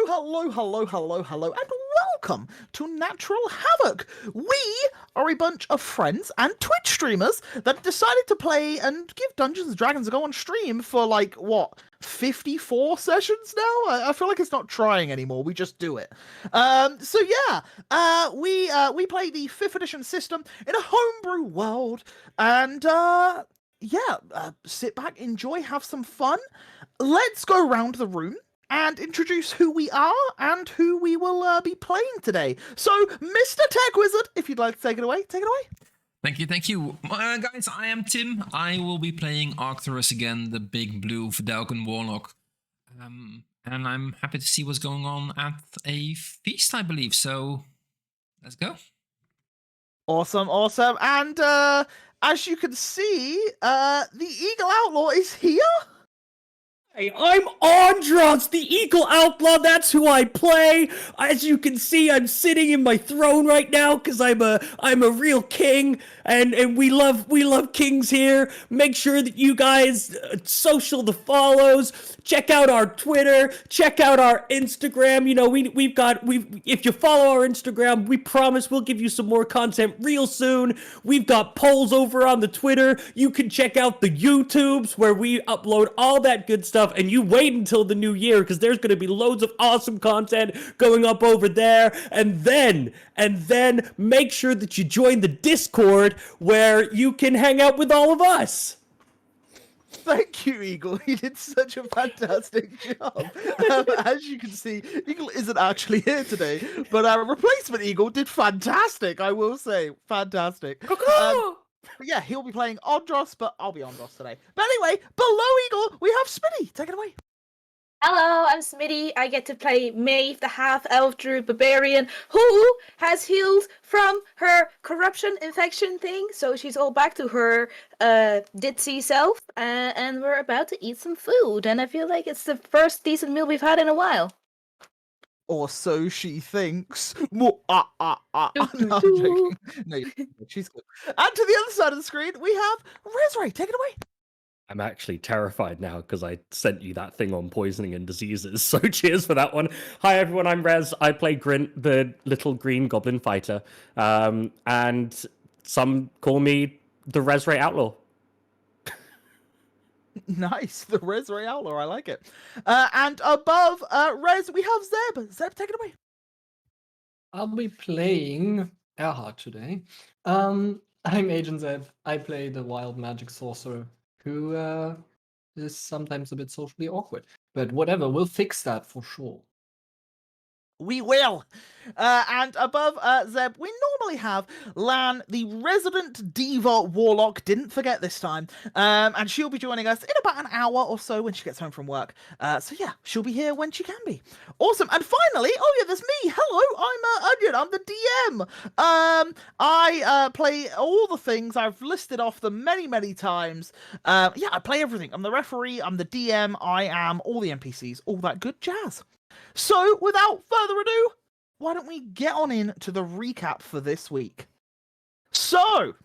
and welcome to Natural Havoc. We are a bunch of friends and Twitch streamers that decided to play and give Dungeons and Dragons a go on stream for, 54 sessions now? I feel like it's not trying anymore, we just do it. We play the 5th edition system in a homebrew world, and sit back, enjoy, have some fun. Let's go around the room and introduce who we are and who we will be playing today. So, Mr. Tech Wizard, if you'd like to take it away, take it away. Thank you. Guys, I am Tim. I will be playing Arcturus again, the big blue Vidalcan Warlock. And I'm happy to see what's going on at a feast, I believe. So, let's go. Awesome. And as you can see, the Eagle Outlaw is here. Hey, I'm Andros, the Eagle Outlaw. That's who I play. As you can see, I'm sitting in my throne right now because I'm a real king, and we love kings here. Make sure that you guys social the follows. Check out our Twitter. Check out our Instagram. You know, if you follow our Instagram, we promise we'll give you some more content real soon. We've got polls over on the Twitter. You can check out the YouTubes where we upload all that good stuff. And you wait until the new year because there's going to be loads of awesome content going up over there. And then make sure that you join the Discord where you can hang out with all of us. Thank you, Eagle. You did such a fantastic job. As you can see, Eagle isn't actually here today, but our replacement Eagle did fantastic, I will say. Fantastic. Yeah, he'll be playing Andros, but I'll be Andros today. But anyway, below Eagle, we have Smitty. Take it away. Hello, I'm Smitty. I get to play Maeve, the half-elf druid barbarian, who has healed from her corruption infection thing, so she's all back to her ditzy self, and we're about to eat some food, and I feel like it's the first decent meal we've had in a while. Or so she thinks. No, I'm joking. No, she's good. And to the other side of the screen, we have Rezray. Take it away. I'm actually terrified now because I sent you that thing on poisoning and diseases, so cheers for that one. Hi everyone, I'm Rez. I play Grint, the little green goblin fighter, and some call me the Rezray Outlaw. Nice, the Rezray Outlaw, I like it. And above Rez, we have Zeb. Zeb, take it away. I'll be playing Erhard today. I'm Agent Zeb. I play the wild magic sorcerer who is sometimes a bit socially awkward. But whatever, we'll fix that for sure. We will. And above Zeb, we normally have Lan, the resident diva warlock. Didn't forget this time. And she'll be joining us in about an hour or so when she gets home from work. So yeah, she'll be here when she can be. Awesome. And finally, oh yeah, there's me. Hello, I'm Onion. I'm the DM. I play all the things. I've listed off them many times. Yeah, I play everything. I'm the referee. I'm the DM. I am all the NPCs. All that good jazz. So, without further ado, why don't we get on into the recap for this week? So,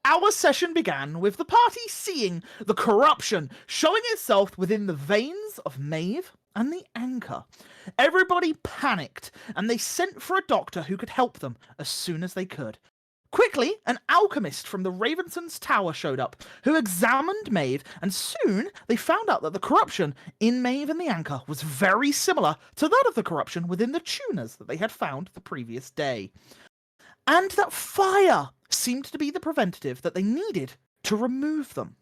our session began with the party seeing the corruption showing itself within the veins of Maeve and the Anchor. Everybody panicked, and they sent for a doctor who could help them as soon as they could. Quickly, an alchemist from the Ravenson's tower showed up, who examined Maeve, and soon they found out that the corruption in Maeve and the Anchor was very similar to that of the corruption within the tuners that they had found the previous day. And that fire seemed to be the preventative that they needed to remove them.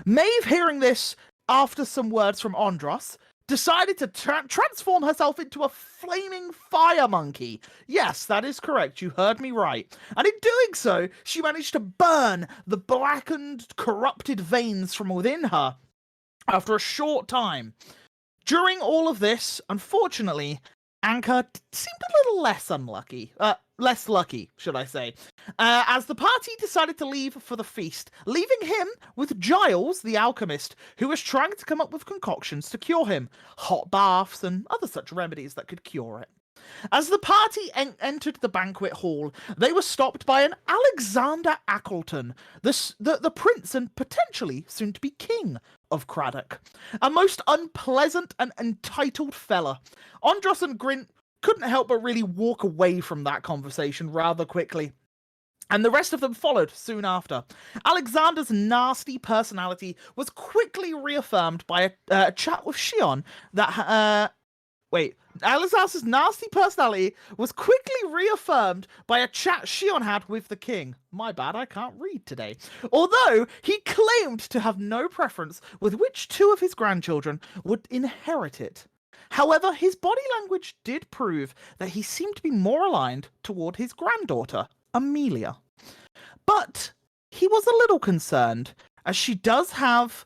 Maeve, hearing this after some words from Andros, decided to transform herself into a flaming fire monkey. Yes, that is correct. You heard me right. And in doing so, she managed to burn the blackened, corrupted veins from within her after a short time. During all of this, unfortunately, Anchor seemed a little less unlucky. Less lucky, should I say. As the party decided to leave for the feast, leaving him with Giles, the alchemist, who was trying to come up with concoctions to cure him. Hot baths and other such remedies that could cure it. As the party entered the banquet hall, they were stopped by an Alexander Ackleton, the prince and potentially soon-to-be king of Craddock. A most unpleasant and entitled fella. Andros and Grint couldn't help but really walk away from that conversation rather quickly. And the rest of them followed soon after. Alexander's nasty personality was quickly reaffirmed by a chat with Shion that Alexander's nasty personality was quickly reaffirmed by a chat Shion had with the king. My bad, I can't read today. Although he claimed to have no preference with which two of his grandchildren would inherit it. However, his body language did prove that he seemed to be more aligned toward his granddaughter, Amelia. But he was a little concerned, as she does have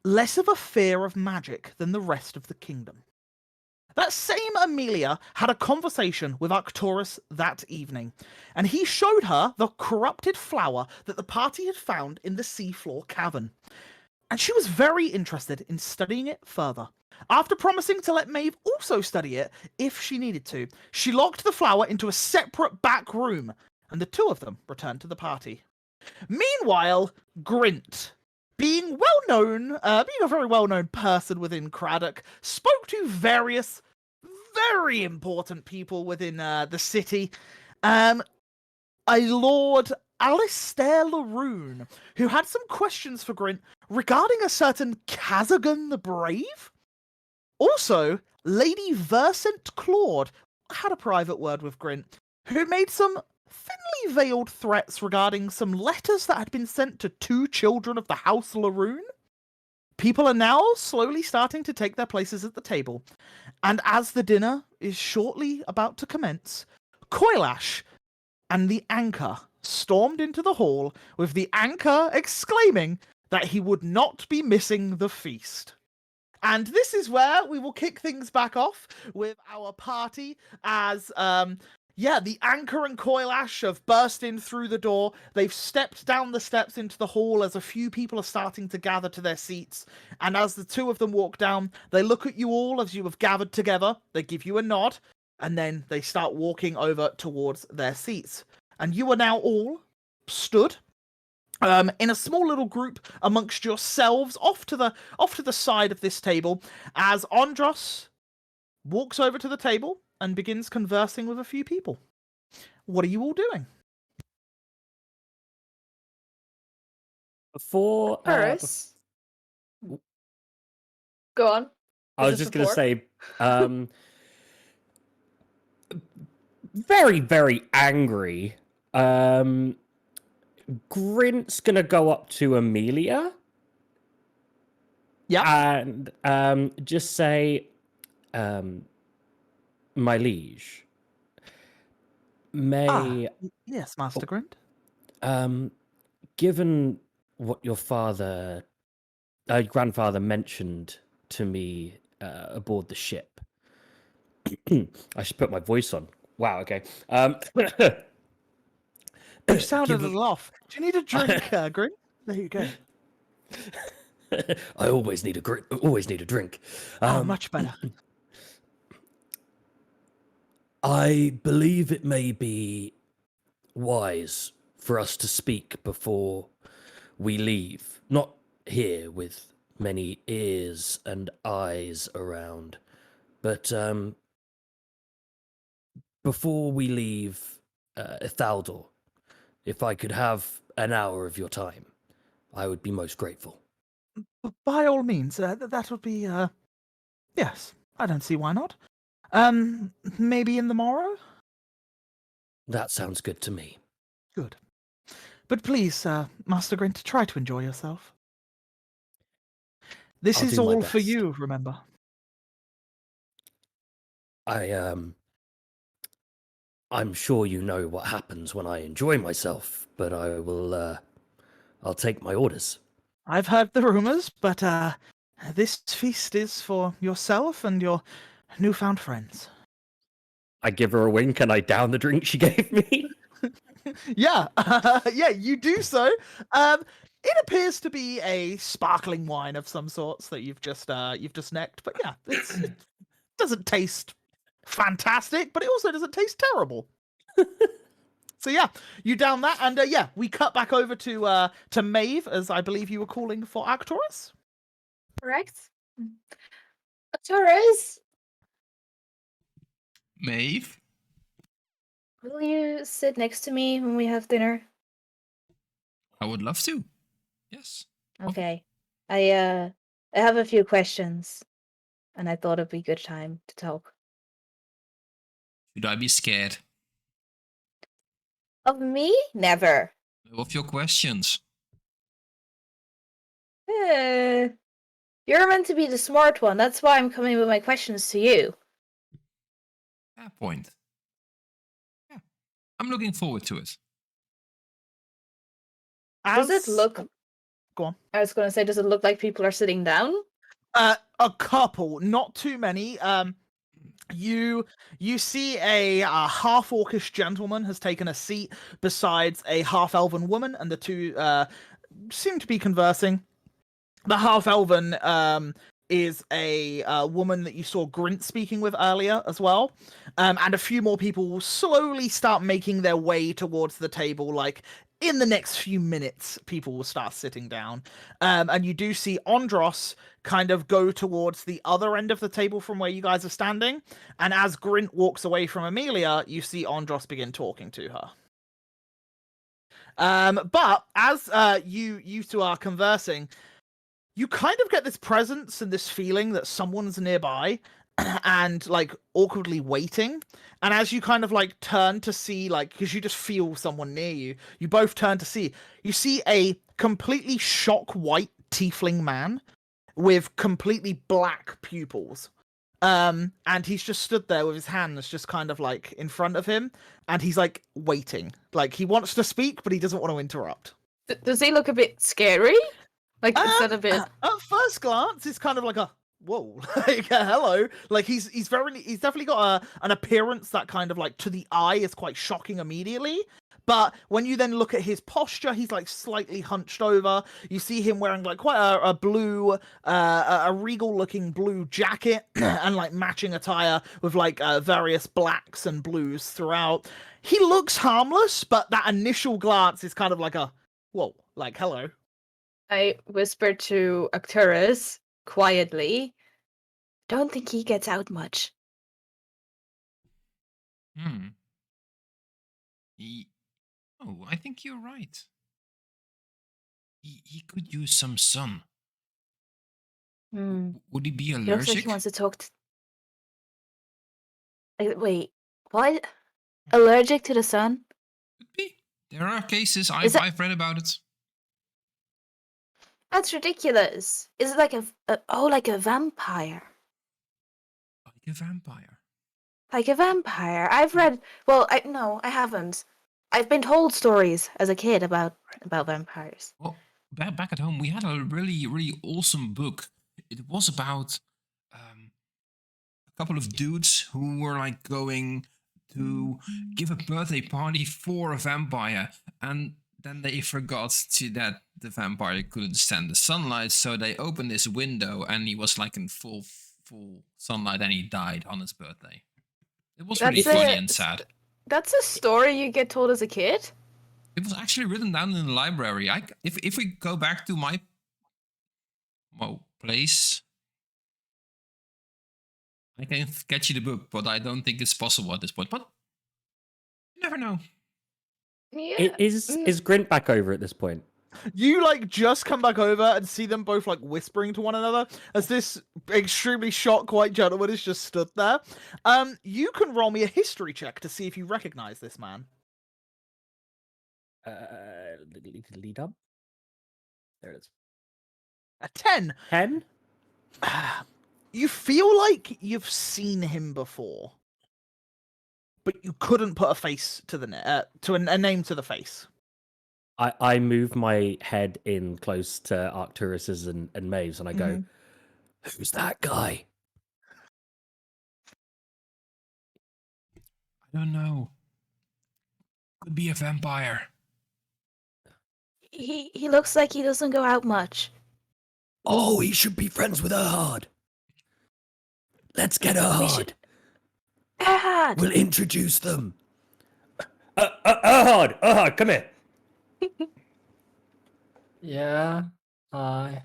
less of a fear of magic than the rest of the kingdom. That same Amelia had a conversation with Arcturus that evening, and he showed her the corrupted flower that the party had found in the seafloor cavern. And she was very interested in studying it further. After promising to let Maeve also study it if she needed to, she locked the flower into a separate back room, and the two of them returned to the party. Meanwhile, Grint, being a very well-known person within Craddock, spoke to various very important people within the city. A Lord Alistair Laroon, who had some questions for Grint regarding a certain Kazagan the Brave. Also, Lady Versant Claude had a private word with Grint, who made some thinly veiled threats regarding some letters that had been sent to two children of the House Laroon. People are now slowly starting to take their places at the table, and as the dinner is shortly about to commence, Coilash and the anchor stormed into the hall, with the anchor exclaiming that he would not be missing the feast. And this is where we will kick things back off with our party as the anchor and Coilash have burst in through the door. They've stepped down the steps into the hall as a few people are starting to gather to their seats. And as the two of them walk down, they look at you all as you have gathered together. They give you a nod, and then they start walking over towards their seats. And you are now all stood in a small little group amongst yourselves off to the side of this table as Andros walks over to the table and begins conversing with a few people. What are you all doing? Before Paris. Go on. I was Is this just going to before? say, very, very angry. Grint's going to go up to Amelia. Yeah. And just say, my liege, may, Yes, Master Grint. given what your grandfather mentioned to me aboard the ship, I should put my voice on. Wow, okay. You sounded a little off. Do you need a drink, Grint? There you go. I always need a drink. Much better. I believe it may be wise for us to speak before we leave. Not here with many ears and eyes around, but before we leave Ithaldor, if I could have an hour of your time, I would be most grateful. By all means, that would be, yes, I don't see why not. Maybe in the morrow? That sounds good to me. Good. But please, Master Grint, try to enjoy yourself. This I'll is do my all for best. you, remember. I'm sure you know what happens when I enjoy myself, but I'll take my orders. I've heard the rumors, but this feast is for yourself and your newfound friends. I give her a wink and I down the drink she gave me. Yeah, yeah, you do so. It appears to be a sparkling wine of some sorts that you've just necked, but yeah, it doesn't taste fantastic, but it also doesn't taste terrible. So yeah, you down that, and yeah, we cut back over to Maeve, as I believe you were calling for Arcturus. Correct. Taurus, Maeve? will you sit next to me when we have dinner? I would love to. Yes. Okay. I have a few questions, and I thought it'd be a good time to talk. Should I be scared Of me? Never. of your questions? Eh, you're meant to be the smart one. That's why I'm coming with my questions to you. Fair point. Yeah. I'm looking forward to it. Does it look... Go on. I was going to say, does it look like people are sitting down? A couple, not too many. You see a half orcish gentleman has taken a seat besides a half elven woman, and the two seem to be conversing. The half elven is a woman that you saw Grint speaking with earlier as well, and a few more people will slowly start making their way towards the table. Like in the next few minutes, people will start sitting down, and you do see Andros kind of go towards the other end of the table from where you guys are standing, and as Grint walks away from Amelia, you see Andros begin talking to her. But as you two are conversing, you kind of get this presence and this feeling that someone's nearby and like awkwardly waiting. And as you kind of like turn to see, like, because you just feel someone near you, you both turn to see, you see a completely shock white tiefling man with completely black pupils. And he's just stood there with his hands just kind of like in front of him, and he's like waiting. Like he wants to speak, but he doesn't want to interrupt. Does he look a bit scary? Like, is that a bit... At first glance, it's kind of like a whoa, like hello. Like he's definitely got an appearance that kind of like to the eye is quite shocking immediately. But when you then look at his posture, he's like slightly hunched over. You see him wearing like quite a blue, a regal-looking blue jacket and like matching attire with like various blacks and blues throughout. He looks harmless, but that initial glance is kind of like a whoa, like hello. I whispered to Arcturus quietly, don't think he gets out much. Oh, I think you're right. He could use some sun. Would he be He looks like allergic? he wants to talk to... Wait, what? Allergic to the sun? Could be. There are cases. Is that- I've read about it. That's ridiculous. Is it like like a vampire? Like a vampire. Like a vampire. I've read... Well, no, I haven't. I've been told stories as a kid about vampires. Well, back at home, we had a really, really awesome book. It was about a couple of dudes who were like going to give a birthday party for a vampire, and then they forgot that the vampire couldn't stand the sunlight, so they opened this window, and he was like in full sunlight, and he died on his birthday. It was really funny and sad. That's a story you get told as a kid? It was actually written down in the library. If we go back to my place, I can get you the book, but I don't think it's possible at this point. But you never know. Yeah. Is Grint back over at this point? You like just come back over and see them both like whispering to one another as this extremely shocked white gentleman is just stood there. You can roll me a history check to see if you recognize this man. Lead up. There it is. A 10. 10? You feel like you've seen him before, but you couldn't put a face to the a name to the face. I move my head in close to Arcturus's and Maeve's, and I go, "Who's that guy?" I don't know. Could be a vampire. He looks like he doesn't go out much. Oh, he should be friends with Erhard. Let's get Erhard. Dad! We'll introduce them. Erhard, come here. Yeah, I.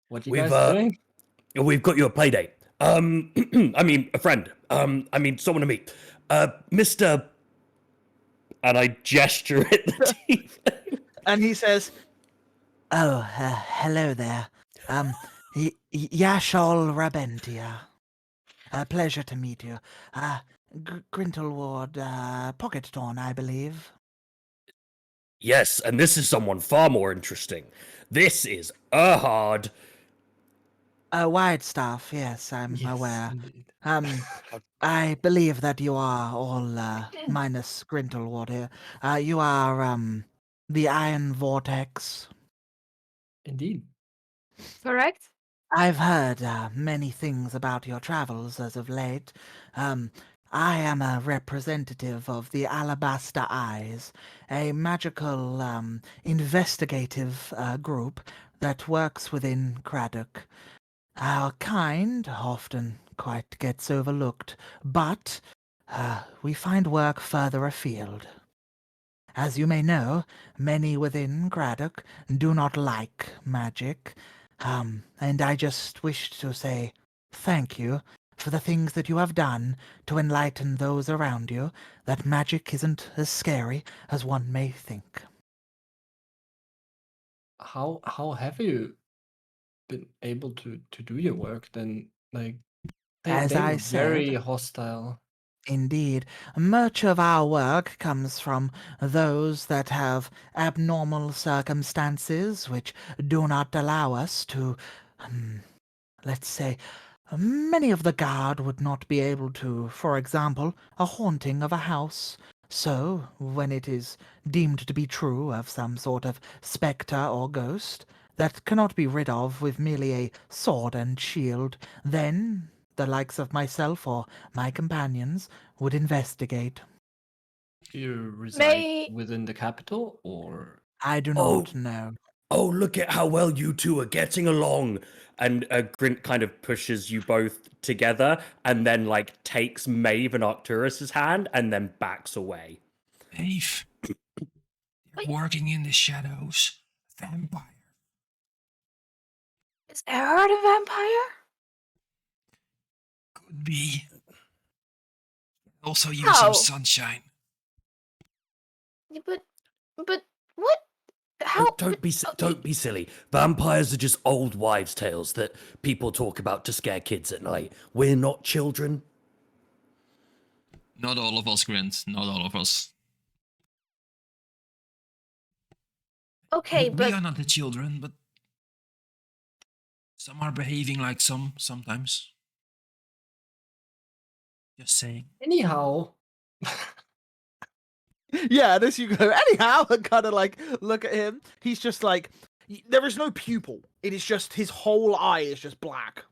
What you We've guys doing? we've got you a play date. I mean a friend. I mean someone to meet. Mr. And I gesture at the TV. And he says, "Oh, hello there. Yashol Rabentia. A pleasure to meet you. Grintelward, Pocket Torn, I believe." Yes, and this is someone far more interesting. This is Erhard. Wide staff, yes, I'm Yes, aware. indeed. I believe that you are all, minus Grintelward here. You are, the Iron Vortex. Indeed. Correct? I've heard many things about your travels as of late. I am a representative of the Alabaster Eyes, a magical investigative group that works within Craddock. Our kind often quite gets overlooked, but we find work further afield. As you may know, many within Craddock do not like magic, and I just wish to say thank you for the things that you have done to enlighten those around you that magic isn't as scary as one may think. How have you been able to do your work then? Like As they I were very said, hostile. indeed, much of our work comes from those that have abnormal circumstances which do not allow us to, let's say, many of the guard would not be able to, for example, a haunting of a house. So, when it is deemed to be true of some sort of spectre or ghost that cannot be rid of with merely a sword and shield, then the likes of myself or my companions would investigate. Do you reside May within the capital or I do Oh, not know. oh, look at how well you two are getting along. And Grint kind of pushes you both together and then like takes Maeve and Arcturus's hand and then backs away. Dave, they're Wait. working in the shadows. Vampire. is Erhard a vampire? Could be. Also use some How? sunshine. Yeah, but what? How? Oh, don't be silly. Vampires are just old wives' tales that people talk about to scare kids at night. We're not children. Not all of us, Grint. Not all of us. Okay, We but are not the children, but some are behaving like some sometimes. Just saying. anyhow? Yeah, this you go. Anyhow, and kind of like look at him. He's just like, there is no pupil. It is just his whole eye is just black.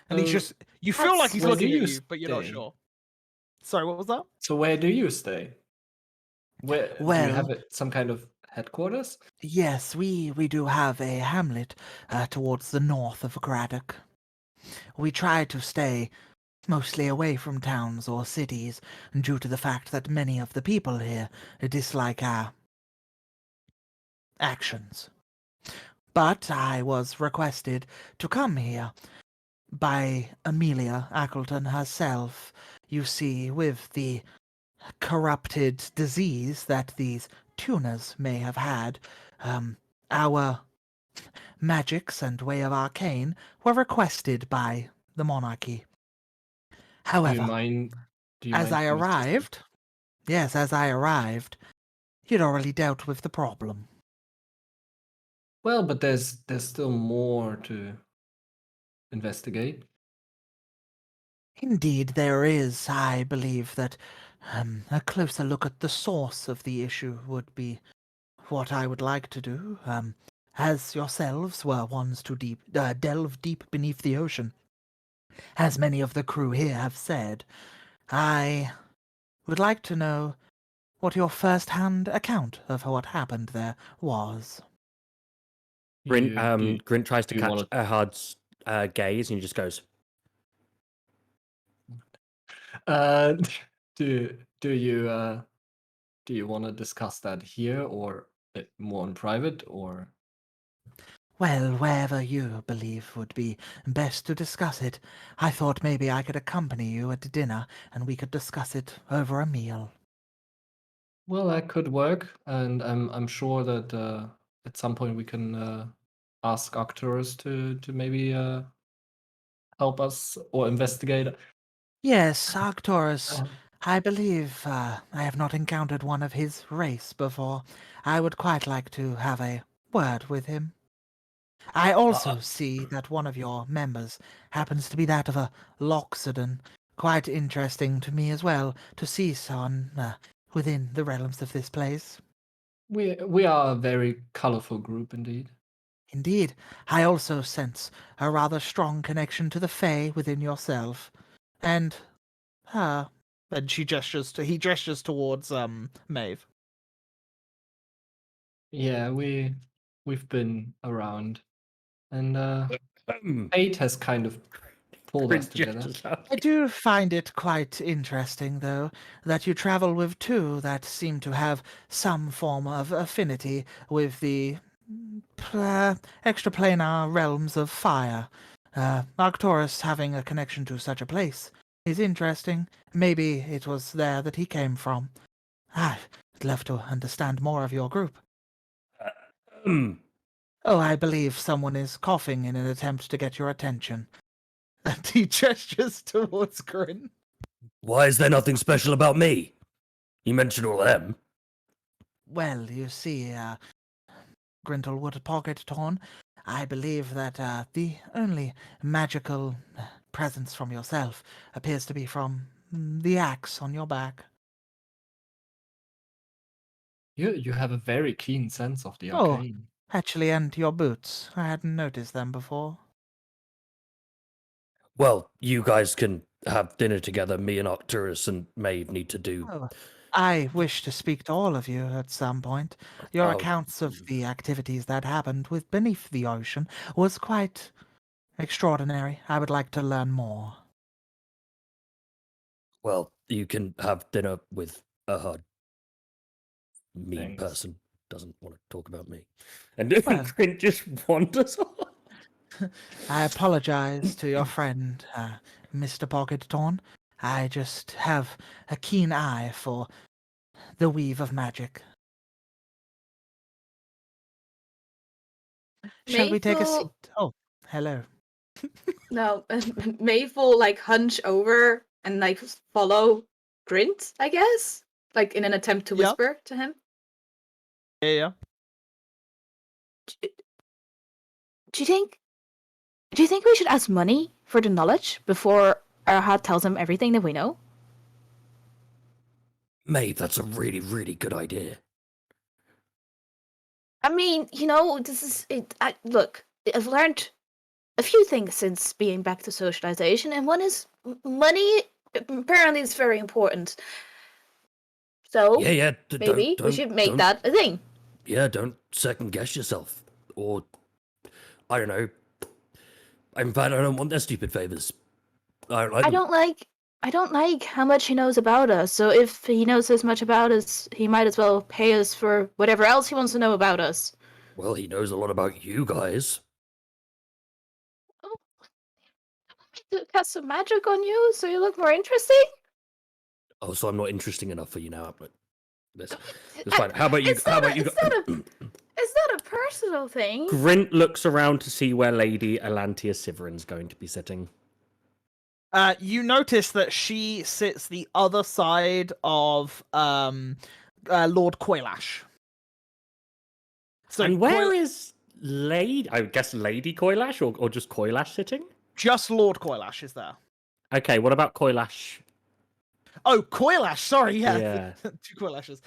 And he's just, you feel like he's where do looking at you you, but you're not stay? sure. Sorry, what was that? So where do you stay? Where do you have Well, some kind of headquarters? yes, we do have a hamlet towards the north of Craddock. We try to stay mostly away from towns or cities due to the fact that many of the people here dislike our actions. But I was requested to come here by Amelia Ackleton herself. You see, with the corrupted disease that these tuners may have had, our magics and way of arcane were requested by the monarchy. Do you However, mind? Do you as mind I to assist me? arrived, yes, as I arrived, you'd already dealt with the problem. Well, but there's still more to investigate. Indeed, there is. I believe that a closer look at the source of the issue would be what I would like to do. As yourselves were ones to delve deep beneath the ocean, as many of the crew here have said, I would like to know what your first-hand account of what happened there was. Grint, You do. Grint tries to do you catch wanna- Erhard's gaze and he just goes, Uh, do do you want to discuss that here or more in private or? Well, wherever you believe would be best to discuss it. I thought maybe I could accompany you at dinner and we could discuss it over a meal. Well, that could work, and I'm sure that at some point we can ask Arcturus to maybe help us or investigate. Yes, Arcturus. Uh, I believe I have not encountered one of his race before. I would quite like to have a word with him. I uh, also see that one of your members happens to be that of a Loxodon. Quite interesting to me as well to see someone within the realms of this place. we are a very colorful group indeed. Indeed, I also sense a rather strong connection to the Fae within yourself. And, uh, and he gestures towards, Maeve. Yeah, we've been around, and fate has kind of pulled us together. I do find it quite interesting, though, that you travel with two that seem to have some form of affinity with the extraplanar realms of fire. Arcturus having a connection to such a place is interesting. Maybe it was there that he came from. I'd love to understand more of your group. Oh, I believe someone is coughing in an attempt to get your attention. And he gestures towards Grin. Why is there nothing special about me? You mentioned all them. Well, you see, Grintlewood Pocket Torn, I believe that the only magical presence from yourself appears to be from the axe on your back. You have a very keen sense of the Oh, arcane. actually, and your boots. I hadn't noticed them before. Well, you guys can have dinner together. Me and Arcturus and Maeve need to do. Oh, I wish to speak to all of you at some point. Your Oh, accounts of the activities that happened with beneath the ocean was quite extraordinary. I would like to learn more. well, you can have dinner with a mean Thanks. person. Doesn't want to talk about me. And Well- Grint just wanders off. I apologize to your friend, Mr. Pocket Torn. I just have a keen eye for the weave of magic. Shall we take a seat? Maple, Oh, hello. no, Maeve will like hunch over and like follow Grint, I guess, like in an attempt to Yeah. whisper to him. Yeah. Do you think? Do you think we should ask money for the knowledge before Arhat tells him everything that we know? Maeve, that's a really, really good idea. I mean, this is it. Look, I've learned a few things since being back to socialization, and one is money. Apparently, is very important. So Yeah. maybe we should make that a thing. Yeah, don't second guess yourself. Or, I don't know. In fact, I don't want their stupid favors. I don't like I them. don't like how much he knows about us. So if he knows as much about us, he might as well pay us for whatever else he wants to know about us. Well, he knows a lot about you guys. To cast some magic on you so you look more interesting. Oh, so I'm not interesting enough for you now, but that's fine. How about you? It's How not about a- you? it's not a- It's not a personal thing. Grint looks around to see where Lady Alantia Siverin's going to be sitting. You notice that she sits the other side of Lord Coilash. So And where is Lady? I guess Lady Coilash or just Coilash sitting? just Lord Coilash is there. Okay, what about Coilash? Oh, Coilash, sorry, yeah. Yeah. Two Coilashes.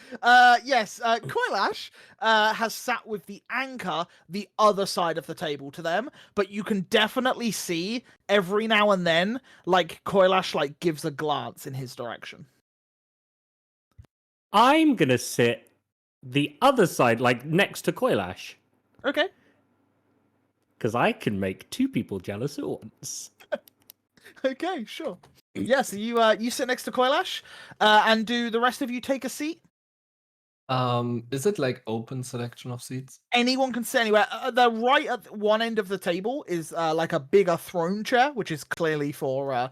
Yes, Coilash has sat with the anchor the other side of the table to them, but you can definitely see every now and then, like, Coilash, like, gives a glance in his direction. I'm gonna sit the other side, like next to Coilash, Okay. because I can make two people jealous at once. Okay, sure. Yeah, so you sit next to Koilash, and do the rest of you take a seat? Is it like open selection of seats? Anyone can sit anywhere. The right at one end of the table is like a bigger throne chair, which is clearly for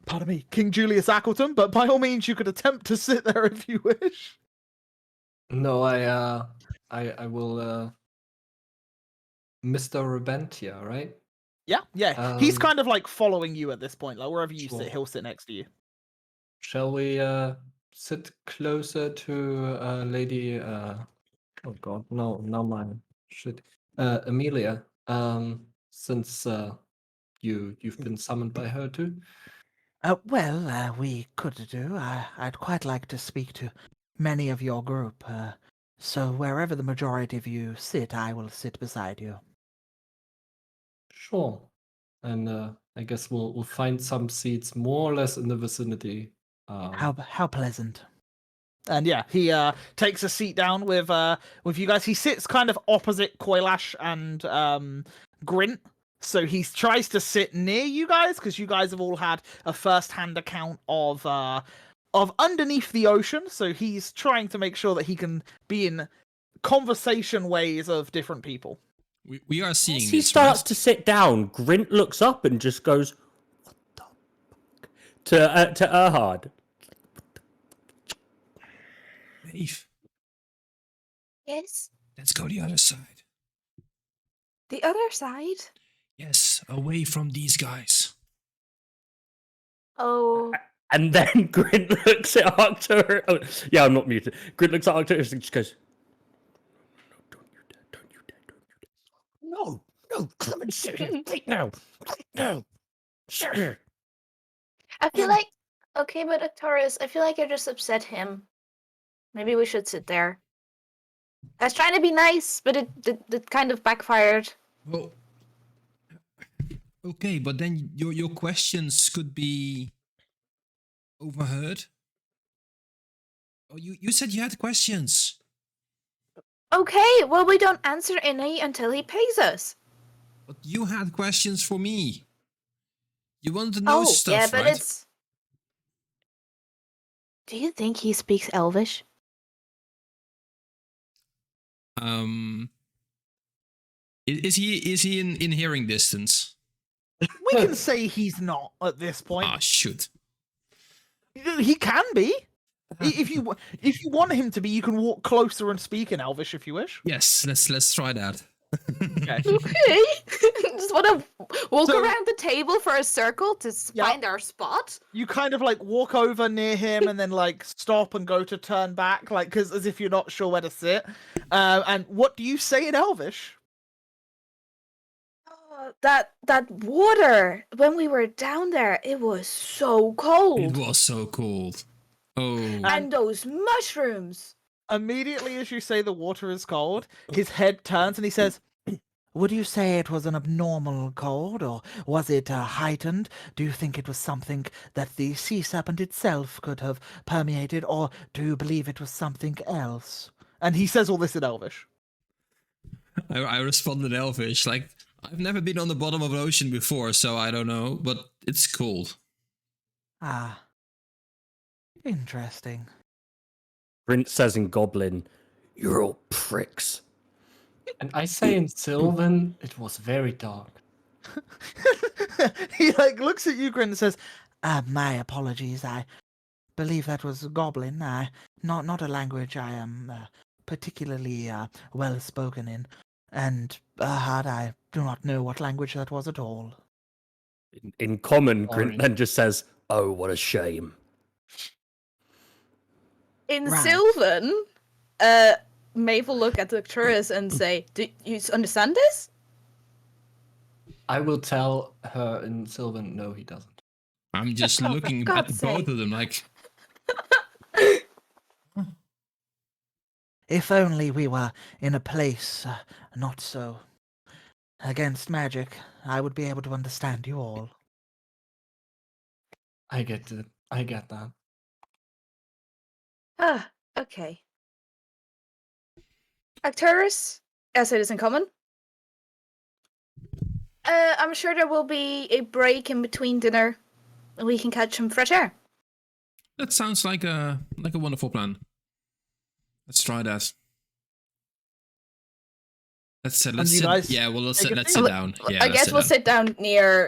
pardon me, King Julius Appleton. But by all means, you could attempt to sit there if you wish. No, I will. Mr. Rebentia, right? Yeah. He's Um, kind of like following you at this point. Like wherever you sit, Sure. he'll sit next to you. Shall we sit closer to Lady? Oh God, no, now mine. Shit. Amelia. Since you've been summoned by her too. We could do. I'd quite like to speak to many of your group. So wherever the majority of you sit, I will sit beside you. Sure. And I guess we'll find some seats more or less in the vicinity. How pleasant. And yeah, he takes a seat down with you guys. He sits kind of opposite Koilash and Grint. So he tries to sit near you guys because you guys have all had a first-hand account of underneath the ocean. So he's trying to make sure that he can be in conversation ways of different people. We are seeing As he this, starts right? to sit down, Grint looks up and just goes, "What the fuck?" to Erhard. Maeve, Yes. let's go the other side. The other side. Yes, away from these guys. Oh. And then Grint looks at Arcturus. Oh, yeah, I'm not muted. Grint looks at Arcturus and just goes, "No, don't you dare, don't you dare, don't you dare. No, come and sit here right now. Right now. Sit here." I feel like okay, but Arcturus, I feel like I just upset him. Maybe we should sit there. I was trying to be nice, but it kind of backfired. Well, okay, but then your questions could be overheard. Oh, you said you had questions. Okay, well we don't answer any until he pays us. But you had questions for me. You wanted to know Oh, stuff, yeah, but right? it's. Do you think he speaks Elvish? Um, is he in hearing distance? We can say he's not at this point. Ah, shoot. He can be. If you want him to be, you can walk closer and speak in Elvish if you wish. Yes, let's try that. Okay. Okay. Just want to walk So- around the table for a circle to Yeah. find our spot. You kind of like walk over near him and then like stop and go to turn back, like because as if you're not sure where to sit. And what do you say in Elvish? That water when we were down there, it was so cold. It was so cold. Oh, And those mushrooms. Immediately as you say the water is cold, his head turns and he says, "Would you say it was an abnormal cold, or was it heightened? Do you think it was something that the sea serpent itself could have permeated, or do you believe it was something else?" And he says all this in Elvish. I responded Elvish. Like, I've never been on the bottom of an ocean before, so I don't know, but it's cold. Ah. Interesting. Grint says in Goblin, "You're all pricks." And I say in Sylvan, it was very dark. He like looks at you, Grin, and says, "My apologies. I believe that was Goblin. Not a language I am particularly well spoken in, and I do not know what language that was at all." In common, Sorry. Grint then just says, "Oh, what a shame." In Right. Sylvan, Maeve will look at the Arcturus and say, "Do you understand this?" I will tell her in Sylvan, no, he doesn't. I'm just Oh, for looking at God's both sake. of them like, If only we were in a place not so against magic, I would be able to understand you all. I get it. I get that. Ah, okay. Arcturus, as it is in common. I'm sure there will be a break in between dinner, and we can catch some fresh air. That sounds like a wonderful plan. Let's try that. Let's And let's you sit. guys Yeah, well, let's take a let's seat? sit down. Yeah, I let's guess sit we'll down. sit down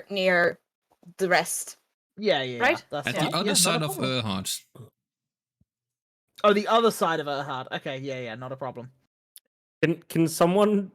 near the rest. Yeah. Right? That's At fine. the other Yeah, not a side of problem. Erhard. Oh, the other side of Erhard. Okay, yeah, not a problem. Can someone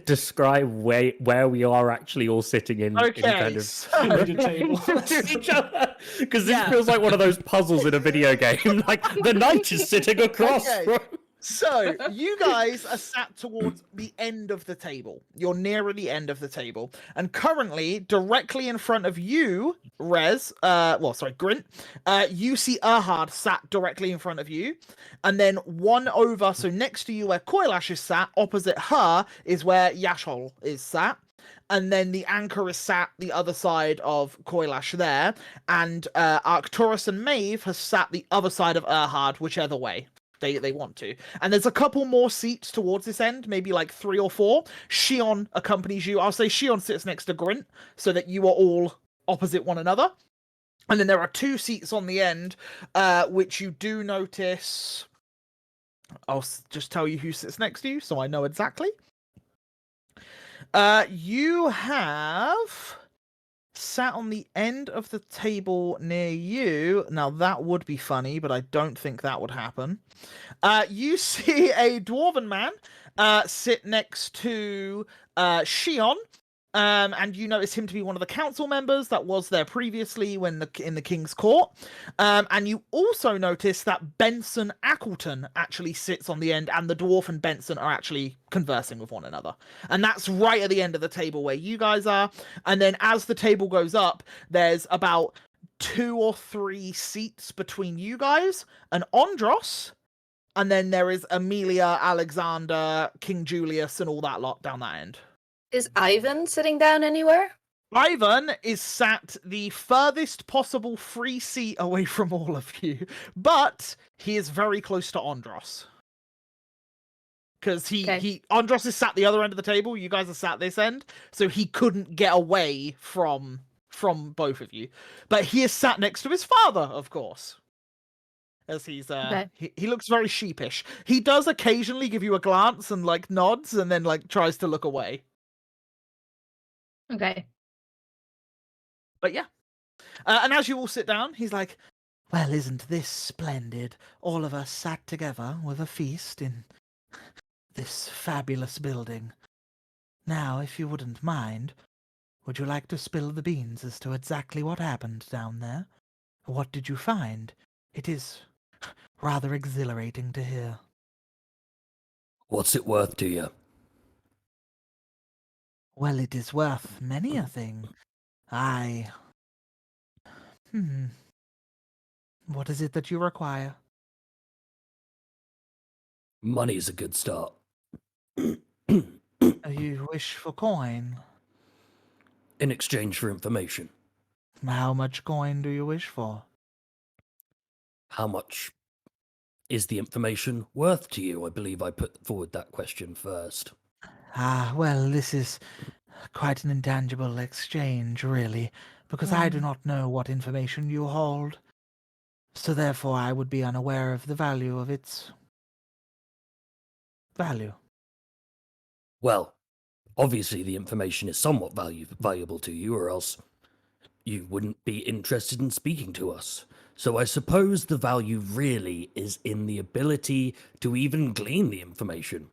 describe where we are actually all sitting in Okay, kind of so Under the table. to each other? Because this Yeah. feels like one of those puzzles in a video game. Like the knight is sitting across Okay. from. So, you guys are sat towards the end of the table. You're nearer the end of the table. And currently, directly in front of you, Grint, you see Erhard sat directly in front of you. And then one over, so next to you where Koilash is sat, opposite her is where Yashol is sat. And then the anchor is sat the other side of Koilash there. And Arcturus and Maeve has sat the other side of Erhard, whichever way they want to. And there's a couple more seats towards this end, maybe like 3 or 4. Shion accompanies you. I'll say Shion sits next to Grint so that you are all opposite one another. And then there are 2 seats on the end, which you do notice. I'll just tell you who sits next to you so I know exactly. You have sat on the end of the table near you. Now that would be funny, but I don't think that would happen. You see a dwarven man sit next to Shion, and you notice him to be one of the council members that was there previously in the King's Court. And you also notice that Benson Ackleton actually sits on the end, and the dwarf and Benson are actually conversing with one another. And that's right at the end of the table where you guys are. And then as the table goes up, there's about 2 or 3 seats between you guys and Andros. And then there is Amelia, Alexander, King Julius, and all that lot down that end. Is Ivan sitting down anywhere? Ivan is sat the furthest possible free seat away from all of you, but he is very close to Andros. Because Andros is sat the other end of the table, you guys are sat this end, so he couldn't get away from both of you. But he is sat next to his father, of course. As he's he looks very sheepish. He does occasionally give you a glance and like nods and then like tries to look away. Okay. But yeah. And as you all sit down, he's like, well, isn't this splendid? All of us sat together with a feast in this fabulous building. Now, if you wouldn't mind, would you like to spill the beans as to exactly what happened down there? What did you find? It is rather exhilarating to hear. What's it worth to you? Well, it is worth many a thing. What is it that you require? Money's a good start. You wish for coin? In exchange for information. How much coin do you wish for? How much is the information worth to you? I believe I put forward that question first. Well, this is quite an intangible exchange, really, because I do not know what information you hold. So therefore I would be unaware of the value of its value. Well, obviously the information is somewhat valuable to you, or else you wouldn't be interested in speaking to us. So I suppose the value really is in the ability to even glean the information.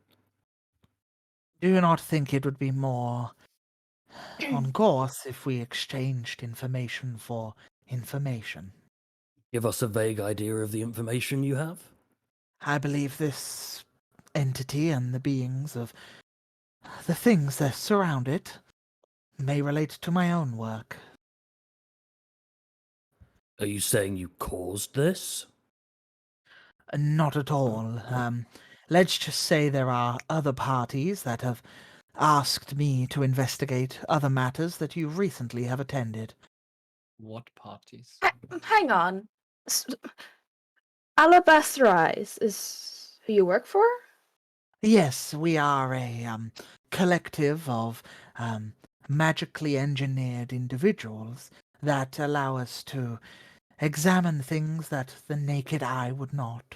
Do you not think it would be more on course if we exchanged information for information? Give us a vague idea of the information you have? I believe this entity and the beings of the things that surround it may relate to my own work. Are you saying you caused this? Not at all. Let's just say there are other parties that have asked me to investigate other matters that you recently have attended. What parties? Hang on. Alabaster Eyes is who you work for? Yes, we are a collective of magically engineered individuals that allow us to examine things that the naked eye would not.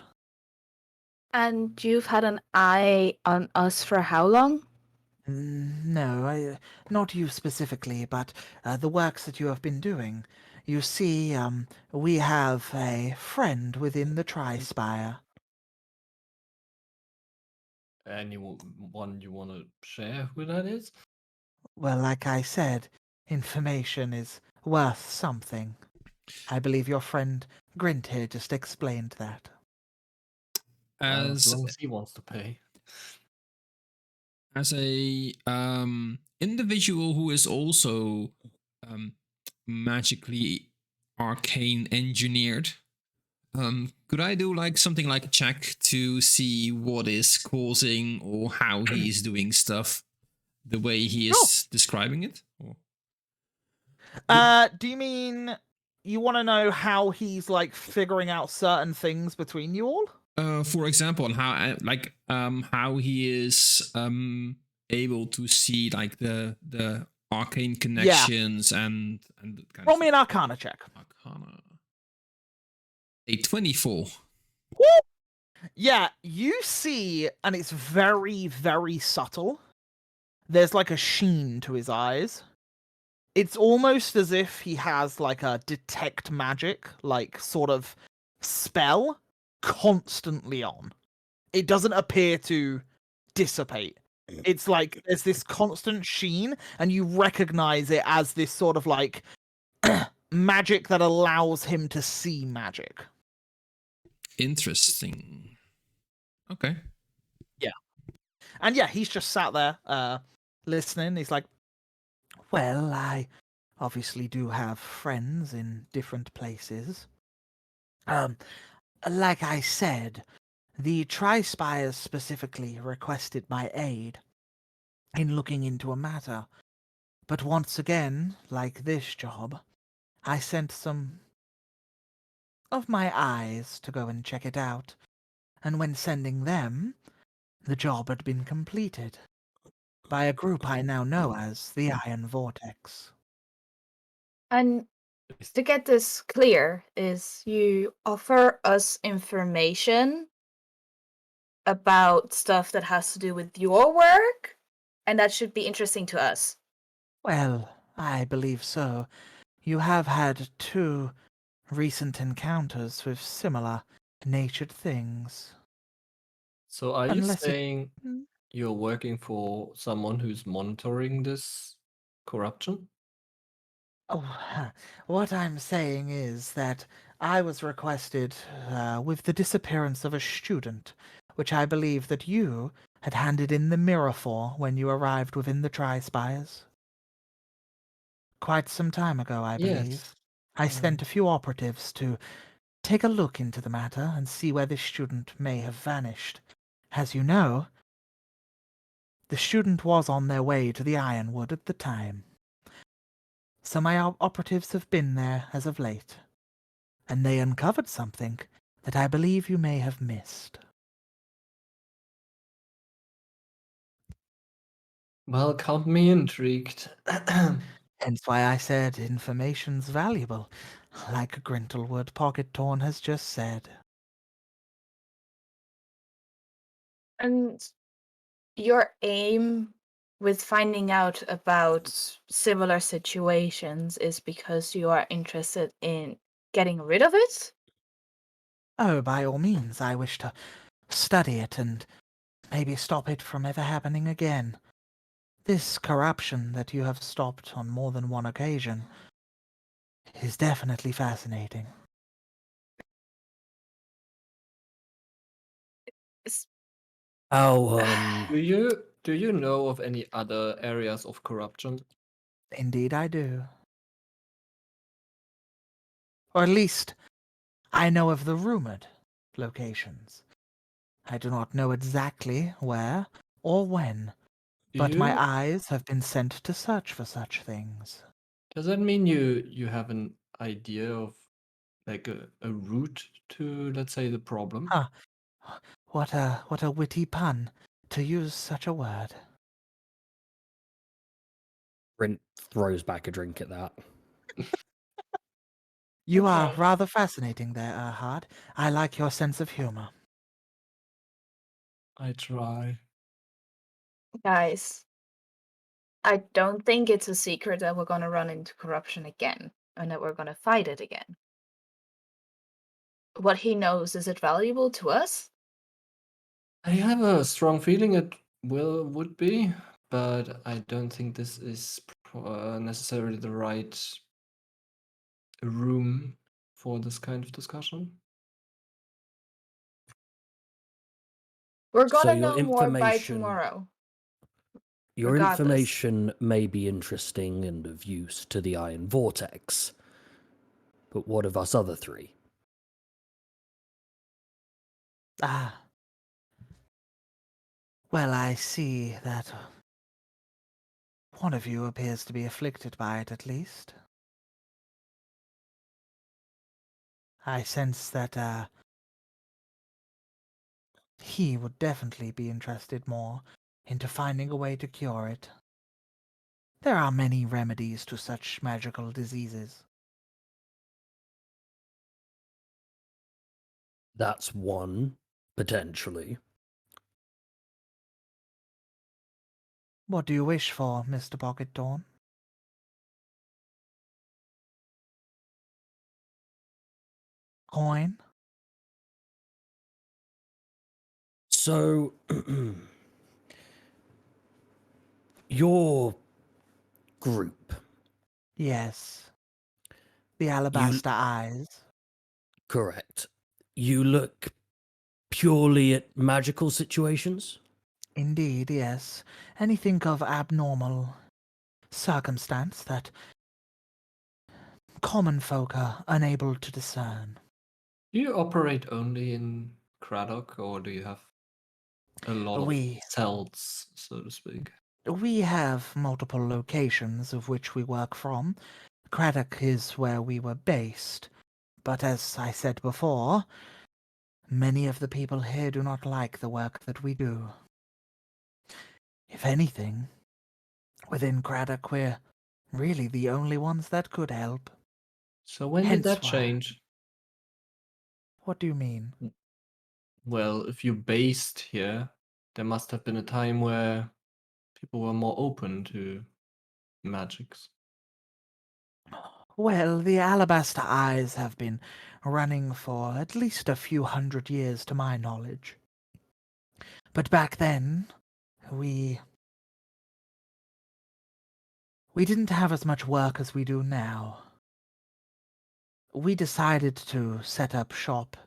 And you've had an eye on us for how long? No, not you specifically, but the works that you have been doing. You see, we have a friend within the Tri-Spire. Anyone you want to share who that is? Well, like I said, information is worth something. I believe your friend Grint here just explained that. As As long as he wants to pay. as a individual who is also magically arcane engineered, could I do like something like a check to see what is causing or how he is doing stuff the way he Sure. is describing it? Or... Do you mean you want to know how he's like figuring out certain things between you all? For example, on how he is able to see like the arcane connections and that kind Roll of me an Arcana check. Arcana. A 24. Woo! Yeah, you see, and it's very, very subtle. There's like a sheen to his eyes. It's almost as if he has like a detect magic, like sort of spell constantly on. It doesn't appear to dissipate. It's like there's this constant sheen, and you recognize it as this sort of like magic that allows him to see magic. Interesting. Okay. And yeah, he's just sat there listening. He's like, well, I obviously do have friends in different places. Like I said, the Tri-Spires specifically requested my aid in looking into a matter. But once again, like this job, I sent some of my eyes to go and check it out. And when sending them, the job had been completed by a group I now know as the Iron Vortex. And to get this clear, is you offer us information about stuff that has to do with your work, and that should be interesting to us. Well, I believe so. You have had 2 recent encounters with similar natured things. So are you Unless it... saying you're working for someone who's monitoring this corruption? Oh, what I'm saying is that I was requested with the disappearance of a student, which I believe that you had handed in the mirror for when you arrived within the Tri-Spires. Quite some time ago, I believe. Yes. I sent a few operatives to take a look into the matter and see where this student may have vanished. As you know, the student was on their way to the Ironwood at the time. So my operatives have been there as of late, and they uncovered something that I believe you may have missed. Well, count me intrigued. Hence why I said information's valuable, like Grintlewood Pocket Torn has just said. And your aim with finding out about similar situations is because you are interested in getting rid of it? Oh, by all means, I wish to study it and maybe stop it from ever happening again. This corruption that you have stopped on more than one occasion is definitely fascinating. S- Oh, Do you know of any other areas of corruption? Indeed I do. Or at least, I know of the rumored locations. I do not know exactly where or when, Do but my you eyes have been sent to search for such things. Does that mean you have an idea of like a route to, let's say, the problem? Huh. What a witty pun, to use such a word. Brent throws back a drink at that. You are Okay. rather fascinating there, Erhard. I like your sense of humor. I try. Guys, I don't think it's a secret that we're gonna run into corruption again and that we're gonna fight it again. What he knows, is it valuable to us? I have a strong feeling it would be, but I don't think this is necessarily the right room for this kind of discussion. We're So gonna your know more by information, tomorrow. your regardless. information may be interesting and of use to the Iron Vortex. But what of us other three? Ah. Well, I see that one of you appears to be afflicted by it, at least. I sense that, he would definitely be interested more into finding a way to cure it. There are many remedies to such magical diseases. That's one, potentially. What do you wish for, Mr. Pocket Dawn? Coin? So, your group, Yes. The you alabaster eyes. correct. You look purely at magical situations? Indeed, yes. Anything of abnormal circumstance that common folk are unable to discern. Do you operate only in Craddock, or do you have a lot of We cells, so to speak? we have multiple locations of which we work from. Craddock is where we were based, but as I said before, many of the people here do not like the work that we do. If anything, within Craddock we're really the only ones that could help. So when did Hence that why. change? What do you mean? Well, if you based here, there must have been a time where people were more open to magics. Well, the alabaster eyes have been running for at least a few hundred years to my knowledge. But back then, we didn't have as much work as we do now. We decided to set up shop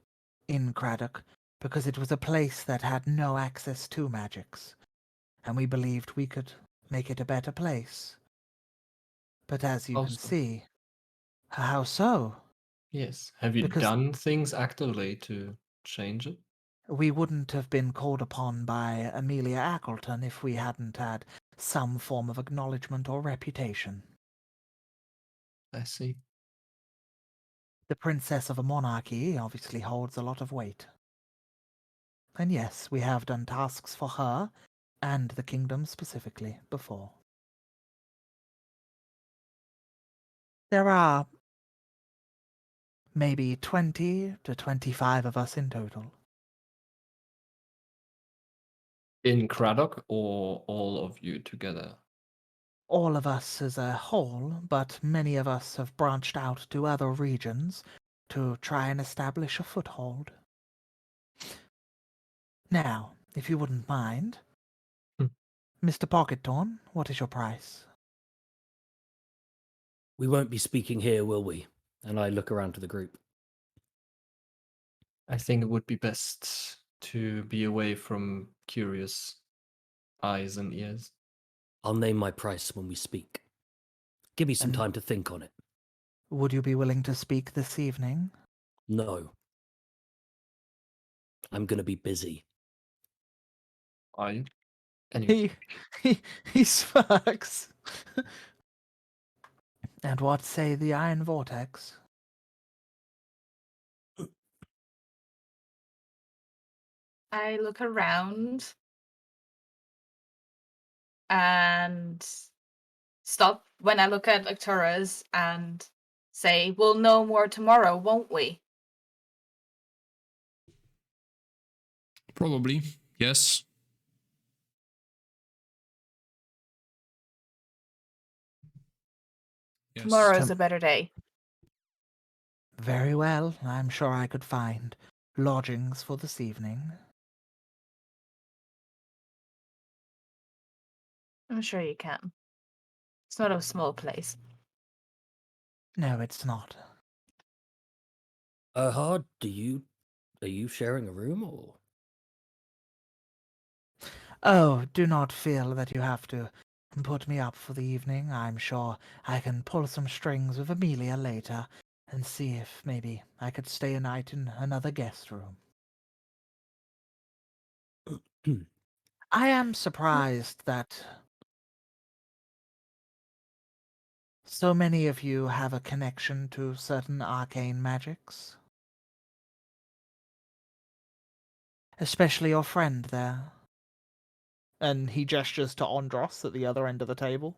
in Craddock because it was a place that had no access to magics, and we believed we could make it a better place. But as you can Also, see, how so? yes. Have you Because done things actively to change it? we wouldn't have been called upon by Amelia Ackleton if we hadn't had some form of acknowledgement or reputation. I see. The princess of a monarchy obviously holds a lot of weight. And yes, we have done tasks for her and the kingdom specifically before. There are maybe 20 to 25 of us in total. In Craddock, or all of you together? All of us as a whole, but many of us have branched out to other regions to try and establish a foothold. Now, if you wouldn't mind, Hmm. Mr. Pocketthorn, what is your price? We won't be speaking here, will we? And I look around to the group. I think it would be best to be away from curious eyes and ears. I'll name my price when we speak. Give me some And time to think on it. would you be willing to speak this evening? No. I'm gonna be busy. Are you? Anyway, He smirks. And what say the Iron Vortex? I look around and stop when I look at Arcturus and say, "We'll know more tomorrow, won't we?" Probably, yes. Yes. Tomorrow's a better day. Very well. I'm sure I could find lodgings for this evening. I'm sure you can. It's not a small place. No, it's not. Erhard, are you sharing a room or? Oh, do not feel that you have to put me up for the evening. I'm sure I can pull some strings with Amelia later and see if maybe I could stay a night in another guest room. I am surprised that so many of you have a connection to certain arcane magics. Especially your friend there. And he gestures to Andros at the other end of the table.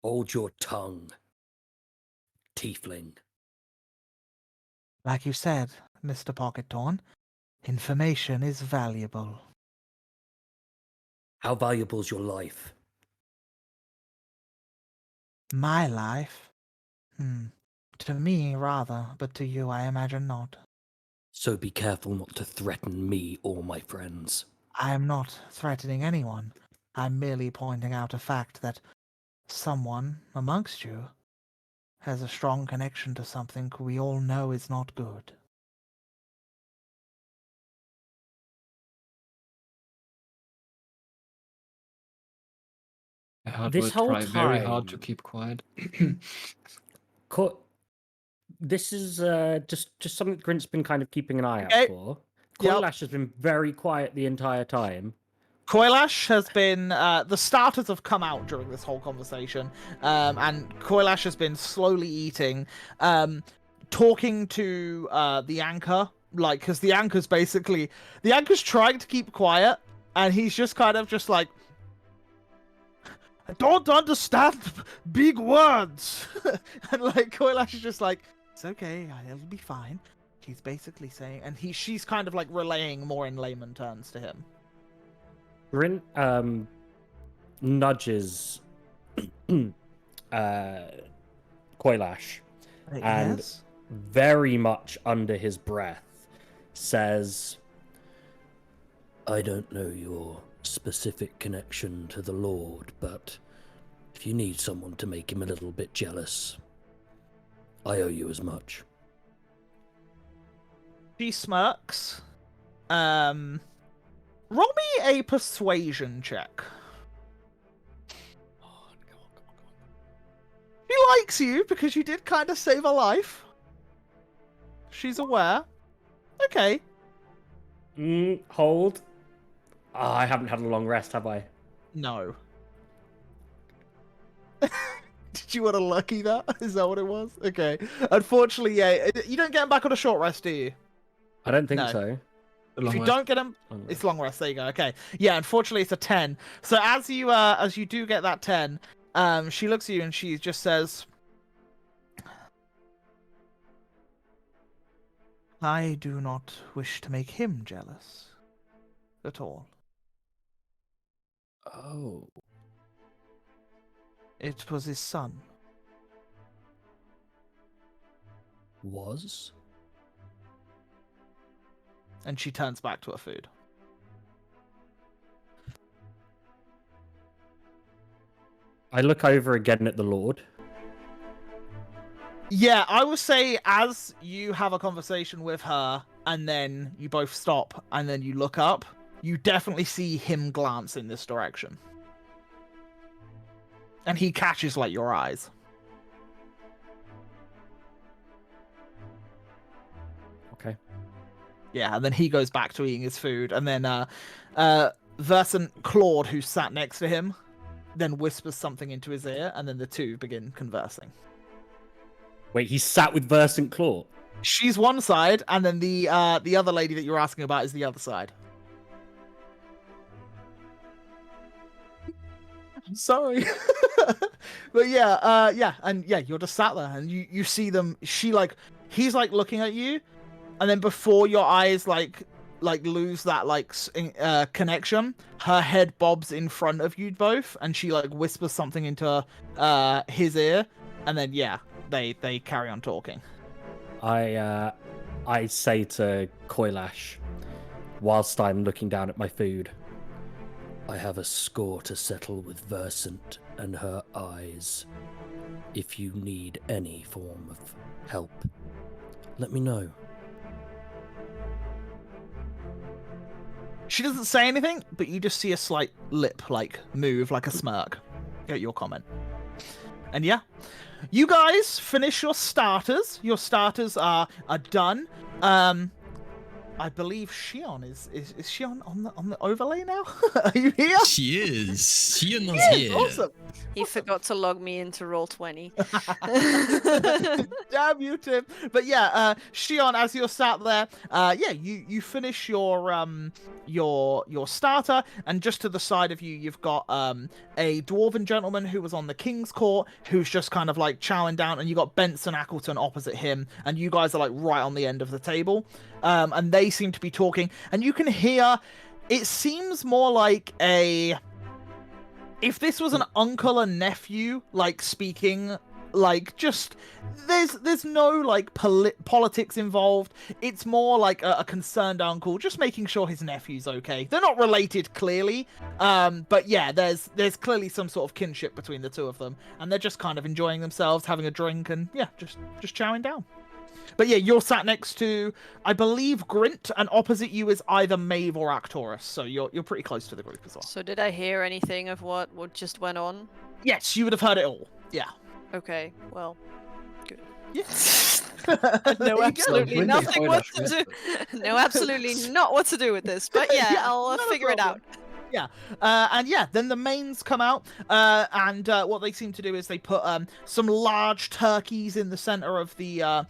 Hold your tongue, tiefling. Like you said, Mr. Pockettorn, information is valuable. How valuable's your life? My life? To me, rather, but to you, I imagine not. So be careful not to threaten me or my friends. I am not threatening anyone. I'm merely pointing out a fact that someone amongst you has a strong connection to something we all know is not good. I This will whole try very hard to time- keep quiet. This is just something Grint's been kind of keeping an eye Okay. out for. Yep. Coilash has been very quiet the entire time. Coilash has been, the starters have come out during this whole conversation, and Coilash has been slowly eating, talking to the anchor, like, because the anchor's trying to keep quiet, and he's just kind of just like, I don't understand big words. And like Coilash is just like, it's okay, it'll be fine. He's basically saying, and she's kind of like relaying more in layman terms to him. Grint nudges Coilash and Yes? very much under his breath says, I don't know your specific connection to the Lord, but if you need someone to make him a little bit jealous, I owe you as much. She smirks. Roll me a persuasion check. She likes you because you did kind of save her life. She's aware. Okay. Hold. I haven't had a long rest, have I? No. Did you want to lucky that? Is that what it was? Okay. Unfortunately, yeah. You don't get him back on a short rest, do you? I don't think No. so. If you don't get him, Long it's rest. long rest. There you go. Okay. Yeah. Unfortunately, it's a 10. So as you do get that 10, she looks at you and she just says, "I do not wish to make him jealous at all. Oh. It was his son." Was? And she turns back to her food. I look over again at the Lord. Yeah, I would say as you have a conversation with her and then you both stop and then you look up, you definitely see him glance in this direction. And he catches like your eyes. Okay. Yeah, and then he goes back to eating his food, and then Versant Claude, who sat next to him, then whispers something into his ear, and then the two begin conversing. Wait, he sat with Versant Claw. She's one side, and then the other lady that you're asking about is the other side. I'm sorry. But yeah, and yeah, you're just sat there, and you see them. He's like looking at you, and then before your eyes like lose that connection, her head bobs in front of you both, and she like whispers something into his ear, and then yeah, they carry on talking. I say to Koilash, whilst I'm looking down at my food, I have a score to settle with Versant and her eyes. If you need any form of help, let me know. She doesn't say anything, but you just see a slight lip like move, like a smirk at your comment. And yeah, you guys finish your starters. Your starters are done. I believe Shion is Shion on the overlay now? Are you here? She is. Shion is Yes, here. awesome. He forgot to log me into Roll20. Damn you, Tim. But yeah, Shion, as you're sat there, yeah, you finish your starter, and just to the side of you, you've got a dwarven gentleman who was on the King's Court, who's just kind of like chowing down, and you got Benson Appleton opposite him, and you guys are like right on the end of the table, and they seem to be talking, and you can hear. It seems more like if this was an uncle and nephew, like, speaking, like, just, there's no, like, politics involved. It's more like a concerned uncle, just making sure his nephew's okay. They're not related, clearly, but yeah, there's clearly some sort of kinship between the two of them, and they're just kind of enjoying themselves, having a drink, and yeah, just chowing down. But yeah, you're sat next to, I believe, Grint, and opposite you is either Maeve or Arcturus, so you're pretty close to the group as well. So did I hear anything of what just went on? Yes, you would have heard it all. Yeah. Okay, well, good. Yes. No, absolutely Grint and nothing what Koilash to do. No, absolutely not what to do with this. But yeah, Yeah, I'll not a figure it out. problem. Yeah, and yeah, then the mains come out, and what they seem to do is they put some large turkeys in the center of the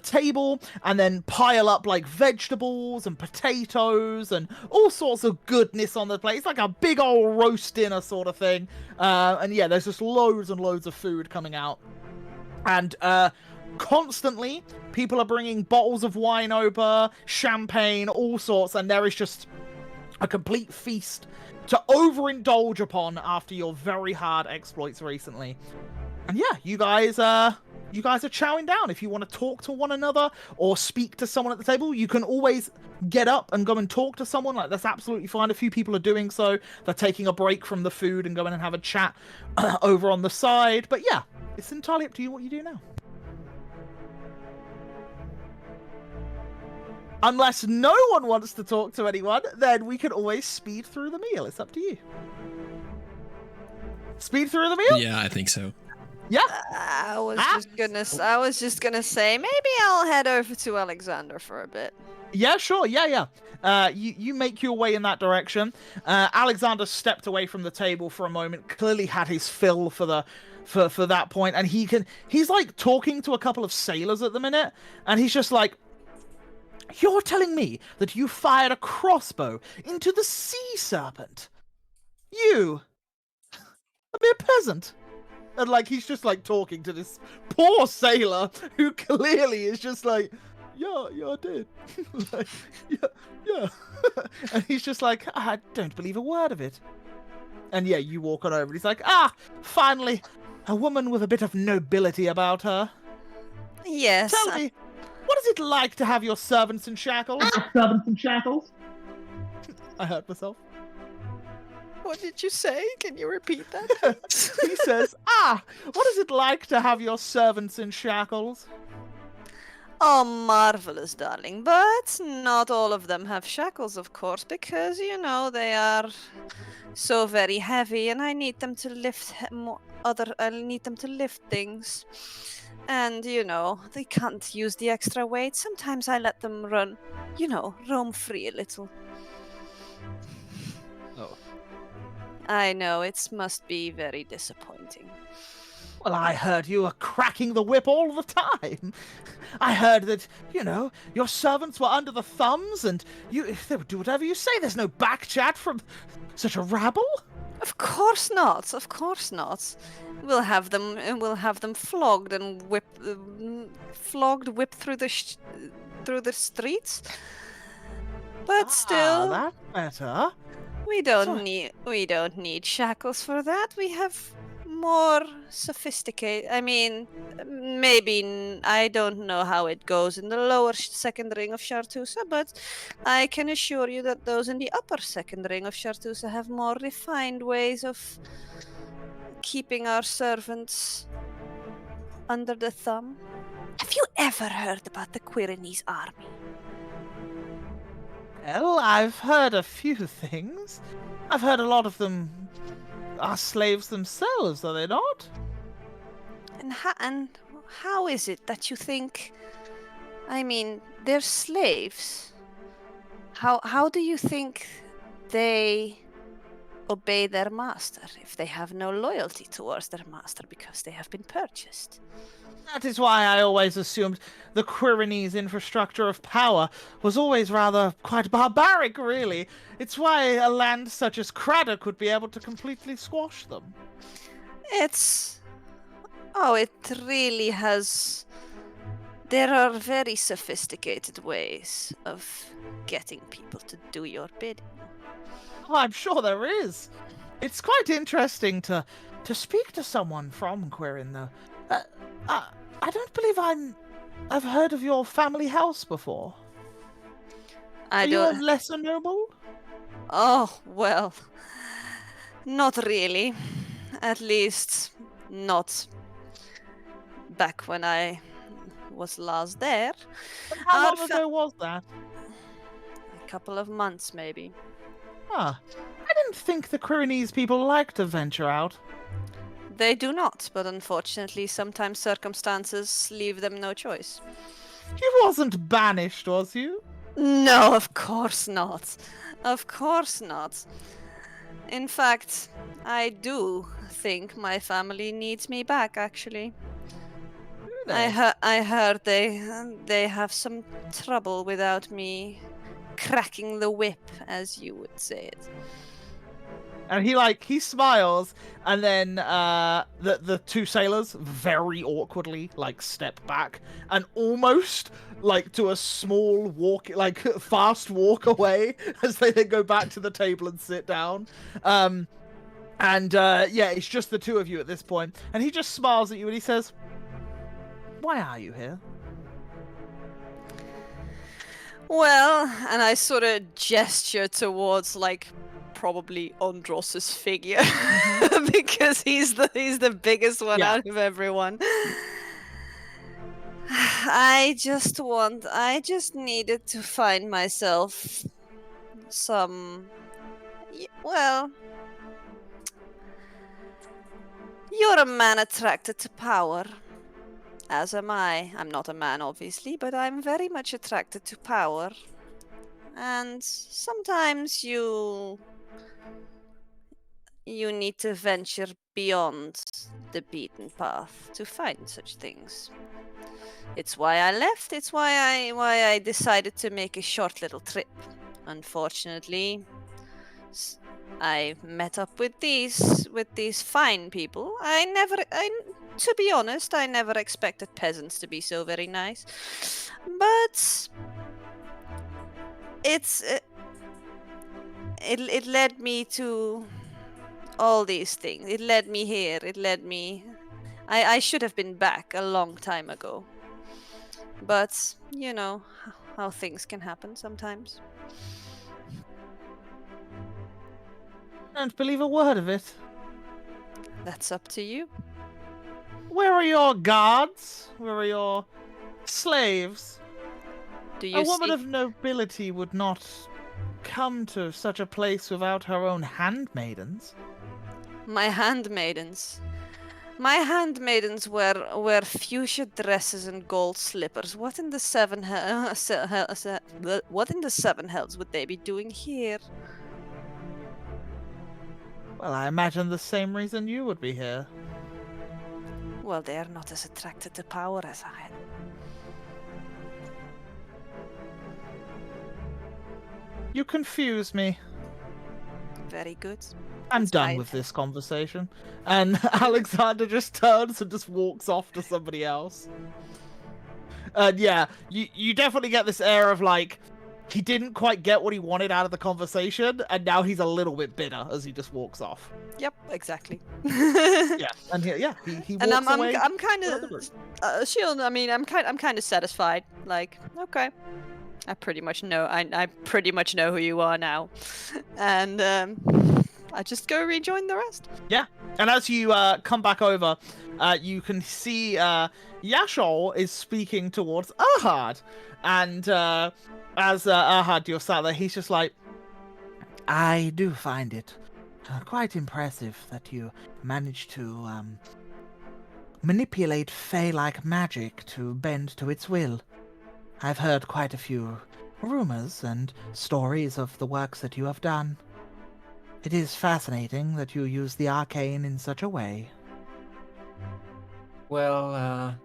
table, and then pile up like vegetables and potatoes and all sorts of goodness on the plate. It's like a big old roast dinner sort of thing, and yeah, there's just loads and loads of food coming out, and constantly people are bringing bottles of wine over, champagne, all sorts, and there is just a complete feast to overindulge upon after your very hard exploits recently. And yeah, you guys are chowing down. If you want to talk to one another or speak to someone at the table, you can always get up and go and talk to someone. Like, that's absolutely fine. A few people are doing so. They're taking a break from the food and going and have a chat over on the side. But yeah, it's entirely up to you what you do now. Unless no one wants to talk to anyone, then we can always speed through the meal. It's up to you. Speed through the meal? Yeah, I think so. Yeah. I was just gonna say maybe I'll head over to Alexander for a bit. Yeah, sure. Yeah. You make your way in that direction. Alexander stepped away from the table for a moment, clearly had his fill for that point, and he's like talking to a couple of sailors at the minute, and he's just like, "You're telling me that you fired a crossbow into the sea serpent? You, a mere peasant?" And like, he's just like talking to this poor sailor who clearly is just like, yeah, I did. Like, yeah. And he's just like, I don't believe a word of it. And yeah, you walk on over and he's like, finally, a woman with a bit of nobility about her. Yes. Tell me, what is it like to have your servants in shackles? I hurt myself. What did you say? Can you repeat that? He says, what is it like to have your servants in shackles? Oh, marvelous, darling. But not all of them have shackles, of course, because, they are so very heavy, and I need them to lift things. And, they can't use the extra weight. Sometimes I let them roam free a little. Oh. I know, it must be very disappointing. Well, I heard you were cracking the whip all the time. I heard that, your servants were under the thumbs and they would do whatever you say. There's no back chat from such a rabble. Of course not. Of course not. We'll have them. We'll have them flogged and whipped through the streets. But still, that's better. we So- don't need shackles for that. We have more sophisticated. I mean, I don't know how it goes in the lower second ring of Chartusa, but I can assure you that those in the upper second ring of Chartusa have more refined ways of keeping our servants under the thumb. Have you ever heard about the Quirinese army? Well, I've heard a few things. I've heard a lot of them are slaves themselves, are they not? And how is it that you think? I mean, they're slaves. How do you think they obey their master if they have no loyalty towards their master because they have been purchased? That is why I always assumed the Quirinese infrastructure of power was always rather quite barbaric, really. It's why a land such as Craddock would be able to completely squash them. It really has. There are very sophisticated ways of getting people to do your bidding. Oh, I'm sure there is. It's quite interesting to speak to someone from Quirin, though. I don't believe I've heard of your family house before. I Are you don't. a lesser noble? Oh, well. Not really. At least, not back when I was last there. How Our long ago was that? A couple of months, maybe. Ah, I didn't think the Quirinese people liked to venture out. They do not, but unfortunately, sometimes circumstances leave them no choice. You wasn't banished, was you? No, of course not. Of course not. In fact, I do think my family needs me back, actually. I heard they have some trouble without me cracking the whip, as you would say it. And he smiles, and then the two sailors very awkwardly step back and almost do a small walk, fast walk away as they then go back to the table and sit down. It's just the two of you at this point, and he just smiles at you and he says, "Why are you here?" Well, and I sort of gesture towards probably Ondros's figure because he's the biggest one Yeah. out of everyone. I just needed to find myself well, you're a man attracted to power. As am I. I'm not a man, obviously, but I'm very much attracted to power. And sometimes you need to venture beyond the beaten path to find such things. It's why I left. It's why I decided to make a short little trip. Unfortunately, I met up with these fine people. To be honest, I never expected peasants to be so very nice. But it led me to all these things. It led me here. I should have been back a long time ago. But you know how things can happen sometimes. I don't believe a word of it. That's up to you. Where are your guards? Where are your slaves? Do you A woman see? of nobility would not come to such a place without her own handmaidens. My handmaidens. My handmaidens wear fuchsia dresses and gold slippers. What in the seven hells would they be doing here? Well, I imagine the same reason you would be here. Well, they are not as attracted to power as I am. You confuse me. Very good. I'm That's done fine. with this conversation. And Alexander just turns and just walks off to somebody else. And yeah, you definitely get this air of like, he didn't quite get what he wanted out of the conversation, and now he's a little bit bitter as he just walks off. Yep, exactly. Yeah, and he walks And away. I'm kind to another group. of Shield. I mean, I'm kind of satisfied. Like, okay, I pretty much know. I pretty much know who you are now, and I just go rejoin the rest. And as you come back over, you can see Yashol is speaking towards Erhard. And as Erhard, you're sat there, he's just like, I do find it quite impressive that you managed to manipulate Fey-like magic to bend to its will. I've heard quite a few rumors and stories of the works that you have done. It is fascinating that you use the arcane in such a way. Well,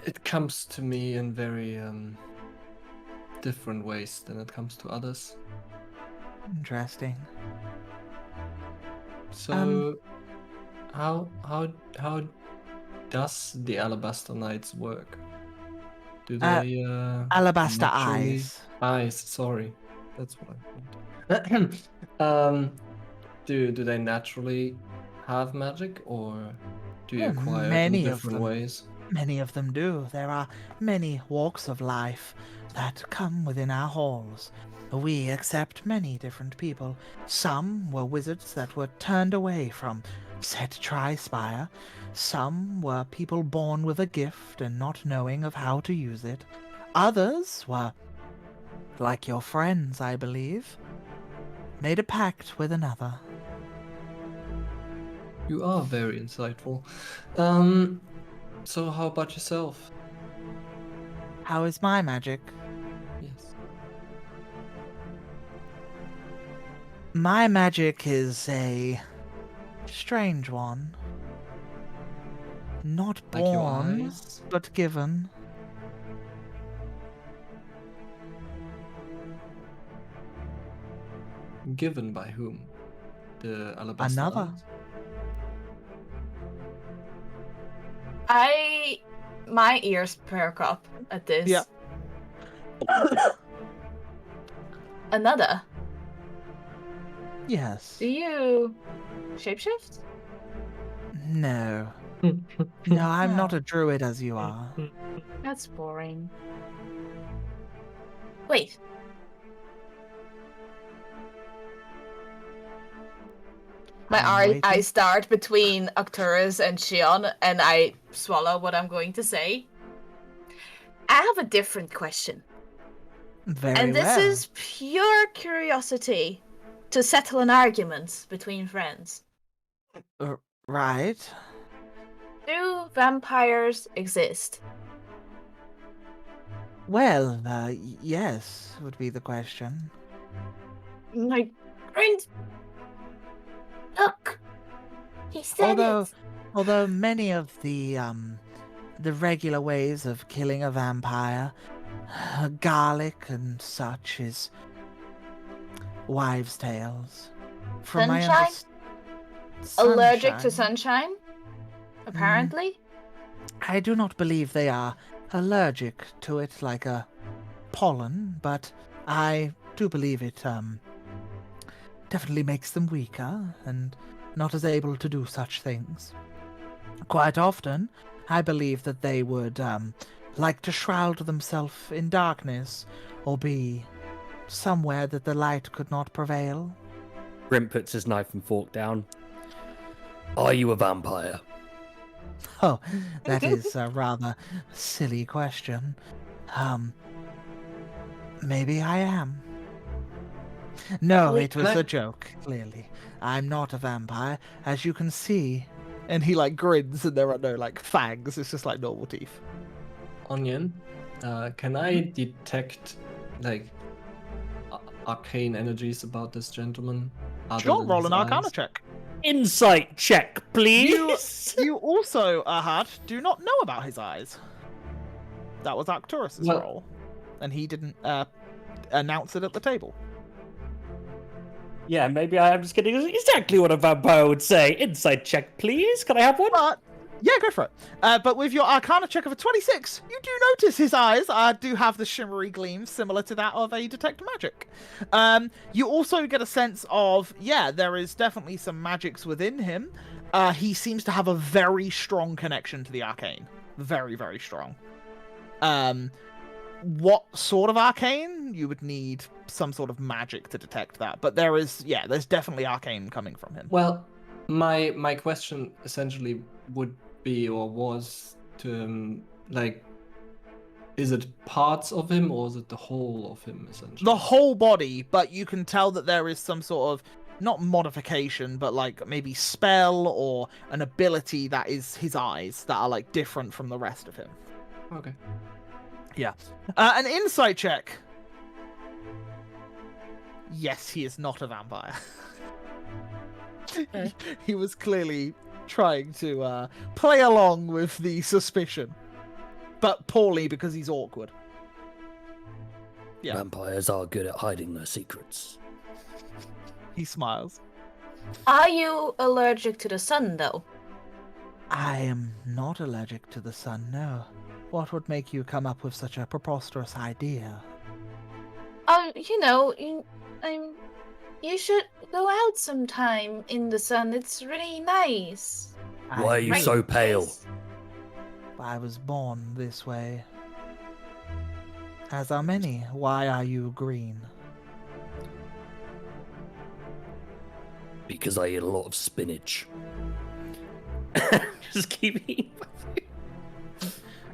it comes to me in very different ways than it comes to others. Interesting. So, how does the Alabaster Knights work? Do they Alabaster naturally- eyes. Eyes, sorry, that's what I meant. Do they naturally have magic, or do you Oh, acquire it in many of different them. ways? Many of them do. There are many walks of life that come within our halls. We accept many different people. Some were wizards that were turned away from said Tri-Spire. Some were people born with a gift and not knowing of how to use it. Others were, like your friends, I believe, made a pact with another. You are very insightful. So how about yourself? How is my magic? Yes. My magic is a strange one. Not Like your born, eyes? but given. Given by whom? The Alabaster Another. Eyes? My ears perk up at this. Yeah. Another. Yes. Do you shapeshift? No. No, I'm not a druid as you are. That's boring. Wait. My I'm waiting. eyes start between Arcturus and Shion, and I swallow what I'm going to say. I have a different question. Very And this well. is pure curiosity to settle an argument between friends. Right. Do vampires exist? Well, yes, would be the question. My friend. Look, he said it. Although many of the regular ways of killing a vampire, garlic and such, is wives' tales. From my Sunshine? Allergic to Sunshine? sunshine? Apparently. I do not believe they are allergic to it like a pollen, but I do believe it definitely makes them weaker and not as able to do such things. Quite often, I believe that they would like to shroud themselves in darkness or be somewhere that the light could not prevail. Grim puts his knife and fork down. Are you a vampire? Oh, that is a rather silly question. Maybe I am. No, Wait, it was can I- a joke, clearly. I'm not a vampire, as you can see. And he, like, grins, and there are no, like, fangs. It's just, like, normal teeth. Onion, can I detect like arcane energies about this gentleman? other Sure, than roll his an Arcana eyes? check. Insight check, please. You also, Ahad, do not know about his eyes. That was Arcturus's Well- role. And he didn't announce it at the table. Yeah, maybe I am just getting exactly what a vampire would say. Insight check, please. Can I have one? But yeah, go for it. But with your Arcana check of a 26, you do notice his eyes do have the shimmery gleam similar to that of a detect magic. You also get a sense of, yeah, there is definitely some magics within him. He seems to have a very strong connection to the arcane. Very, very strong. What sort of arcane? You would need some sort of magic to detect that. But there's definitely arcane coming from him. Well, my question essentially would be or was to like, is it parts of him or is it the whole of him essentially? The whole body, but you can tell that there is some sort of, not modification, but like maybe spell or an ability that is his eyes that are like different from the rest of him. Okay. Yeah. An insight check. Yes, he is not a vampire. He was clearly trying to play along with the suspicion, but poorly because he's awkward. Yeah. Vampires are good at hiding their secrets. He smiles. Are you allergic to the sun, though? I am not allergic to the sun, no. What would make you come up with such a preposterous idea? You should go out sometime in the sun. It's really nice. Why are you so pale? I was born this way. As are many. Why are you green? Because I eat a lot of spinach. Just keep eating.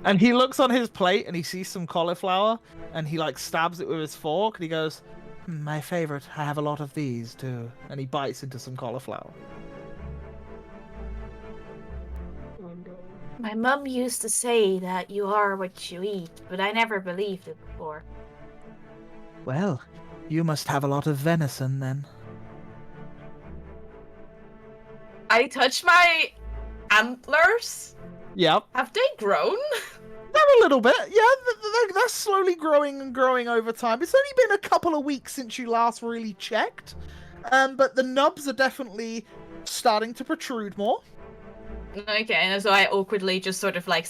And he looks on his plate and he sees some cauliflower and he like stabs it with his fork and he goes, my favorite, I have a lot of these too. And he bites into some cauliflower. My mum used to say that you are what you eat, but I never believed it before. Well, you must have a lot of venison then. I touch my antlers. Yep. Have they grown? They're a little bit, yeah. They're slowly growing and growing over time. It's only been a couple of weeks since you last really checked, but the nubs are definitely starting to protrude more. Okay, and so I awkwardly just sort of like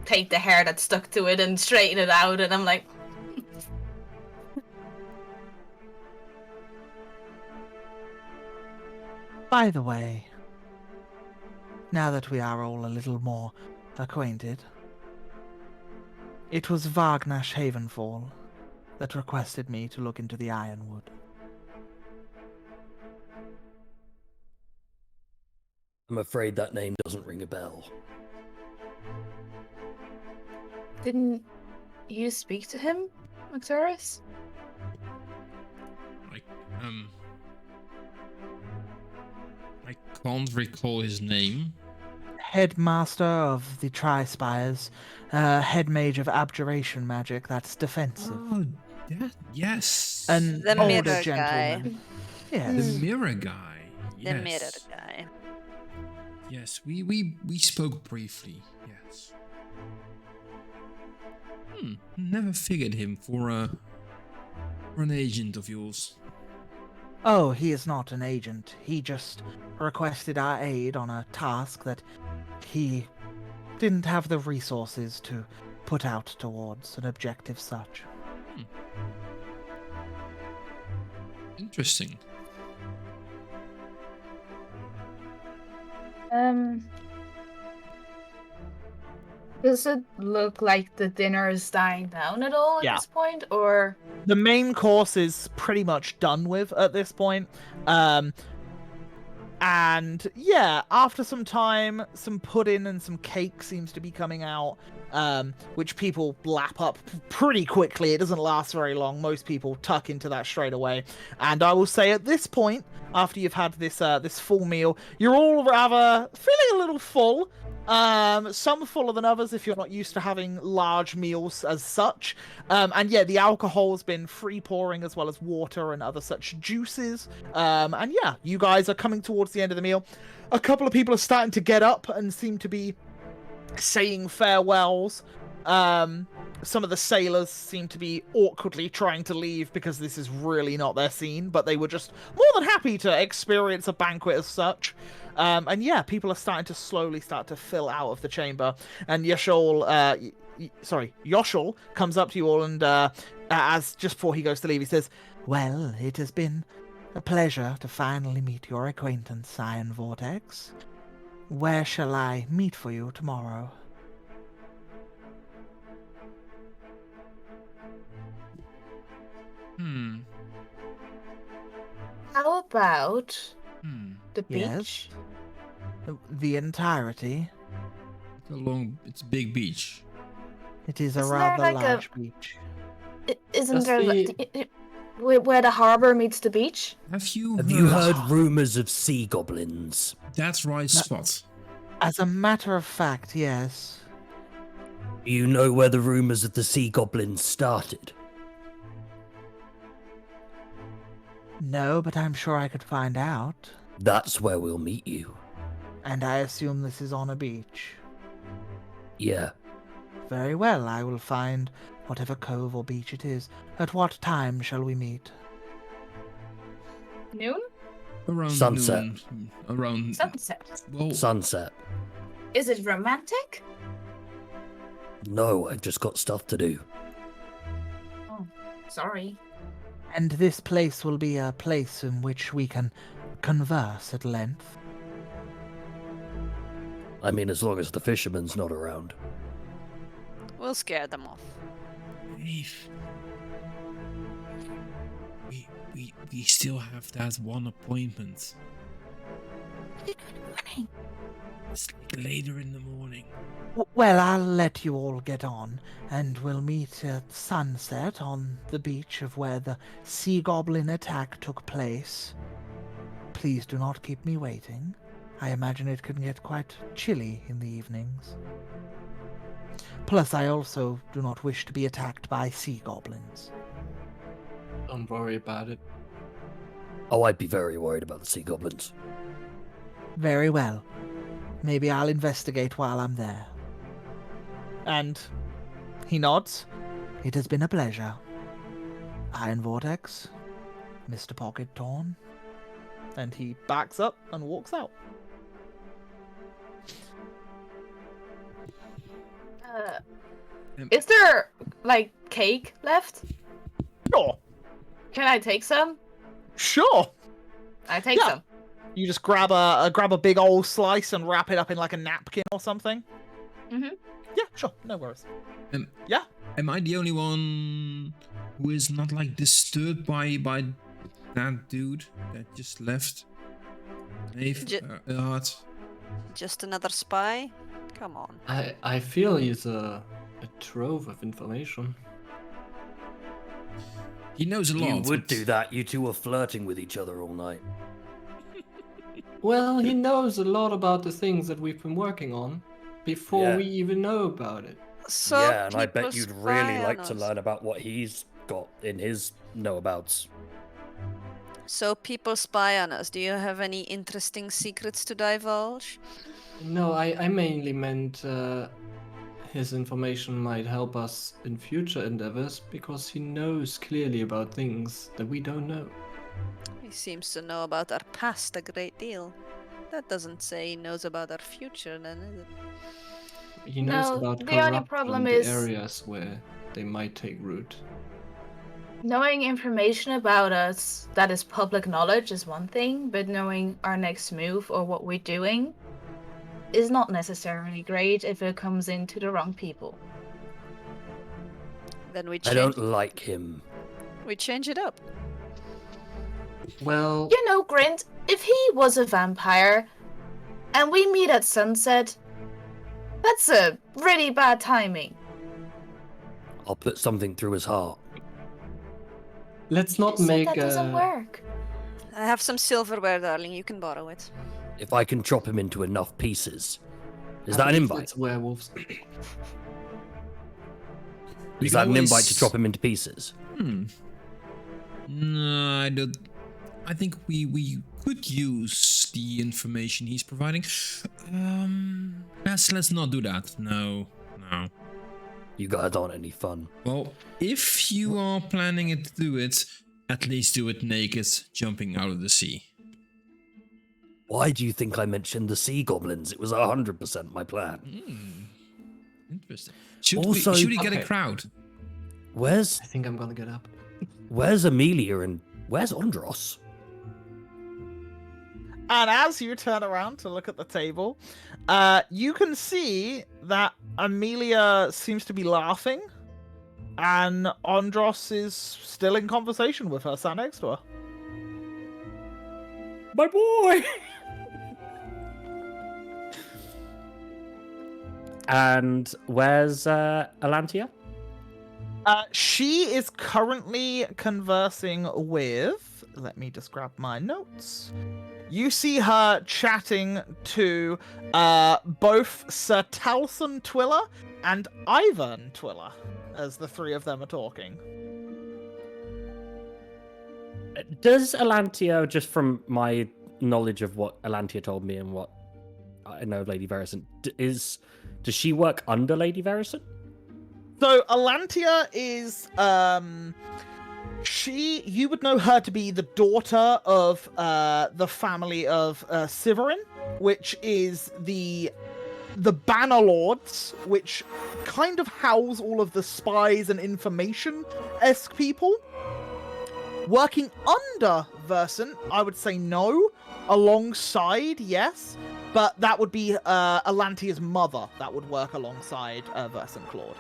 take the hair that's stuck to it and straighten it out, and I'm like, By the way, now that we are all a little more acquainted, it was Wagnash Havenfall that requested me to look into the Ironwood. I'm afraid that name doesn't ring a bell. didn't you speak to him, Arcturus? I can't recall his name. Headmaster of the Tri-Spires, head mage of abjuration magic that's defensive. Oh, yes. An The older mirror gentleman. the Yes. mirror guy. The Yes. mirror guy. Yes, we spoke briefly. Yes. Never figured him for an agent of yours. Oh, he is not an agent. He just requested our aid on a task that he didn't have the resources to put out towards an objective such. Interesting. Does it look like the dinner is dying down at all at Yeah. this point, or? The main course is pretty much done with at this point. And yeah, after some time, some pudding and some cake seems to be coming out, which people lap up pretty quickly. It doesn't last very long. Most people tuck into that straight away. And I will say at this point, after you've had this full meal, you're all rather feeling a little full. Some fuller than others if you're not used to having large meals as such. And yeah, the alcohol's been free pouring as well as water and other such juices. And yeah, you guys are coming towards the end of the meal. A couple of people are starting to get up and seem to be saying farewells. Some of the sailors seem to be awkwardly trying to leave because this is really not their scene, but they were just more than happy to experience a banquet as such. And yeah, people are starting to slowly start to fill out of the chamber. And Yoshol comes up to you all and as just before he goes to leave, he says, "Well, it has been a pleasure to finally meet your acquaintance, Iron Vortex. Where shall I meet for you tomorrow?" How about the Yes? beach? The entirety. It's a big beach. It is a Isn't there rather like a- large beach. Isn't Does there the- where the harbor meets the beach? Have you Have you heard rumors of sea goblins? That's right spot. As a matter of fact, yes. Do you know where the rumors of the sea goblins started? No, but I'm sure I could find out. That's where we'll meet you. And I assume this is on a beach. Yeah. Very well, I will find whatever cove or beach it is. At what time shall we meet? Noon? Around Sunset. noon. Around. Sunset. Well, Sunset. Is it romantic? No, I've just got stuff to do. Oh, sorry. And this place will be a place in which we can converse at length. I mean, as long as the fisherman's not around. We'll scare them off. Dave. We still have that one appointment. It's like later in the morning. Well, I'll let you all get on, and we'll meet at sunset on the beach of where the sea goblin attack took place. Please do not keep me waiting. I imagine it can get quite chilly in the evenings. Plus, I also do not wish to be attacked by sea goblins. Don't worry about it. Oh, I'd be very worried about the sea goblins. Very well. Maybe I'll investigate while I'm there. And he nods. It has been a pleasure. Iron Vortex, Mr. Pocket Torn. And he backs up and walks out. Is there like cake left? Sure. Can I take some? Sure. I take Yeah. some. You just grab a big old slice and wrap it up in like a napkin or something. Mhm. Yeah, sure. No worries. Yeah. Am I the only one who is not like disturbed by that dude that just left? Dave, Art. Just another spy? Come on. I feel he's a trove of information. He knows a lot. You would but- do that. You two were flirting with each other all night. Well, he knows a lot about the things that we've been working on before Yeah. we even know about it. So yeah, and I people bet you'd spy really on like to us. learn about what he's got in his know-abouts. So people spy on us. Do you have any interesting secrets to divulge? No, I mainly meant his information might help us in future endeavors because he knows clearly about things that we don't know. He seems to know about our past a great deal. That doesn't say he knows about our future, then, is it? He knows No, about the only corruption, problem the is- areas where they might take root. Knowing information about us that is public knowledge is one thing, but knowing our next move or what we're doing is not necessarily great if it comes into the wrong people. Then we I change. don't like him. We change it up. Well, You know, Grint, if he was a vampire and we meet at sunset, that's a really bad timing. I'll put something through his heart. let's not Just said make that doesn't work. I have some silverware, darling. You can borrow it. If I can chop him into enough pieces. Is I that an believe invite? It's werewolves. We Is can that an invite always- to chop him into pieces? No, I don't. I think we could use the information he's providing. Let's not do that. No. You guys aren't any fun. Well, if you are planning to do it, at least do it naked, jumping out of the sea. Why do you think I mentioned the sea goblins? It was 100% my plan. Interesting. Should Also- we get a Okay. crowd? Where's I think I'm gonna get up. Amelia and where's Andros? And as you turn around to look at the table, you can see that Amelia seems to be laughing, and Andros is still in conversation with her, sat next to her. My boy! And where's Alantia? She is currently conversing with. Let me just grab my notes. You see her chatting to both Sir Talson Twiller and Ivan Twiller as the three of them are talking. Does Alantia, just from my knowledge of what Alantia told me and what I know of Lady Verison, does she work under Lady Verison? So Alantia is you would know her to be the daughter of the family of Siverin, which is the Banner Lords, which kind of house all of the spies and information-esque people. Working under Verson, I would say no. Alongside, yes. But that would be Alantia's mother that would work alongside Verson Claude.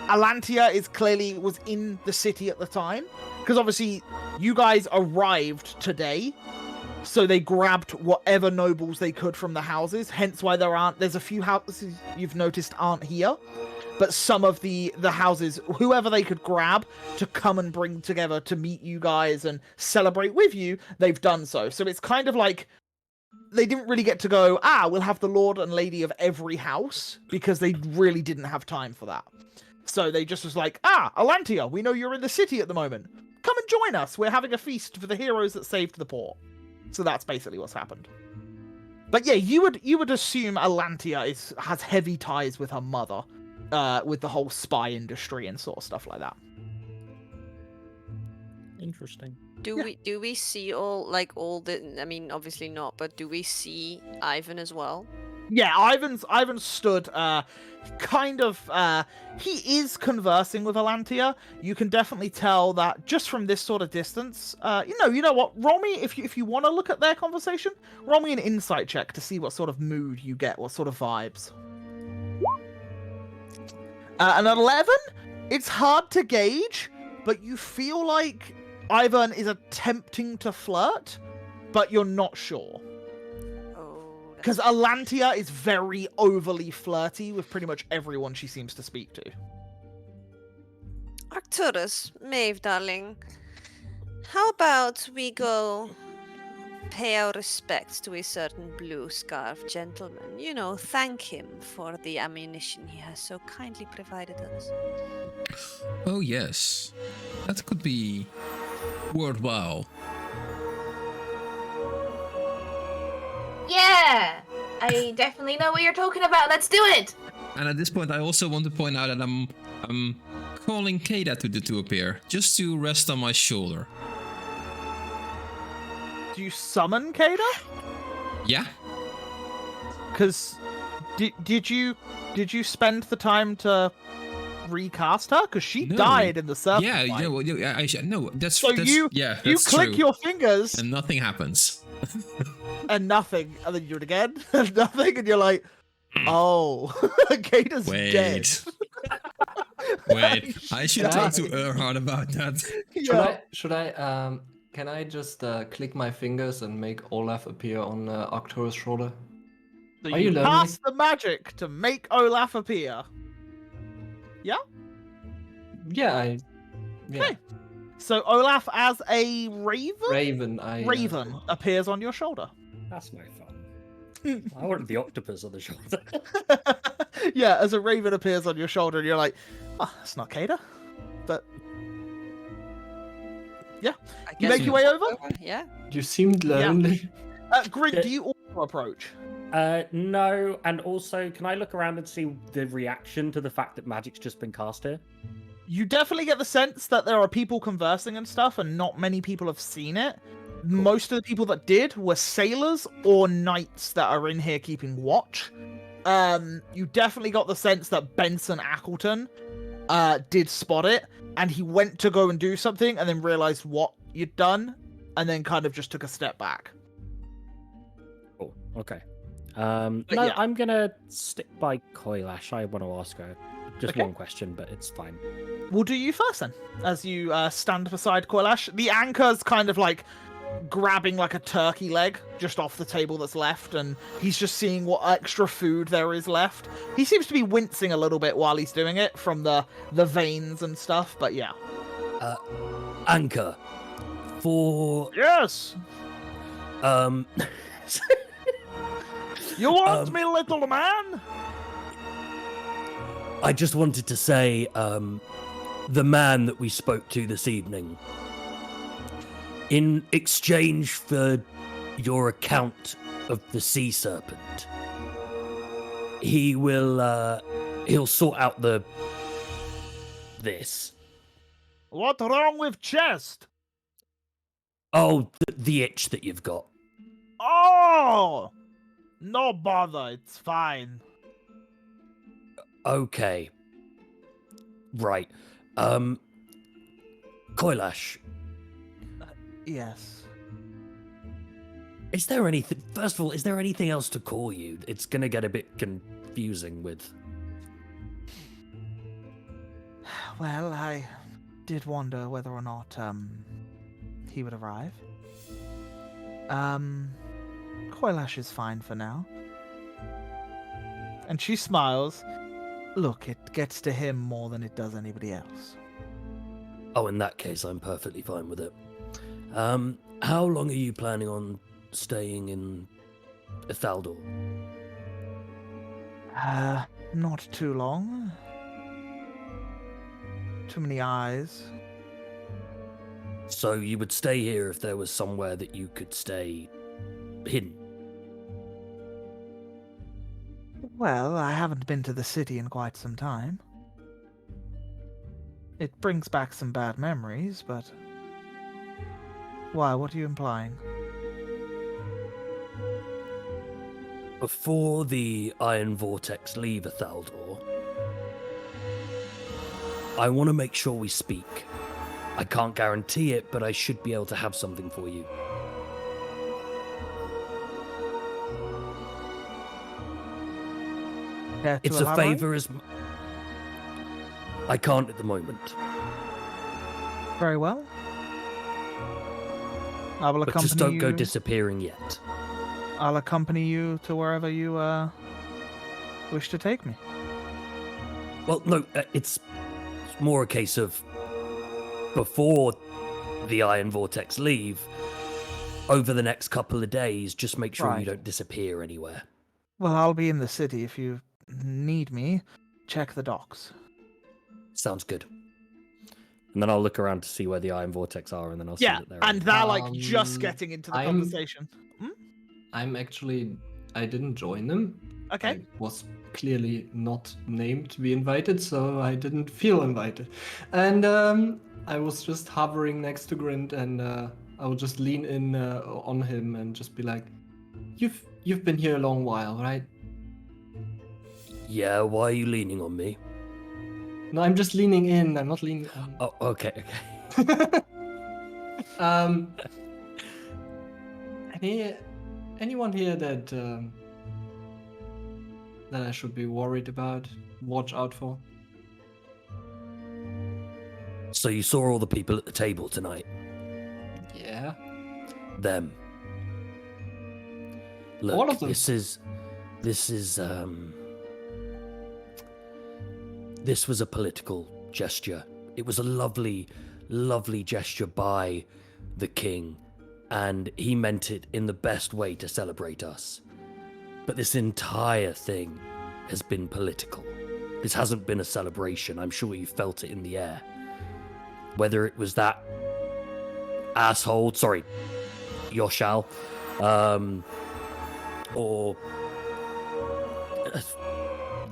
Alantia was in the city at the time, because obviously you guys arrived today, so they grabbed whatever nobles they could from the houses, hence why there's a few houses you've noticed aren't here, but some of the houses, whoever they could grab to come and bring together to meet you guys and celebrate with you, they've done so. So it's kind of like they didn't really get to go, we'll have the Lord and Lady of every house, because they really didn't have time for that. So they just was like, Alantia, we know you're in the city at the moment. Come and join us. We're having a feast for the heroes that saved the port. So that's basically what's happened. But yeah, you would assume Alantia has heavy ties with her mother, with the whole spy industry and sort of stuff like that. Interesting. Do we see all the? I mean, obviously not, but do we see Ivan as well? Yeah, Ivan stood he is conversing with Alantia. You can definitely tell that just from this sort of distance. You know what? Roll me, if you want to look at their conversation, roll me an insight check to see what sort of mood you get, what sort of vibes. An 11? It's hard to gauge, but you feel like Ivan is attempting to flirt, but you're not sure. Because Alantia is very overly flirty with pretty much everyone she seems to speak to. Arcturus, Maeve, darling, how about we go pay our respects to a certain blue scarf gentleman? You know, thank him for the ammunition he has so kindly provided us. Oh yes, that could be worthwhile. Yeah, I definitely know what you're talking about. Let's do it. And at this point, I also want to point out that I'm calling Kada to appear, just to rest on my shoulder. Do you summon Kada? Yeah. Because did you spend the time to recast her? Because she No. died in the serpent Yeah, fight. no, that's So that's, you click true. your fingers And nothing happens. and nothing, and then you do it again and nothing, and you're like, oh, Kata's dead. Wait, I should Can talk I- to Erhard about that. Should I can I just click my fingers and make Olaf appear on Arcturus' shoulder? So Are you you learning cast the magic to make Olaf appear. Yeah, yeah. Okay. So Olaf as a raven? Raven, Raven appears on your shoulder. That's no fun. I wanted the octopus on the shoulder. Yeah, as a raven appears on your shoulder, and you're like, oh, that's not Kada. But yeah, I you guess make your way over. Yeah. You seemed lonely. Grig, do you also approach? No, and also, can I look around and see the reaction to the fact that magic's just been cast here? You definitely get the sense that there are people conversing and stuff, and not many people have seen it. Most of the people that did were sailors or knights that are in here keeping watch. You definitely got the sense that Benson Ackleton did spot it, and he went to go and do something, and then realized what you'd done, and then kind of just took a step back. Oh, okay. But No, yeah. I'm gonna stick by Koilash. I want to ask her just Okay. one question, but it's fine. We'll do you first then, as you stand beside Koilash. The anchor's kind of like grabbing like a turkey leg just off the table that's left, and he's just seeing what extra food there is left. He seems to be wincing a little bit while he's doing it from the veins and stuff, but yeah. Anchor, for Yes! You want me, little man? I just wanted to say, the man that we spoke to this evening, in exchange for your account of the sea serpent, he'll sort out this. What's wrong with chest? Oh, the itch that you've got. Oh! No bother, it's fine. Okay. Right. Koilash, Yes. is there anything, first of all, is there anything else to call you? It's gonna get a bit confusing with... Well, I did wonder whether or not, he would arrive. Koilash is fine for now. And she smiles. Look, it gets to him more than it does anybody else. Oh, in that case, I'm perfectly fine with it. How long are you planning on staying in Ithaldor? Not too long. Too many eyes. So you would stay here if there was somewhere that you could stay hidden? Well, I haven't been to the city in quite some time. It brings back some bad memories, but... Why, what are you implying? Before the Iron Vortex leave Ithaldor, I want to make sure we speak. I can't guarantee it, but I should be able to have something for you. Care to It's a elaborate? favor as... I can't at the moment, Very well. I will but accompany just don't you. go disappearing yet. I'll accompany you to wherever you wish to take me. Well, no, it's more a case of before the Iron Vortex leave, over the next couple of days, just make sure you Right. don't disappear anywhere. Well, I'll be in the city if you need me. Check the docks. Sounds good. And then I'll look around to see where the Iron Vortex are, and then I'll see Yeah, that they're and they're like just Um, getting into the I'm- conversation. I'm actually. I didn't join them. Okay. I was clearly not named to be invited, so I didn't feel invited. And I was just hovering next to Grint, and I would just lean in on him and just be like, "You've been here a long while, right?" Yeah, why are you leaning on me? No, I'm just leaning in. I'm not leaning. Oh, okay, okay. Anyone here that that I should be worried about, watch out for? So you saw all the people at the table tonight? Yeah. Them. Look, All of them? this was a political gesture. It was a lovely, lovely gesture by the king, and he meant it in the best way to celebrate us. But this entire thing has been political. This hasn't been a celebration. I'm sure you felt it in the air. Whether it was that asshole, sorry, Yoshal, or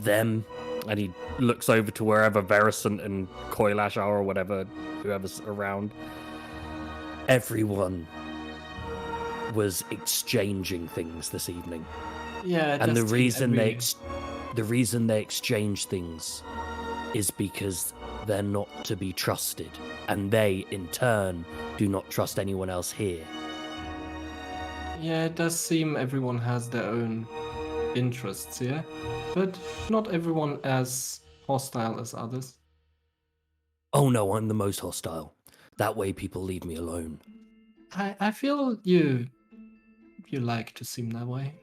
them, and he looks over to wherever Verisant and Coilash are or whatever, whoever's around. Everyone was exchanging things this evening. Yeah, And the just reason every- they exchange things is because they're not to be trusted, and they in turn do not trust anyone else here. Yeah, it does seem everyone has their own interests here, but not everyone as hostile as others. Oh no, I'm the most hostile. That way people leave me alone. I feel you like to seem that way.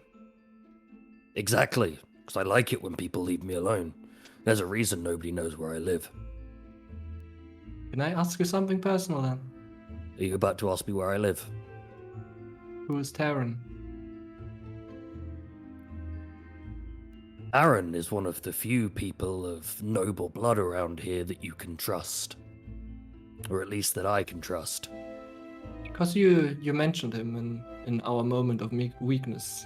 Exactly, because I like it when people leave me alone. There's a reason nobody knows where I live. Can I ask you something personal then? Are you about to ask me where I live? Who is Taryn? Aaron is one of the few people of noble blood around here that you can trust. Or at least that I can trust. Because you mentioned him in our moment of weakness.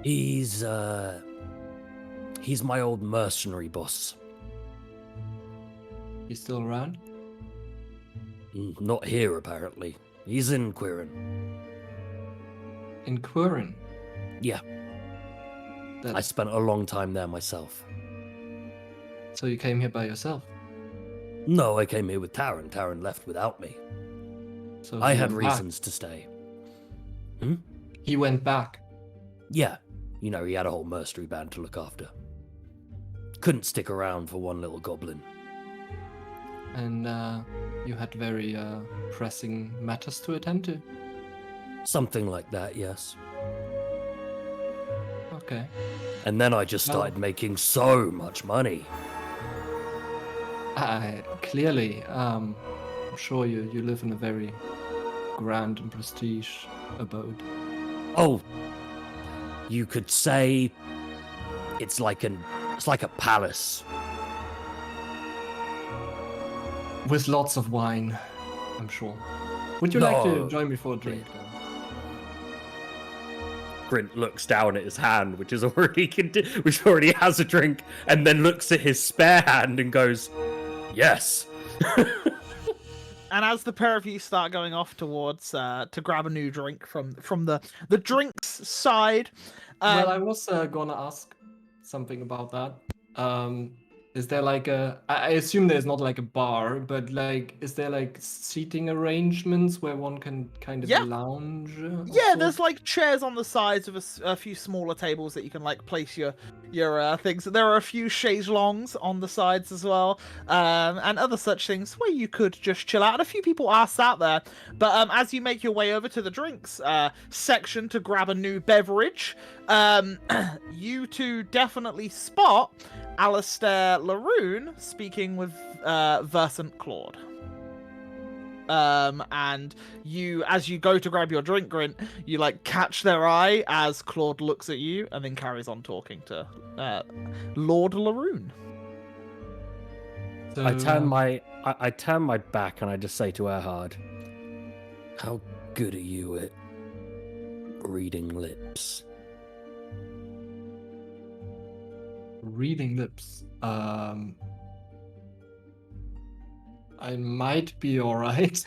He's my old mercenary boss. He's still around? Not here, apparently. He's in Quirin. In Quirin? Yeah, I spent a long time there myself. So you came here by yourself? No, I came here with Taryn. Taryn left without me. So I he had went back. reasons to stay. He went back. Yeah, you know, he had a whole mercenary band to look after. Couldn't stick around for one little goblin. And you had very pressing matters to attend to. Something like that, yes. Okay. And then I just Well- started making so much money. Clearly, I'm sure you live in a very grand and prestige abode. Oh, you could say it's like a palace. With lots of wine, I'm sure. Would you like No. to join me for a drink? though? Grint looks down at his hand, which already has a drink, and then looks at his spare hand and goes, "Yes." And as the pair of you start going off towards to grab a new drink from the drinks side, Well, I was gonna ask something about that. Is there like I assume there's not like a bar, but like, is there like seating arrangements where one can kind of Yeah. lounge? of yeah, there's sorts? like chairs on the sides of a few smaller tables that you can like place your things. There are a few chaise longues on the sides as well, and other such things where you could just chill out. And a few people are sat there, but as you make your way over to the drinks section to grab a new beverage, you two definitely spot Alistair Laroon speaking with Versant Claude. And as you go to grab your drink, Grint, you like catch their eye as Claude looks at you and then carries on talking to Lord Laroon. So, I turn my back and I just say to Erhard, "How good are you at reading lips?" reading lips. I might be alright.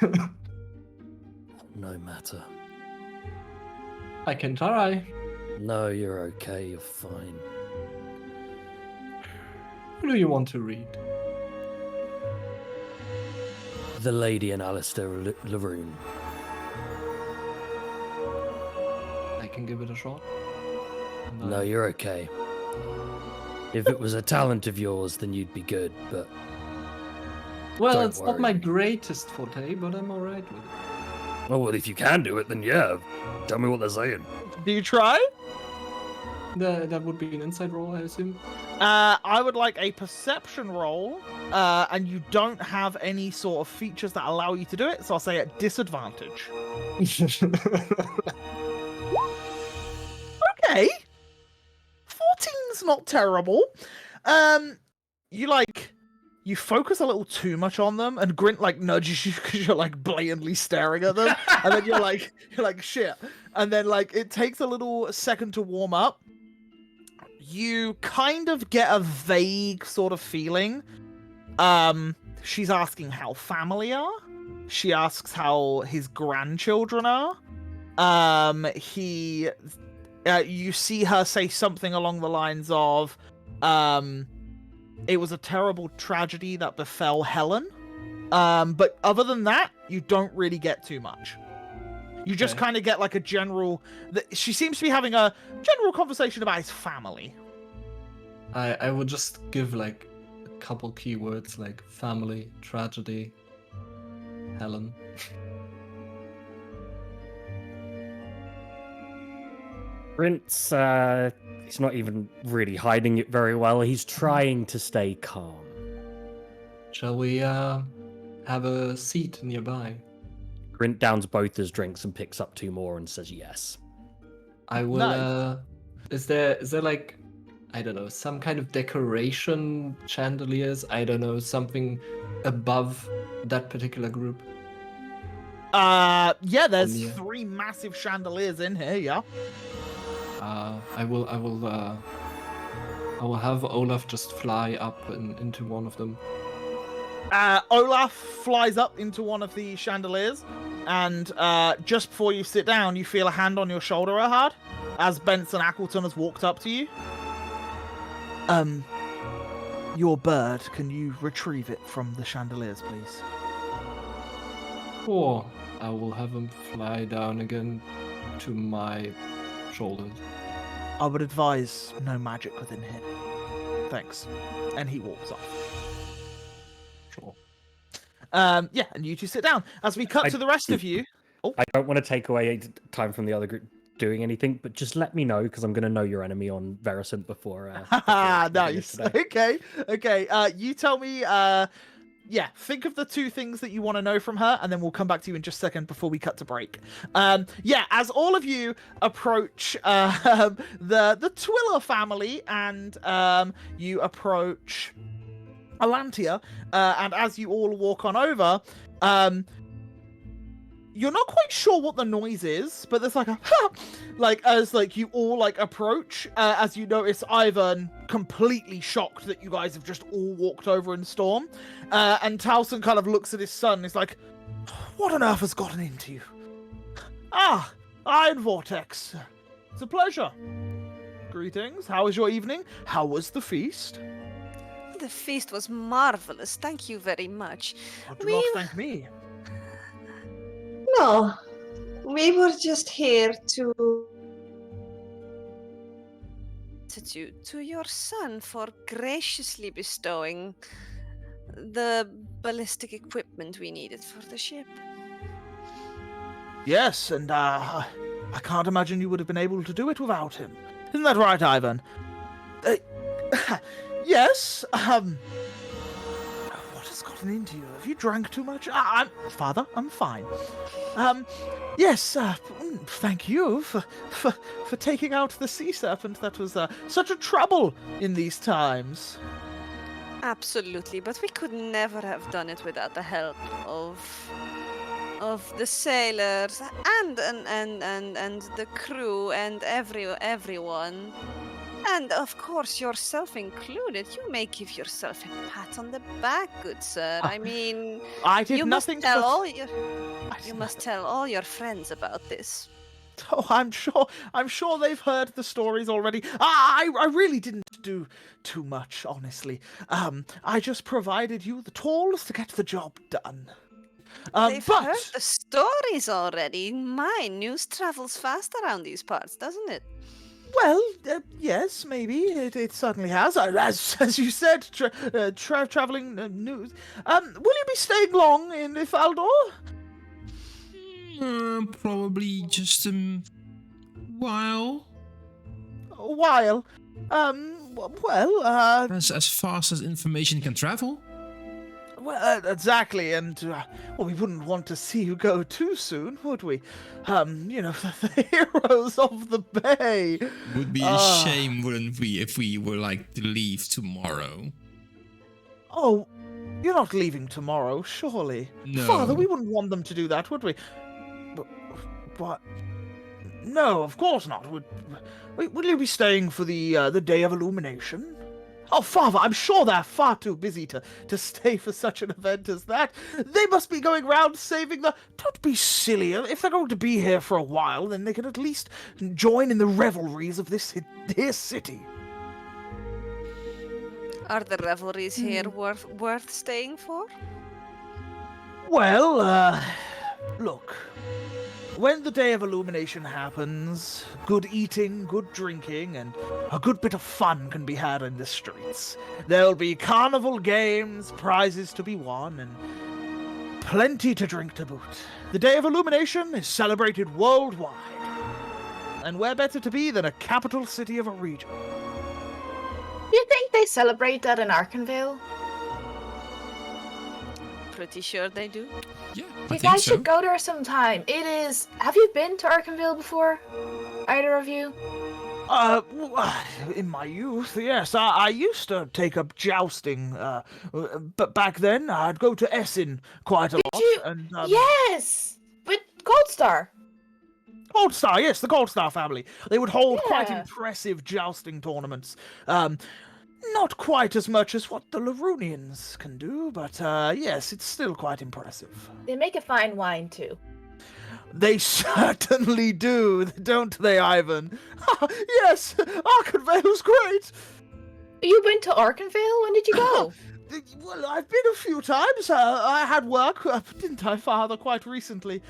No matter. I can try. No, you're okay. You're fine. Who do you want to read? The lady and Alistair Laroon. I can give it a shot. No, you're okay. If it was a talent of yours, then you'd be good, but Well, don't it's not worry. my greatest forte, but I'm alright with it. oh well, if you can do it, then yeah. Tell me what they're saying. Do you try? That would be an inside roll, I assume. I would like a perception roll, and you don't have any sort of features that allow you to do it, so I'll say at disadvantage. Okay. 14's not terrible. You focus a little too much on them, and Grint like nudges you because you're like blatantly staring at them, and then you're like shit, and then like it takes a little second to warm up. you kind of get a vague sort of feeling. She's asking how family are. She asks how his grandchildren are. You see her say something along the lines of, it was a terrible tragedy that befell Helen. But other than that, you don't really get too much. You just Okay. kind of get like a general... She seems to be having a general conversation about his family. I would just give like a couple keywords like family, tragedy, Helen. Prince, he's not even really hiding it very well. He's trying to stay calm. Shall we have a seat nearby? Grint downs both his drinks and picks up 2 more and says yes. I will. Nice. Is there like, I don't know, some kind of decoration, chandeliers? I don't know, something above that particular group. Yeah, there's Yeah. 3 massive chandeliers in here, yeah. I will have Olaf just fly up into one of them. Olaf flies up into one of the chandeliers, and just before you sit down, you feel a hand on your shoulder, Erhard, as Benson Appleton has walked up to you. Your bird, can you retrieve it from the chandeliers, please? Or I will have him fly down again to my shoulders. I would advise no magic within here. Thanks. And he walks off. Sure. Yeah, and you two sit down. As we cut I- to the rest of you... I don't want to take away time from the other group doing anything, but just let me know because I'm going to know your enemy on Veracent before. Haha, before we finish nice. today. Okay. You tell me, yeah, think of the 2 things that you want to know from her, and then we'll come back to you in just a second before we cut to break. Yeah, as all of you approach the Twiller family, and you approach Alantia, and as you all walk on over, you're not quite sure what the noise is, but there's like a like as like you all like approach, as you notice Ivan completely shocked that you guys have just all walked over in Storm, and Towson kind of looks at his son and is like, "What on earth has gotten into you?" "Ah, Iron Vortex. It's a pleasure. Greetings. How was your evening? How was the feast?" The feast was marvelous. Thank you very much. Oh, do We- not thank me. No, we were just here to. Gratitude to your son for graciously bestowing the ballistic equipment we needed for the ship. Yes, and I can't imagine you would have been able to do it without him. Isn't that right, Ivan? Yes. What has gotten into you? Have you drank too much? Father, I'm fine. Yes. Thank you for taking out the sea serpent. That was such a trouble in these times. Absolutely, but we could never have done it without the help of the sailors and the crew and everyone. And of course, yourself included. You may give yourself a pat on the back, good sir. I mean, I did you nothing must tell but... all your I you did must tell all your friends about this. Oh, I'm sure they've heard the stories already. I really didn't do too much, honestly. I just provided you the tools to get the job done. They've But heard the stories already. My news travels fast around these parts, doesn't it? well, yes, maybe it certainly has. As you said, traveling news. Will you be staying long in Ifaldor? Probably just while. A while. Well, As fast as information can travel. Well, exactly, and well, we wouldn't want to see you go too soon, would we? You know, the heroes of the bay. Would be a Ah. shame, wouldn't we, if we were like to leave tomorrow? Oh, you're not leaving tomorrow, surely. No. Father, we wouldn't want them to do that, would we? But, what? No, of course not. Will you be staying for the Day of Illumination? Oh, Father, I'm sure they're far too busy to stay for such an event as that. They must be going round saving the... Don't be silly. If they're going to be here for a while, then they can at least join in the revelries of this city. Are the revelries here worth staying for? Well, look. When the Day of Illumination happens, good eating, good drinking, and a good bit of fun can be had in the streets. There'll be carnival games, prizes to be won, and plenty to drink to boot. The Day of Illumination is celebrated worldwide. And where better to be than a capital city of a region? Do you think they celebrate that in Arkenvale? Pretty sure they do. Yeah, I You think guys so. should go there sometime. It is. Have you been to Arkenvale before? Either of you? In my youth, yes, I used to take up jousting, but back then I'd go to Essen quite a lot. you? And, Yes! With Gold Star. Gold Star, yes, the Gold Star family. They would hold quite Yeah. impressive jousting tournaments. Not quite as much as what the Larunians can do, but yes, it's still quite impressive. They make a fine wine too. They certainly do, don't they, Ivan? Yes, Arkenvale's great! You been to Arkenvale? When did you go? Well, I've been a few times. I had work, didn't I, Father, quite recently?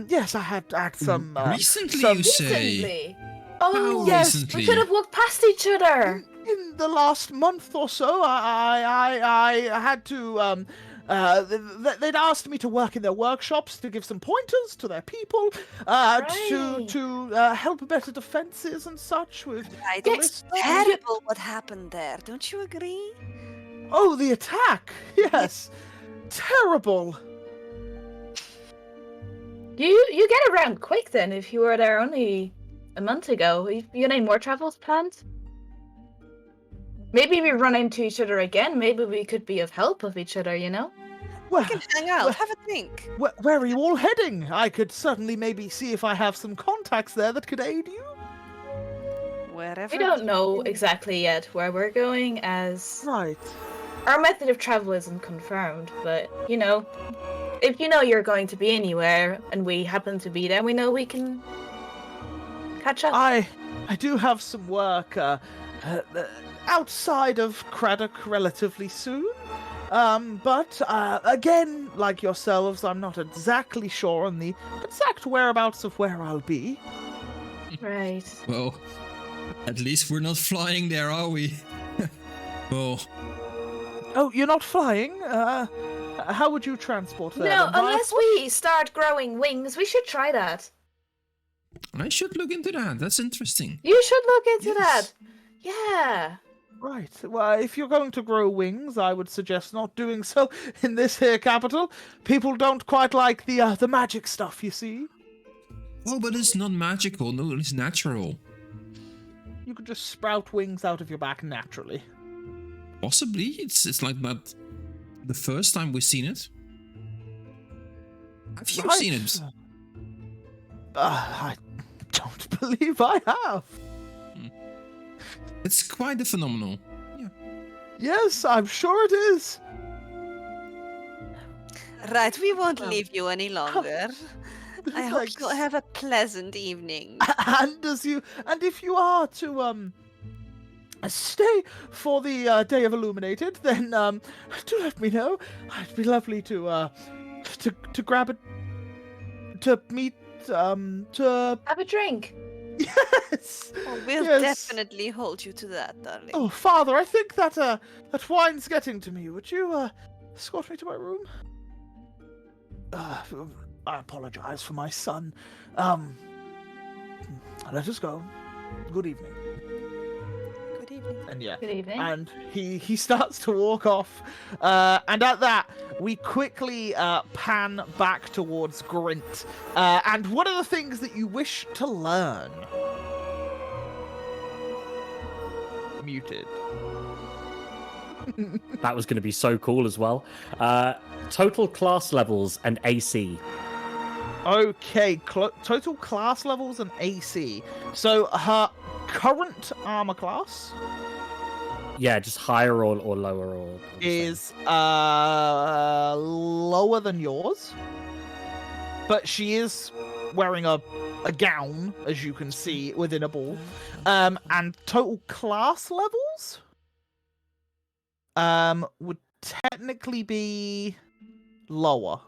Yes, I had some... Recently, some... you say? Recently. Oh, How yes. recently? We could have walked past each other. In the last month or so, I had to, they'd asked me to work in their workshops to give some pointers to their people, to help better defenses and such with... Right, the it's list. terrible what happened there. Don't you agree? Oh, the attack! Yes! Terrible! You get around quick then if you were there only a month ago. You got any more travels planned? Maybe we run into each other again. Maybe we could be of help of each other, you know? Well, We can hang out, have a drink. where are you all heading? I could certainly maybe see if I have some contacts there that could aid you. Wherever. We don't know exactly yet where we're going, as Right. our method of travel isn't confirmed. But, you know, if you know you're going to be anywhere and we happen to be there, we know we can catch up. I do have some work outside of Craddock relatively soon. But again, like yourselves, I'm not exactly sure on the exact whereabouts of where I'll be. Right. Well, at least we're not flying there, are we? Oh, Oh, you're not flying? How would you transport there? No, then? By unless we start growing wings, we should try that. I should look into that. That's interesting. You should look into Yes. that. Yeah. Right. Well, if you're going to grow wings, I would suggest not doing so in this here capital. People don't quite like the magic stuff, you see. Oh, but it's not magical. No, it's natural. You could just sprout wings out of your back naturally. Possibly. It's like that the first time we've seen it. Have you Right. seen it? I don't believe I have. It's quite a phenomenal. Yeah. Yes, I'm sure it is. Right, we won't Well, leave you any longer. I hope Thanks. you'll have a pleasant evening. And if you are to stay for the Day of Illuminated, then do let me know. It'd be lovely to grab it, to meet, to Have a drink. yes. Oh, we'll yes. definitely hold you to that, darling. Oh, Father, I think that that wine's getting to me. Would you escort me to my room? I apologize for my son. Let us go. Good evening. Good evening. And yeah. Good evening. And he starts to walk off. And at that, we quickly pan back towards Grint. And what are the things that you wish to learn? Muted. That was going to be so cool as well. Total class levels and AC. Okay, total class levels and AC. So her current armor class Yeah, just higher or lower or the same. is lower than yours, but she is wearing a gown, as you can see, within a ball. And total class levels would technically be lower.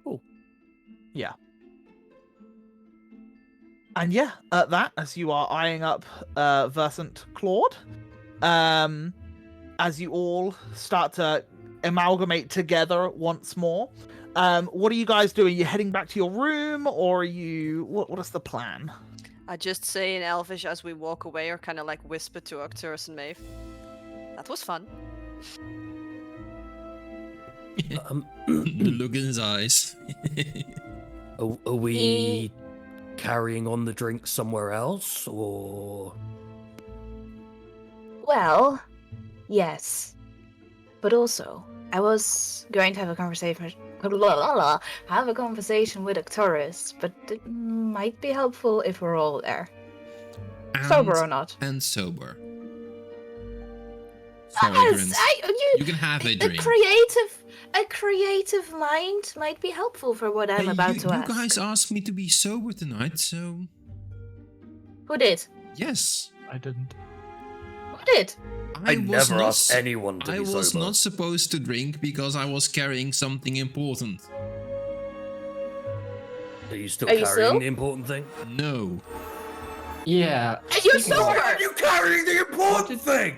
Cool. Yeah. And yeah, at that, as you are eyeing up Versant Claude, as you all start to amalgamate together once more, what are you guys doing? You heading back to your room, or are you? What is the plan? I just say in Elvish as we walk away, or kind of like whisper to Arcturus and Maeve. That was fun. Look in his eyes. Are we carrying on the drink somewhere else, or? Well, yes. But also, I was going to have a conversation with Arcturus, but it might be helpful if we're all there. Sober or not. And sober. Sorry, Grins. You can have a drink. A creative mind might be helpful for what I'm about to ask. You guys asked me to be sober tonight, so... Who did? Yes. I didn't. Who did? I never asked anyone to be sober. I was not supposed to drink because I was carrying something important. Are you still Are you carrying still? the important thing? No. Yeah. And you're speaking of- sober! Why are you carrying the important thing?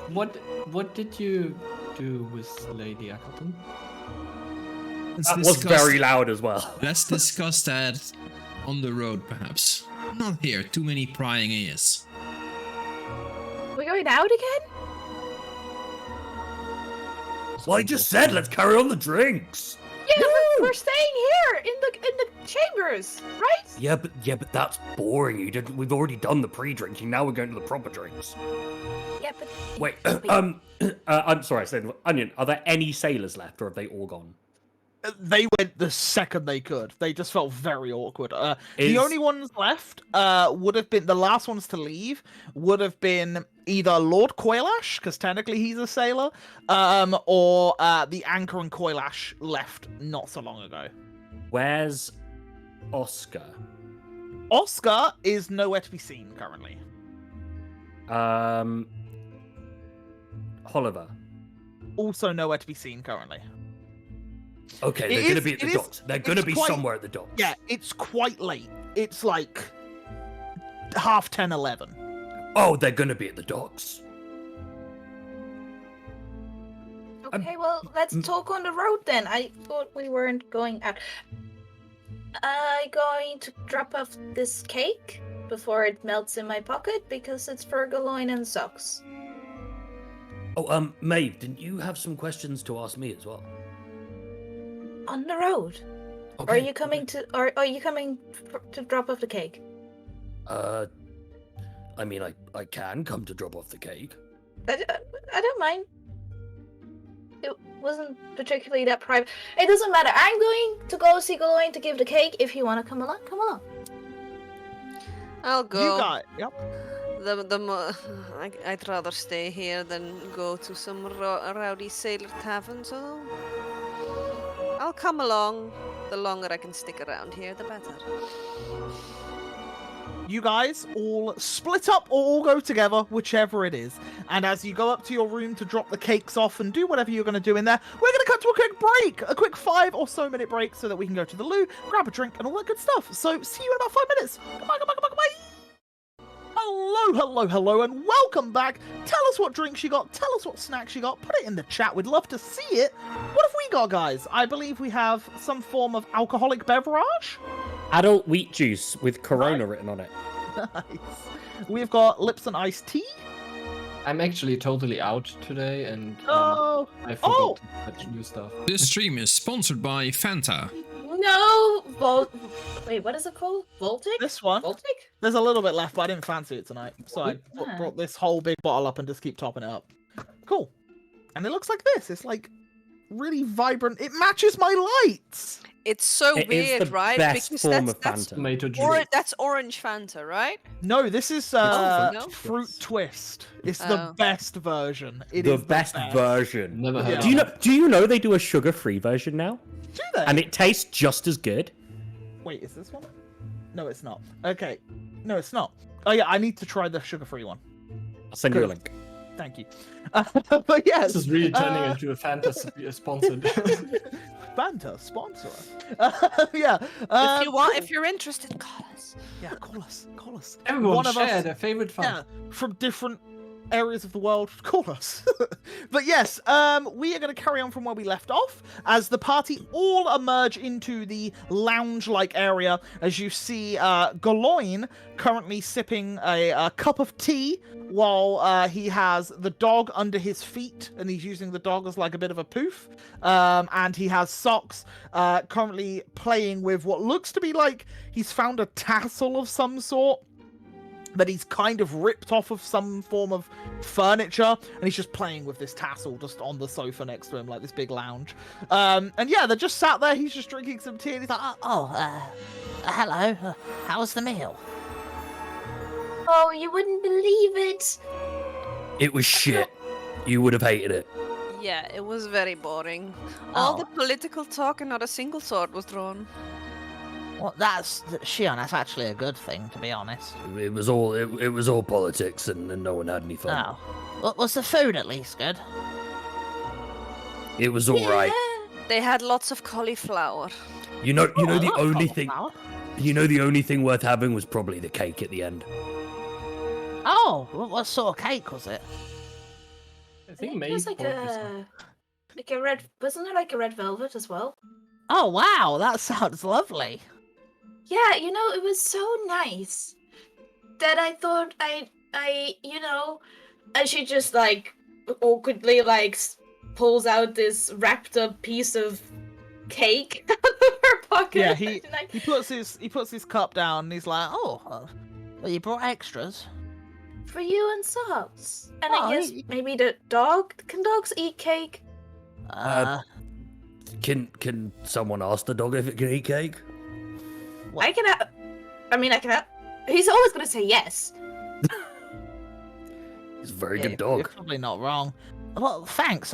What did you do with Lady Eccleton? That was very loud as well. Let's discuss that on the road, perhaps. Not here. Too many prying ears. We're going out again? Well, I just said let's carry on the drinks. Yeah, we're staying here in the chambers, right? Yeah, but that's boring. We've already done the pre-drinking. Now we're going to the proper drinks. Yeah, but Wait, I'm sorry, I said Onion. Are there any sailors left, or have they all gone? They went the second they could. They just felt very awkward. The Is- only ones left would have been the last ones to leave. Would have been either Lord Coilash, because technically he's a sailor, or the Anchor and Coilash left not so long ago. Where's Oscar? Oscar is nowhere to be seen currently. Oliver. Also nowhere to be seen currently. Okay, they're going to be at the docks. They're going to be somewhere at the docks. Yeah, it's quite late. It's like 10:30, 11. Oh, they're going to be at the docks. okay, well, let's talk on the road then. I thought we weren't going out. I'm going to drop off this cake before it melts in my pocket because it's Fergaloin and socks. Oh, Maeve, didn't you have some questions to ask me as well? On the road. Okay. Are you coming to? Are you coming to drop off the cake? I mean, I can come to drop off the cake. I don't mind. It wasn't particularly that private. It doesn't matter. I'm going to go see Galoin to give the cake. If you want to come along, come along. I'll go. You got it. Yep. I'd rather stay here than go to some rowdy sailor tavern, so I'll come along. The longer I can stick around here, the better. You guys all split up or all go together, whichever it is. And as you go up to your room to drop the cakes off and do whatever you're going to do in there, we're going to cut to a quick break. A quick 5 or so minute break so that we can go to the loo, grab a drink and all that good stuff. So see you in about 5 minutes. Goodbye, goodbye, goodbye, goodbye. Hello, and welcome back. Tell us what drinks you got. Tell us what snacks you got. Put it in the chat. We'd love to see it. What have we got, guys? I believe we have some form of alcoholic beverage. Adult wheat juice with Corona written on it. Nice. We've got lips and iced tea. I'm actually totally out today, and I forgot to touch new stuff. This stream is sponsored by Fanta. No, wait, what is it called? Voltic? This one. Voltic? There's a little bit left, but I didn't fancy it tonight. So I brought this whole big bottle up and just keep topping it up. Cool. And it looks like this. It's like really vibrant. It matches my lights. It's so It is weird, the right? best Because form of that's Fanta. Tomato juice. that's orange Fanta, right? No, this is no? fruit Yes. twist. It's the Oh. best version. It The is best version. Never heard Yeah. of Do you know? that. Do you know they do a sugar-free version now, Do they? and it tastes just as good? Wait, is this one? No, it's not. Okay. No, it's not. Oh yeah, I need to try the sugar-free one. I'll send you a Good. link. Thank you. But yes, This is really turning into a fantasy sponsored. Fanta sponsor. Yeah. If you want, cool. if you're interested, call us. Yeah, call us. Call us. Everyone One of share us- their favorite fun. Yeah, from different areas of the world, call us. But yes, we are going to carry on from where we left off as the party all emerge into the lounge-like area. As you see, Galoin currently sipping a cup of tea while he has the dog under his feet, and he's using the dog as like a bit of a poof. And he has Socks currently playing with what looks to be like he's found a tassel of some sort that he's kind of ripped off of some form of furniture, and he's just playing with this tassel just on the sofa next to him, like this big lounge. And yeah, they're just sat there, he's just drinking some tea, and he's like, hello, how was the meal? Oh, you wouldn't believe it. It was shit. You would have hated it. Yeah, it was very boring. All Oh. the political talk and not a single sword was drawn. Well, that's Shion. That's actually a good thing, to be honest. It was all politics, and no one had any fun. Oh, was the food at least good? It was all right. They had lots of cauliflower. You know I the love only thing. cauliflower. The only thing worth having was probably the cake at the end. Oh, what sort of cake was it? I think it Maeve was like bought this one. a red. Wasn't it like a red velvet as well? Oh wow, that sounds lovely. Yeah, it was so nice that I thought I she just like awkwardly like pulls out this wrapped up piece of cake out of her pocket. Yeah, like, he puts his cup down, and he's like, Oh, well, you brought extras. for you and Socks. And Oh, I guess he- maybe the dog. Can dogs eat cake? Can someone ask the dog if it can eat cake? I can. I can. He's always gonna say yes. He's a very yeah, good you're dog. probably not wrong. Well, thanks.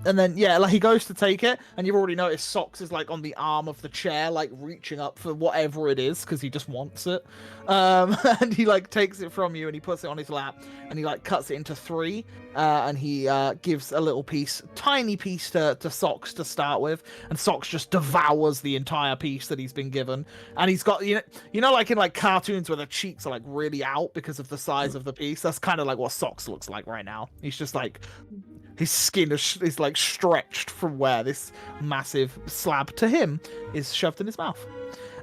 And then yeah, like he goes to take it, and you've already noticed Socks is like on the arm of the chair, like reaching up for whatever it is because he just wants it. And he like takes it from you, and he puts it on his lap, and he like cuts it into three, and he gives a little piece, tiny piece to Socks to start with, and Socks just devours the entire piece that he's been given. And he's got like in like cartoons where the cheeks are like really out because of the size of the piece. That's kind of like what Socks looks like right now. He's just like. His skin is like stretched from where this massive slab to him is shoved in his mouth.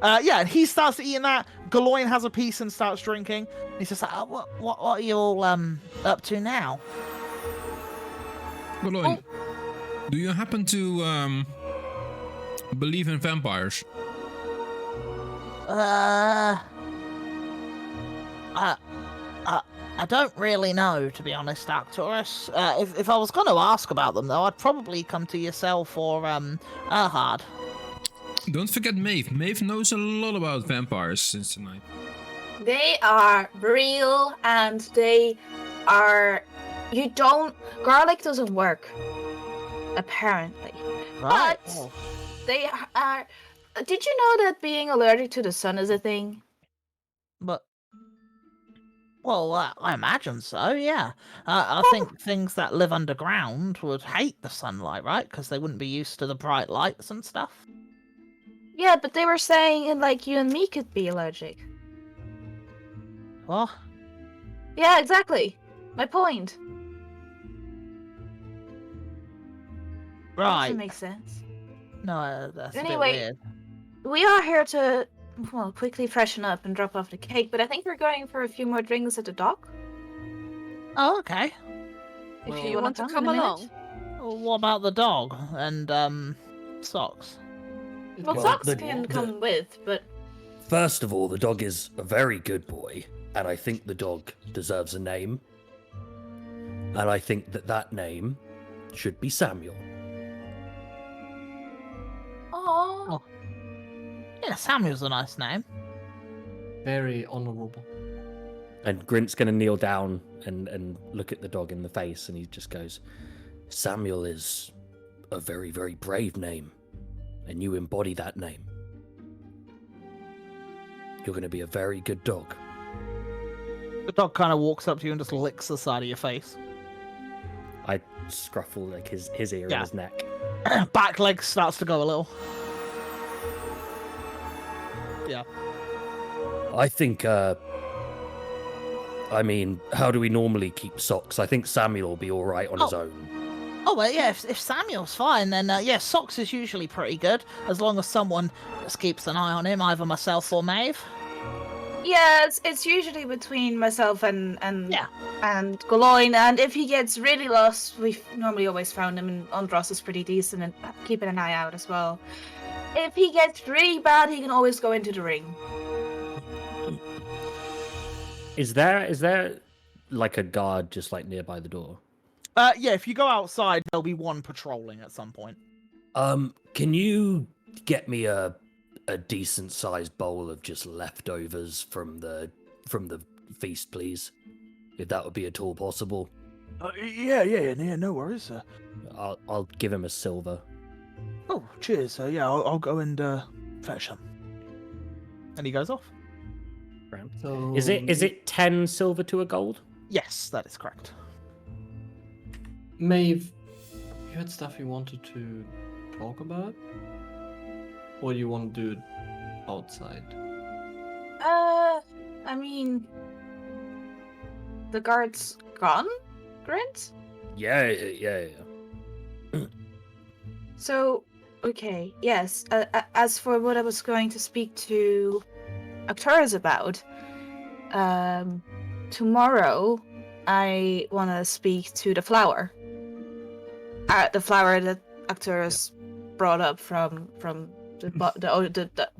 Yeah, and he starts eating that. Galoin has a piece and starts drinking. He's just like, oh, what are you all up to now? Galoin, do you happen to believe in vampires? I don't really know, to be honest, Arcturus. If I was going to ask about them, though, I'd probably come to yourself or Erhard. Don't forget Maeve. Maeve knows a lot about vampires since tonight. They are real, and they are. Garlic doesn't work. Apparently. Right? But- Oh. They are. Did you know that being allergic to the sun is a thing? But, well, I imagine so, yeah. I think things that live underground would hate the sunlight, right? Because they wouldn't be used to the bright lights and stuff. Yeah, but they were saying like you and me could be allergic. What? Yeah, exactly. My point. Right. Doesn't make sense. No, that's Anyway. a bit weird. We are here to, well, quickly freshen up and drop off the cake, but I think we're going for a few more drinks at the dock. Oh, okay. If Do you you want to in a come minute. along? Well, what about the dog and Socks? Well, Well, Socks the- can the- come with, but First of all, the dog is a very good boy, and I think the dog deserves a name. And I think that name should be Samuel. Yeah, Samuel's a nice name. Very honorable. And Grint's going to kneel down and look at the dog in the face, and he just goes, Samuel is a very, very brave name, and you embody that name. You're going to be a very good dog. The dog kind of walks up to you and just licks the side of your face. I scruffle like his ear Yeah. and his neck. Back leg starts to go a little. Yeah. I think, I mean, how do we normally keep Socks? I think Samuel will be all right on his Oh. own. Oh, well, yeah, if Samuel's fine, then, yeah, Socks is usually pretty good, as long as someone just keeps an eye on him, either myself or Maeve. Yeah, it's usually between myself and Yeah. and Goloin, and if he gets really lost, we've normally always found him, and Andros is pretty decent and keeping an eye out as well. If he gets really bad, he can always go into the ring. Is there like a guard just like nearby the door? Yeah, if you go outside, there'll be one patrolling at some point. Can you get me a decent sized bowl of just leftovers from the feast, please? If that would be at all possible. Yeah, no worries. I'll give him a silver. Oh, cheers. Yeah, I'll go and fetch them. And he goes off. So Is it 10 silver to a gold? Yes, that is correct. Maeve, you had stuff you wanted to talk about? Or you want to do it outside? I mean, the guard's gone, Grant? Yeah. So, okay, yes. As for what I was going to speak to Arcturus about, tomorrow I want to speak to the flower. The flower that Arcturus brought up from the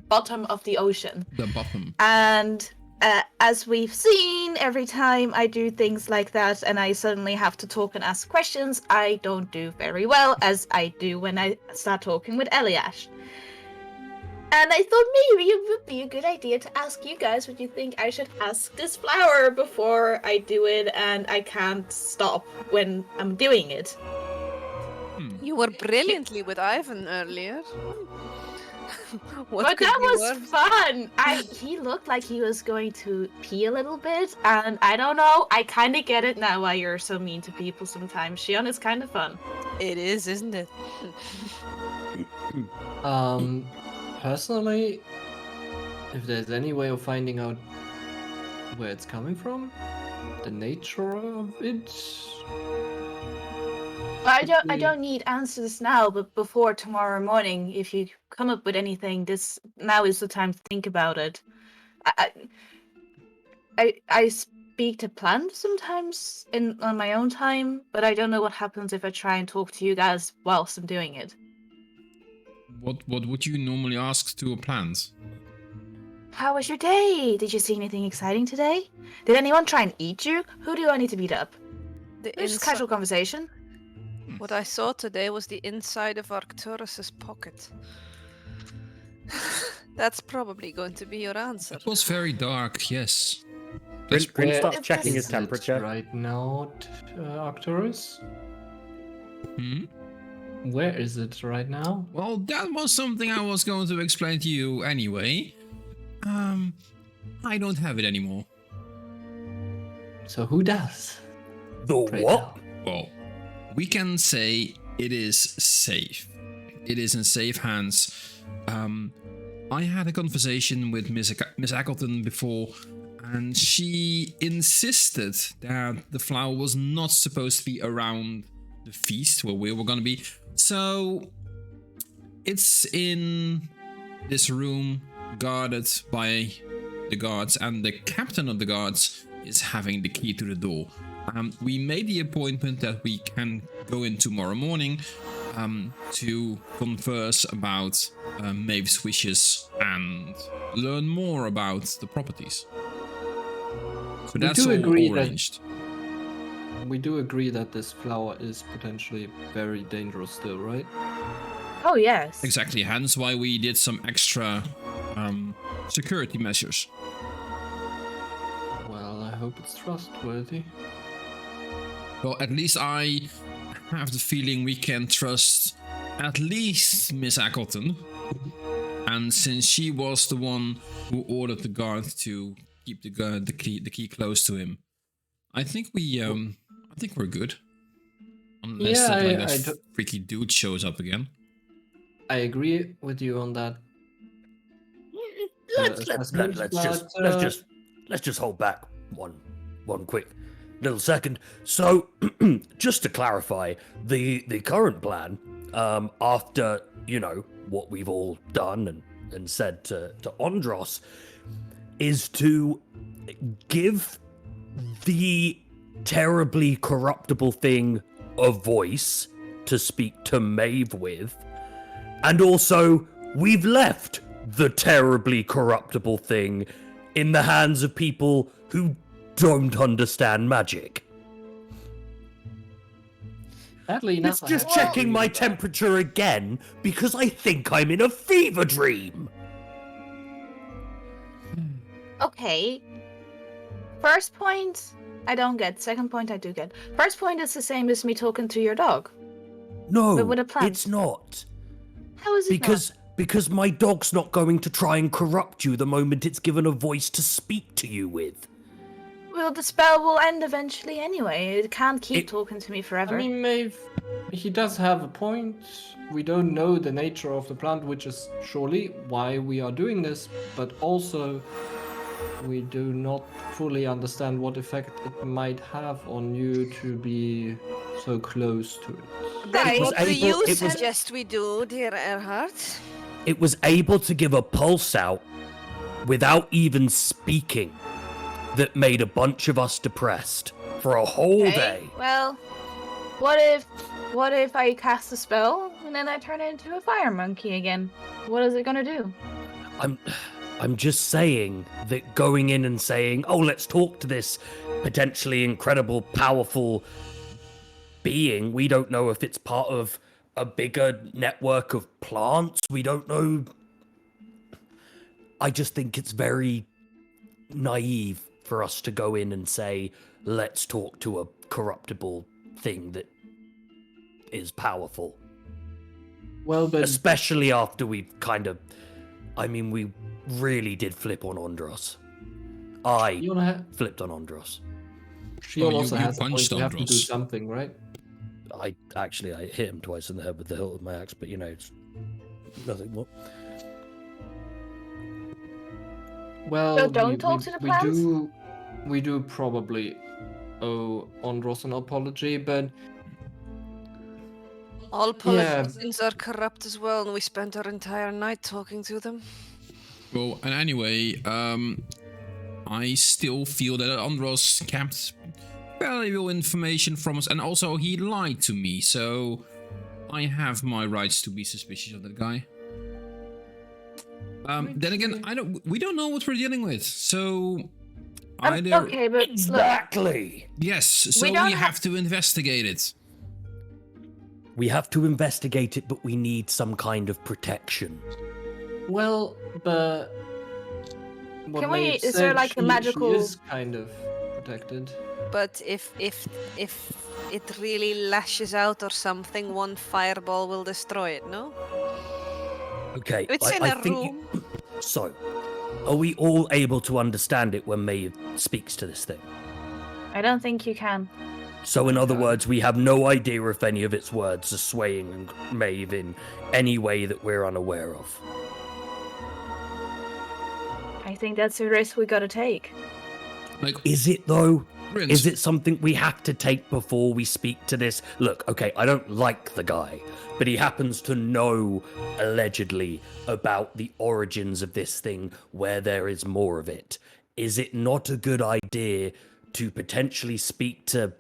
bottom of the ocean. The bottom. And as we've seen, every time I do things like that and I suddenly have to talk and ask questions, I don't do very well, as I do when I start talking with Eliash. And I thought maybe it would be a good idea to ask you guys what you think I should ask this flower before I do it and I can't stop when I'm doing it. You were brilliantly with Ivan earlier. What But could that be was worse? fun. He looked like he was going to pee a little bit, and I don't know. I kind of get it now why you're so mean to people sometimes. Shion is kind of fun. It is, isn't it? Personally, if there's any way of finding out where it's coming from, the nature of it. I don't need answers now, but before tomorrow morning, if you come up with anything, now is the time to think about it. I speak to plants sometimes on my own time, but I don't know what happens if I try and talk to you guys whilst I'm doing it. What would you normally ask to a plant? How was your day? Did you see anything exciting today? Did anyone try and eat you? Who do I need to beat up? Just casual conversation. What I saw today was the inside of Arcturus's pocket. That's probably going to be your answer. It was very dark, yes. Grin starts It's checking his Is it temperature. right now, Arcturus? Hmm? Where is it right now? Well, that was something I was going to explain to you anyway. I don't have it anymore. So who does? The Pray what? tell. Well, we can say it is safe. It is in safe hands. I had a conversation with Miss Ackleton before, and she insisted that the flower was not supposed to be around the feast where we were going to be. So it's in this room, guarded by the guards, and the captain of the guards is having the key to the door. We made the appointment that we can go in tomorrow morning to converse about Maeve's wishes and learn more about the properties. So that's do all agree that- arranged. We do agree that this flower is potentially very dangerous still, right? Oh yes. Exactly, hence why we did some extra security measures. Well, I hope it's trustworthy. Well, at least I have the feeling we can trust at least Miss Ackleton. And since she was the one who ordered the guard to keep the key close to him, I think we're good. Unless Yeah, that freaky dude shows up again. I agree with you on that. Let's just hold back one quick little second. So, just to clarify, the current plan, after what we've all done and said to Andros, is to give the terribly corruptible thing a voice to speak to Maeve with, and also we've left the terribly corruptible thing in the hands of people who don't understand magic. Sadly enough, It's just checking my temperature again because I think I'm in a fever dream. Okay. First point, I don't get. Second point, I do get. First point is the same as me talking to your dog. No, But with a plan. it's not. How is it Because my dog's not going to try and corrupt you the moment it's given a voice to speak to you with. Well, the spell will end eventually anyway. It can't keep talking to me forever. I mean, Maeve, he does have a point. We don't know the nature of the plant, which is surely why we are doing this, but also we do not fully understand what effect it might have on you to be so close to it. Then It was what do able- you it was- suggest we do, dear Erhard? It was able to give a pulse out without even speaking that made a bunch of us depressed for a whole day. Well, what if I cast a spell and then I turn into a fire monkey again? What is it gonna do? I'm just saying that going in and saying, "Oh, let's talk to this potentially incredible, powerful being," we don't know if it's part of a bigger network of plants. We don't know. I just think it's very naive for us to go in and say, "Let's talk to a corruptible thing that is powerful." Well, but Especially after we've we really did flip on Andros. I flipped on Andros. Shion you also has a point. punched We have to do Andros. something, right? I hit him twice in the head with the hilt of my axe, but it's nothing more. Well, So don't talk to the plants? We do probably owe Andros an apology, but All Yeah. politicians are corrupt as well, and we spent our entire night talking to them. Well, and anyway, I still feel that Andros kept valuable information from us, and also he lied to me, so I have my rights to be suspicious of that guy. Then again, we don't know what we're dealing with, so either Okay, but look, Exactly. yes, so We we don't have to investigate it. We have to investigate it, but we need some kind of protection. well, but what Can we- Maeve is there said, like a she magical- is kind of protected. But if it really lashes out or something, one fireball will destroy it, no? Okay, It's in I a think room. So, are we all able to understand it when Maeve speaks to this thing? I don't think you can. So, in other words, we have no idea if any of its words are swaying Maeve in any way that we're unaware of. I think that's a risk we gotta take. Like, Is it though? Prince, Is it something we have to take before we speak to this? Look, okay, I don't like the guy, but he happens to know, allegedly, about the origins of this thing where there is more of it. Is it not a good idea to potentially speak to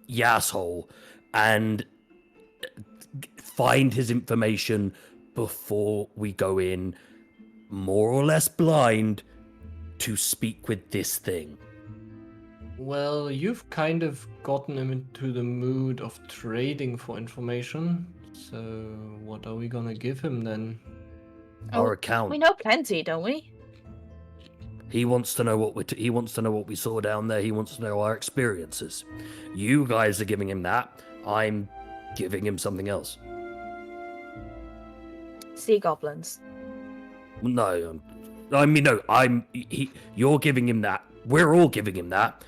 Yasshole and find his information before we go in, more or less blind, to speak with this thing? Well, you've kind of gotten him into the mood of trading for information. So, what are we gonna give him then? Our Oh, account. We know plenty, don't we? He wants to know he wants to know what we saw down there. He wants to know our experiences. You guys are giving him that. I'm giving him something else. Sea goblins. No, I mean no. You're giving him that. We're all giving him that,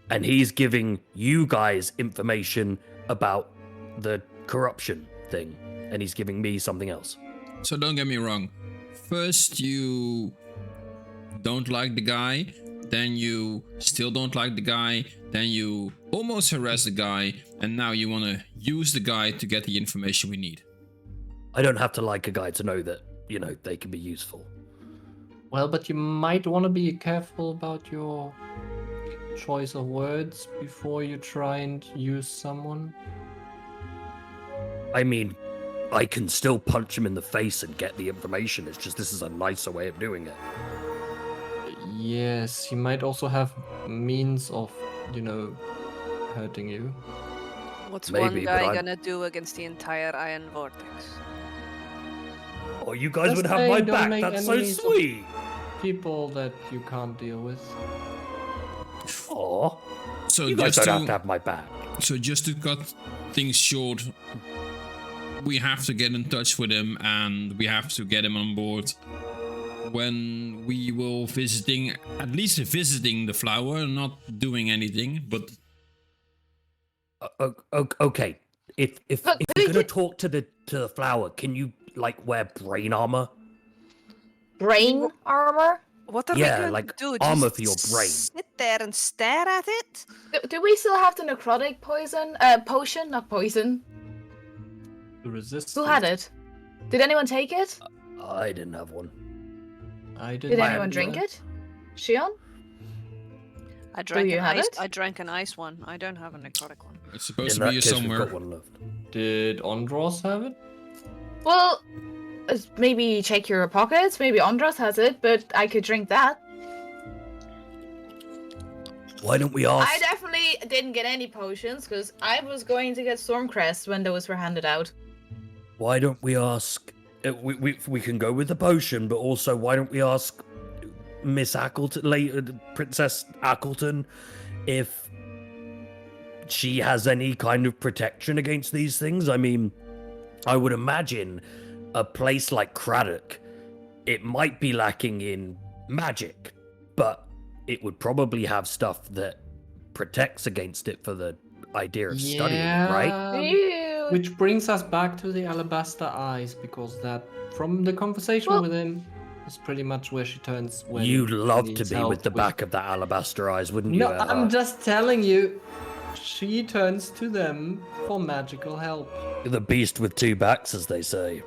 and he's giving you guys information about the corruption thing, and he's giving me something else. So don't get me wrong. First you don't like the guy, then you still don't like the guy, then you almost harass the guy, and now you want to use the guy to get the information we need. I don't have to like a guy to know that, they can be useful. Well, but you might want to be careful about your choice of words before you try and use someone. I mean, I can still punch him in the face and get the information. It's just this is a nicer way of doing it. Yes, he might also have means of, hurting you. What's Maybe, one but guy I'm- gonna do against the entire Iron Vortex? Oh, you guys Just would have say my don't back. make That's so enemies of- sweet. People that you can't deal with. Oh, So you guys just don't have to to have my back. just to cut things short, we have to get in touch with him and we have to get him on board when we will at least visiting the flower, not doing anything, but Okay. If But you're we gonna could- talk to the flower, can you wear brain armor? Brain armor? What are Yeah, we going like to do? armor Just for your brain. sit there and stare at it? Do we still have the necrotic poison? Potion, not poison. The resistance. Who had it? Did anyone take it? I didn't have one. I did. Did anyone drink it? Shion? I drank you an have ice. it? I drank an ice one. I don't have a necrotic one. it's supposed In to that be here case, we've somewhere. got one left. Did Ondros have it? Well, maybe check your pockets. Maybe Andros has it, but I could drink that. Why don't we ask? I definitely didn't get any potions because I was going to get Stormcrest when those were handed out. Why don't we ask? We can go with the potion, but also why don't we ask Miss Ackleton, later Princess Ackleton, if she has any kind of protection against these things? I mean, I would imagine a place like Craddock, it might be lacking in magic, but it would probably have stuff that protects against it for the idea of studying it, right? Ew. Which brings us back to the alabaster eyes, because that, from the conversation Well- with him, is pretty much where she turns when You'd she love to needs be help with the back of that alabaster eyes, wouldn't you? No, Erhard? I'm just telling you, she turns to them for magical help. The beast with two backs, as they say.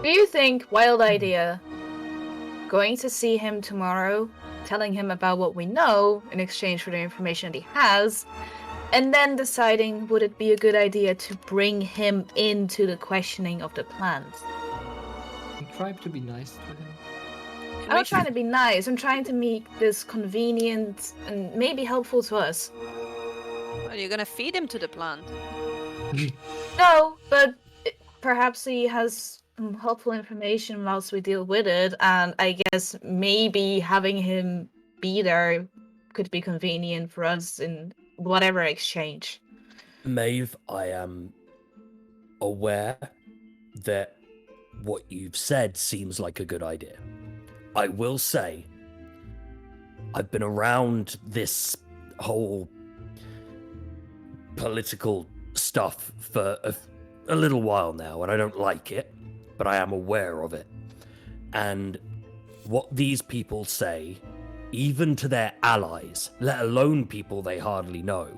Do you think, wild idea, going to see him tomorrow, telling him about what we know in exchange for the information that he has, and then deciding would it be a good idea to bring him into the questioning of the plans? And try to be nice to him. I'm not trying to be nice, I'm trying to make this convenient and maybe helpful to us. Are you gonna feed him to the plant? No, but perhaps he has helpful information whilst we deal with it, and I guess maybe having him be there could be convenient for us in whatever exchange. Maeve, I am aware that what you've said seems like a good idea. I will say, I've been around this whole political stuff for a little while now, and I don't like it, but I am aware of it. And what these people say, even to their allies, let alone people they hardly know,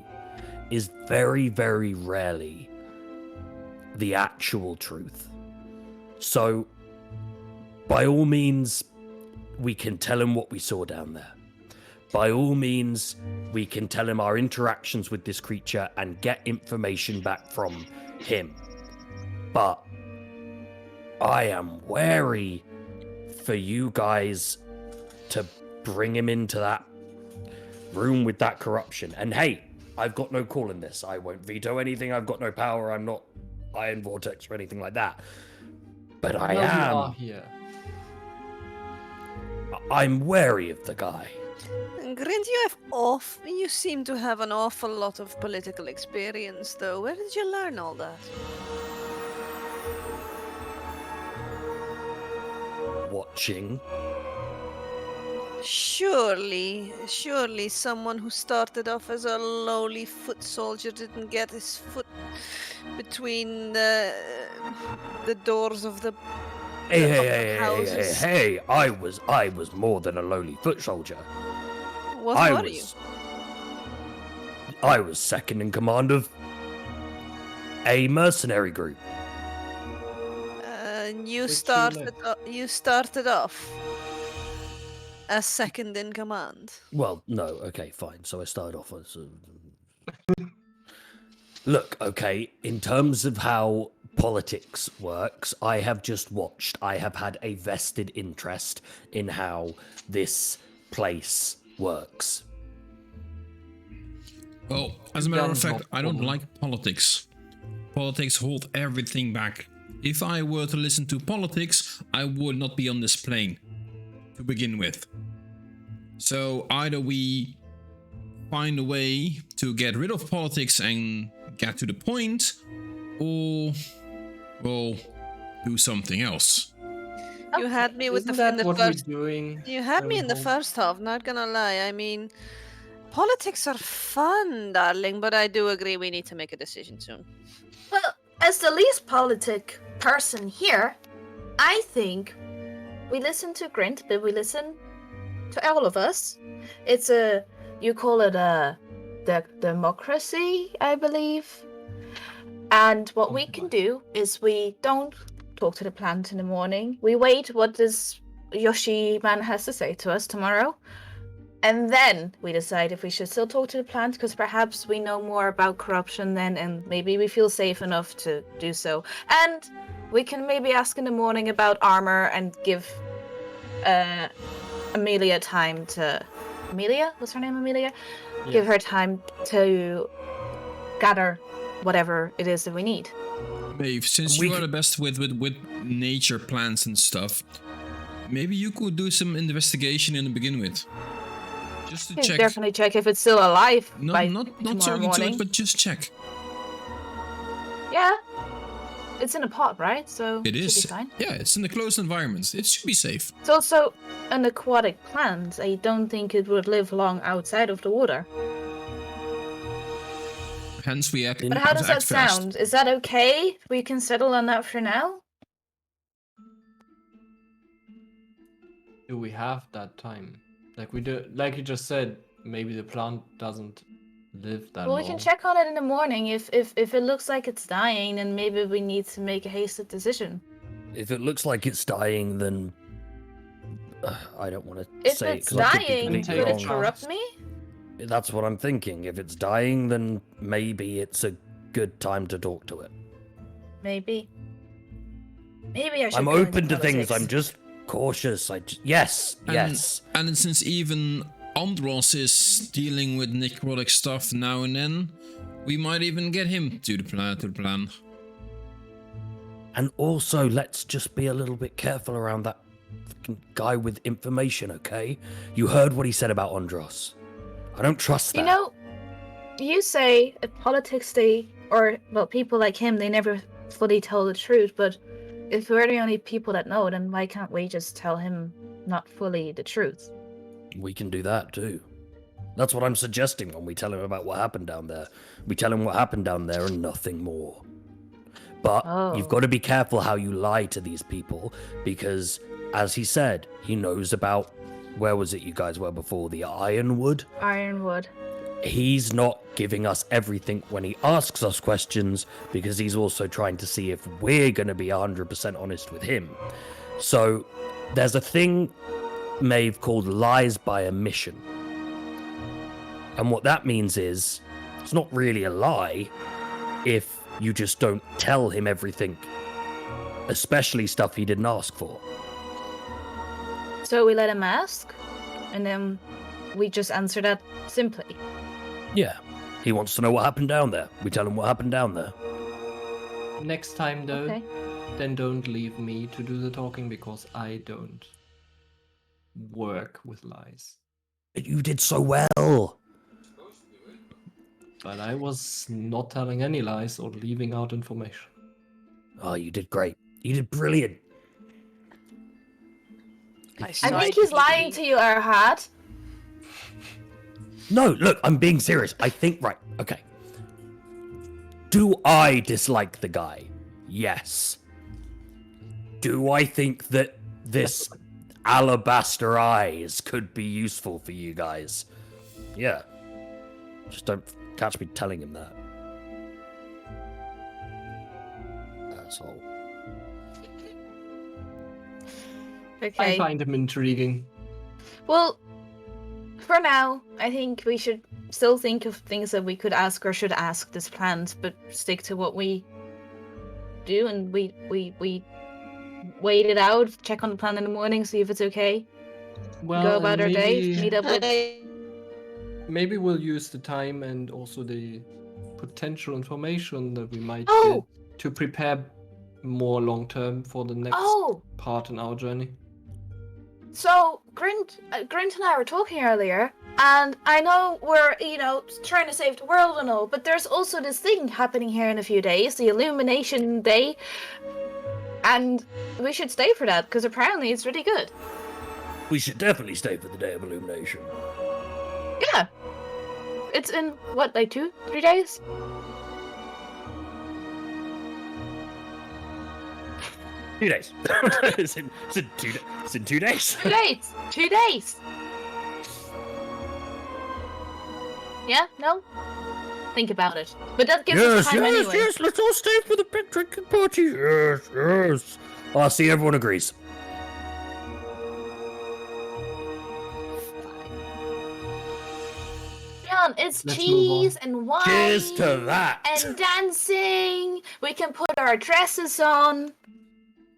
is very, very rarely the actual truth. So, by all means, we can tell him what we saw down there. By all means, we can tell him our interactions with this creature and get information back from him. But I am wary for you guys to bring him into that room with that corruption. And hey, I've got no call in this. I won't veto anything. I've got no power. I'm not Iron Vortex or anything like that. But I Well, you am. are here. I'm wary of the guy. Grint, you seem to have an awful lot of political experience, though. Where did you learn all that? Watching. Surely someone who started off as a lowly foot soldier didn't get his foot between the doors of the houses. Hey, I was more than a lowly foot soldier. What I were was you? I was second in command of a mercenary group. You Which you started. You started off as second in command. Well, no, okay, fine. So I started off as Look, okay, in terms of how politics works, I have just watched. I have had a vested interest in how this place works. Well, as a matter of Guns fact, not I don't problem. like politics. Politics hold everything back. If I were to listen to politics, I would not be on this plane to begin with. So either we find a way to get rid of politics and get to the point, or, well, do something else. You had me with Isn't the in that the what first. we're doing? You had me when in the we hold- first half. Not gonna lie. I mean, politics are fun, darling. But I do agree we need to make a decision soon. Well, as the least politic person here, I think we listen to Grint, but we listen to all of us. It's you call it a democracy, I believe. And what we can do is we don't talk to the plant in the morning. We wait what this Yoshi man has to say to us tomorrow. And then we decide if we should still talk to the plant, because perhaps we know more about corruption then, and maybe we feel safe enough to do so. And we can maybe ask in the morning about armor and give Amelia time to... Amelia? What's her name, Amelia? Yeah. Give her time to gather whatever it is that we need. Maeve, since you are the best with nature plants and stuff, maybe you could do some investigation in the begin with. Just to You can check. definitely check if it's still alive by Not tomorrow talking to morning. it, but just check. Yeah. It's in a pot, right? So It should is. be fine. Yeah, it's in a closed environment. It should be safe. It's also an aquatic plant. I don't think it would live long outside of the water. Hence, we act. But how does that act fast. sound? Is that okay? We can settle on that for now? Do we have that time? Like we do, like you just said, maybe the plant doesn't live that Well, long. we can check on it in the morning. If it looks like it's dying, then maybe we need to make a hasted decision. If it looks like it's dying, then I don't want to If say it's it 'cause I could be dying, completely could it wrong. corrupt me? That's what I'm thinking. If it's dying, then maybe it's a good time to talk to it. Maybe. Maybe I should. I'm go into open to things. politics. I'm just cautious. Yes, yes. And since even Andros is dealing with necrotic stuff now and then, we might even get him to the plan. And also, let's just be a little bit careful around that fucking guy with information, okay? You heard what he said about Andros. I don't trust that. You know, you say politics people like him, they never fully tell the truth, but if we're the only people that know, then why can't we just tell him not fully the truth? We can do that too. That's what I'm suggesting when we tell him about what happened down there. We tell him what happened down there and nothing more. But you've Oh. got to be careful how you lie to these people because, as he said, he knows about, where was it you guys were before? The Ironwood? Ironwood. He's not giving us everything when he asks us questions because he's also trying to see if we're going to be 100% honest with him. So there's a thing, Maeve, called lies by omission. And what that means is it's not really a lie if you just don't tell him everything, especially stuff he didn't ask for. So we let him ask, and then we just answer that simply. Yeah, he wants to know what happened down there. We tell him what happened down there. Next time, though, Okay. then don't leave me to do the talking because I don't work with lies. You did so well. But I was not telling any lies or leaving out information. Oh, you did great. You did brilliant. I think he's lying to you, Erhard. No, look, I'm being serious. I think, right, okay. Do I dislike the guy? Yes. Do I think that this alabaster eyes could be useful for you guys? Yeah. Just don't catch me telling him that. Asshole. Okay. I find him intriguing. Well, for now, I think we should still think of things that we could ask or should ask this plant, but stick to what we do, and we wait it out, check on the plant in the morning, see if it's okay. Well, Go and about our day, meet up with. Maybe we'll use the time and also the potential information that we might Oh! get to prepare more long term for the next Oh! part in our journey. So, Grint and I were talking earlier, and I know we're, trying to save the world and all, but there's also this thing happening here in a few days, the Illumination Day, and we should stay for that, because apparently it's really good. We should definitely stay for the Day of Illumination. Yeah. It's in, what, like 2-3 days? Two days. it's in 2 days. It's in 2 days. 2 days! 2 days! Yeah? No? Think about it. But that gives us time anyway. Yes, let's all stay for the big drinking party. Yes. I see everyone agrees. John, it's Let's cheese and wine. Cheers to that. And dancing. We can put our dresses on.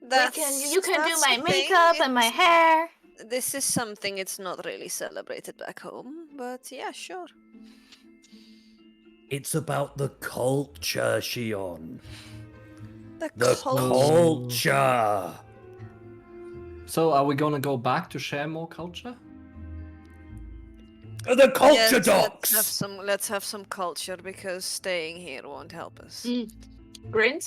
You can do my makeup and my hair. This is something it's not really celebrated back home, but yeah, sure. It's about the culture, Shion. The The culture. culture. So, are we gonna go back to share more culture? The culture Yes, docs. let's have some culture, because staying here won't help us. Grint?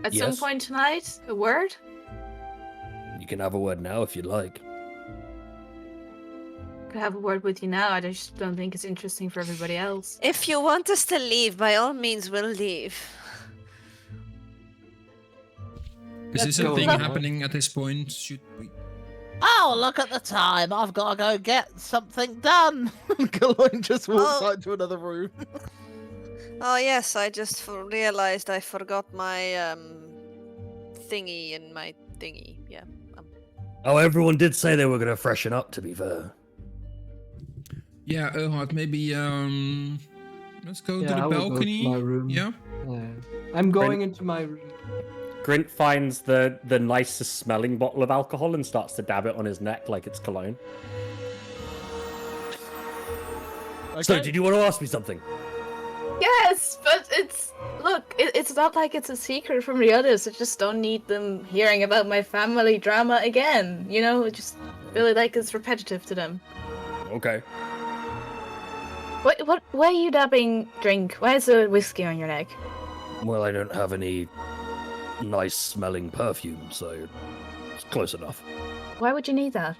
At some Yes? point tonight, a word? You can have a word now if you'd like. Could have a word with you now. I just don't think it's interesting for everybody else. If you want us to leave, by all means, we'll leave. Is this a go thing on. happening at this point? Should we? Oh, look at the time. I've got to go get something done. Galoin just walks Oh. out to another room. Oh yes, I just realized I forgot my thingy in my thingy. Yeah. Oh, everyone did say they were going to freshen up, to be fair. Yeah, Erhard, maybe let's go to Yeah, the I will go to balcony. my room. Yeah. Yeah. I'm going into my room. Grint finds the nicest smelling bottle of alcohol and starts to dab it on his neck like it's cologne. So, did you want to ask me something? Yes, but it's not like it's a secret from the others. I just don't need them hearing about my family drama again. I just really like it's repetitive to them. Okay. What? Why are you dabbing drink? Why is there whiskey on your neck? Well, I don't have any nice smelling perfume, so it's close enough. Why would you need that?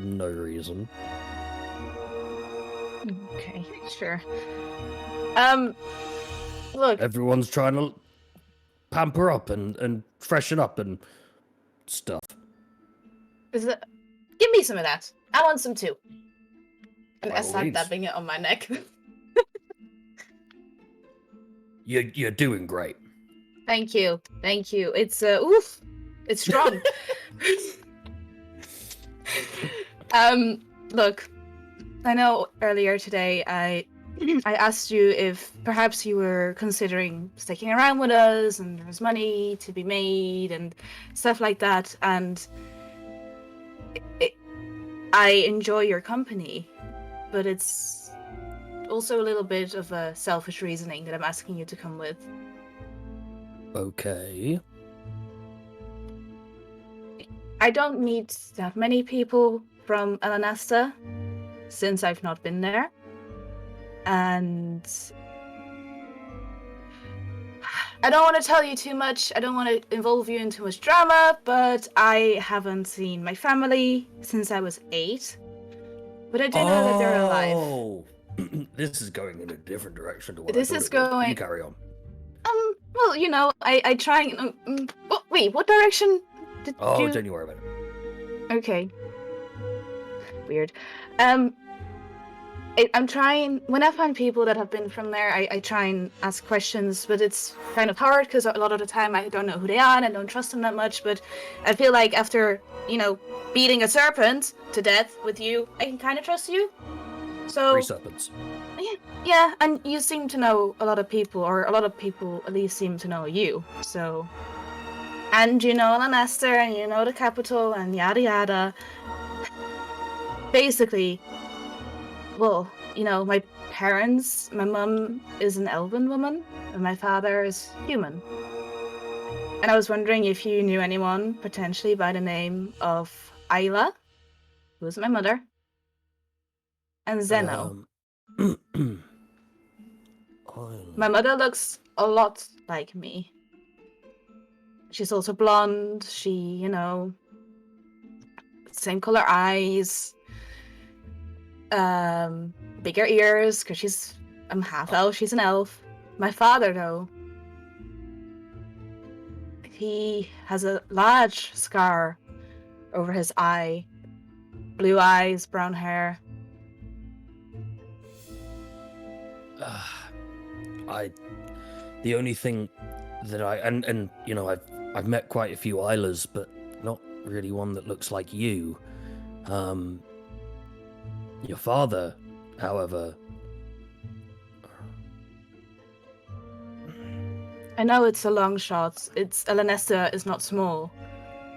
No reason. Okay, sure. Look, Everyone's trying to pamper up and freshen up and stuff. give me some of that. I want some too. And By I all start means. dabbing it on my neck. You're doing great. Thank you. It's oof. It's strong. Look, I know earlier today I asked you if perhaps you were considering sticking around with us and there was money to be made and stuff like that, and I enjoy your company, but it's also a little bit of a selfish reasoning that I'm asking you to come with. Okay. I don't meet that many people from Alanasta since I've not been there. And I don't want to tell you too much. I don't want to involve you in too much drama, but I haven't seen my family since I was 8. But I do know that they're alive. Oh, this is going in a different direction to what This I is thought it would. going- You carry on. Well, you know, I try and... wait, what direction did Oh, you... don't you worry about it. Okay. Weird. I'm trying, when I find people that have been from there, I try and ask questions, but it's kind of hard because a lot of the time I don't know who they are and I don't trust them that much, but I feel like after, you know, beating a serpent to death with you, I can kind of trust you. So, 3 serpents. yeah, and you seem to know a lot of people, or a lot of people at least seem to know you, so... And you know Lanester, and you know the capital, and yada yada. Basically, well, you know, my parents, my mum is an elven woman, and my father is human. And I was wondering if you knew anyone, potentially by the name of Ayla, who is my mother, and Zeno. My mother looks a lot like me. She's also blonde, she, you know, same color eyes, bigger ears, because I'm half elf, she's an elf. My father, though, he has a large scar over his eye. Blue eyes, brown hair. The only thing that and you know, I've met quite a few Islas, but not really one that looks like you. Your father, however. I know it's a long shot. Alanesta is not small.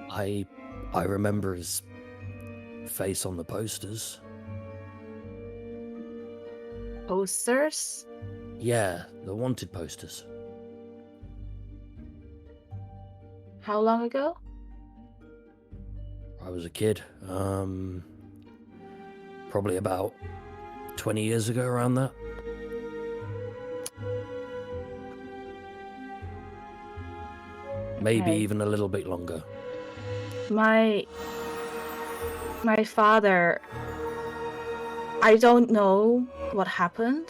I remember his face on the posters. Posters? Yeah, the wanted posters. How long ago? I was a kid. Probably about 20 years ago, around that. Maybe Okay. even a little bit longer. My father, I don't know what happened,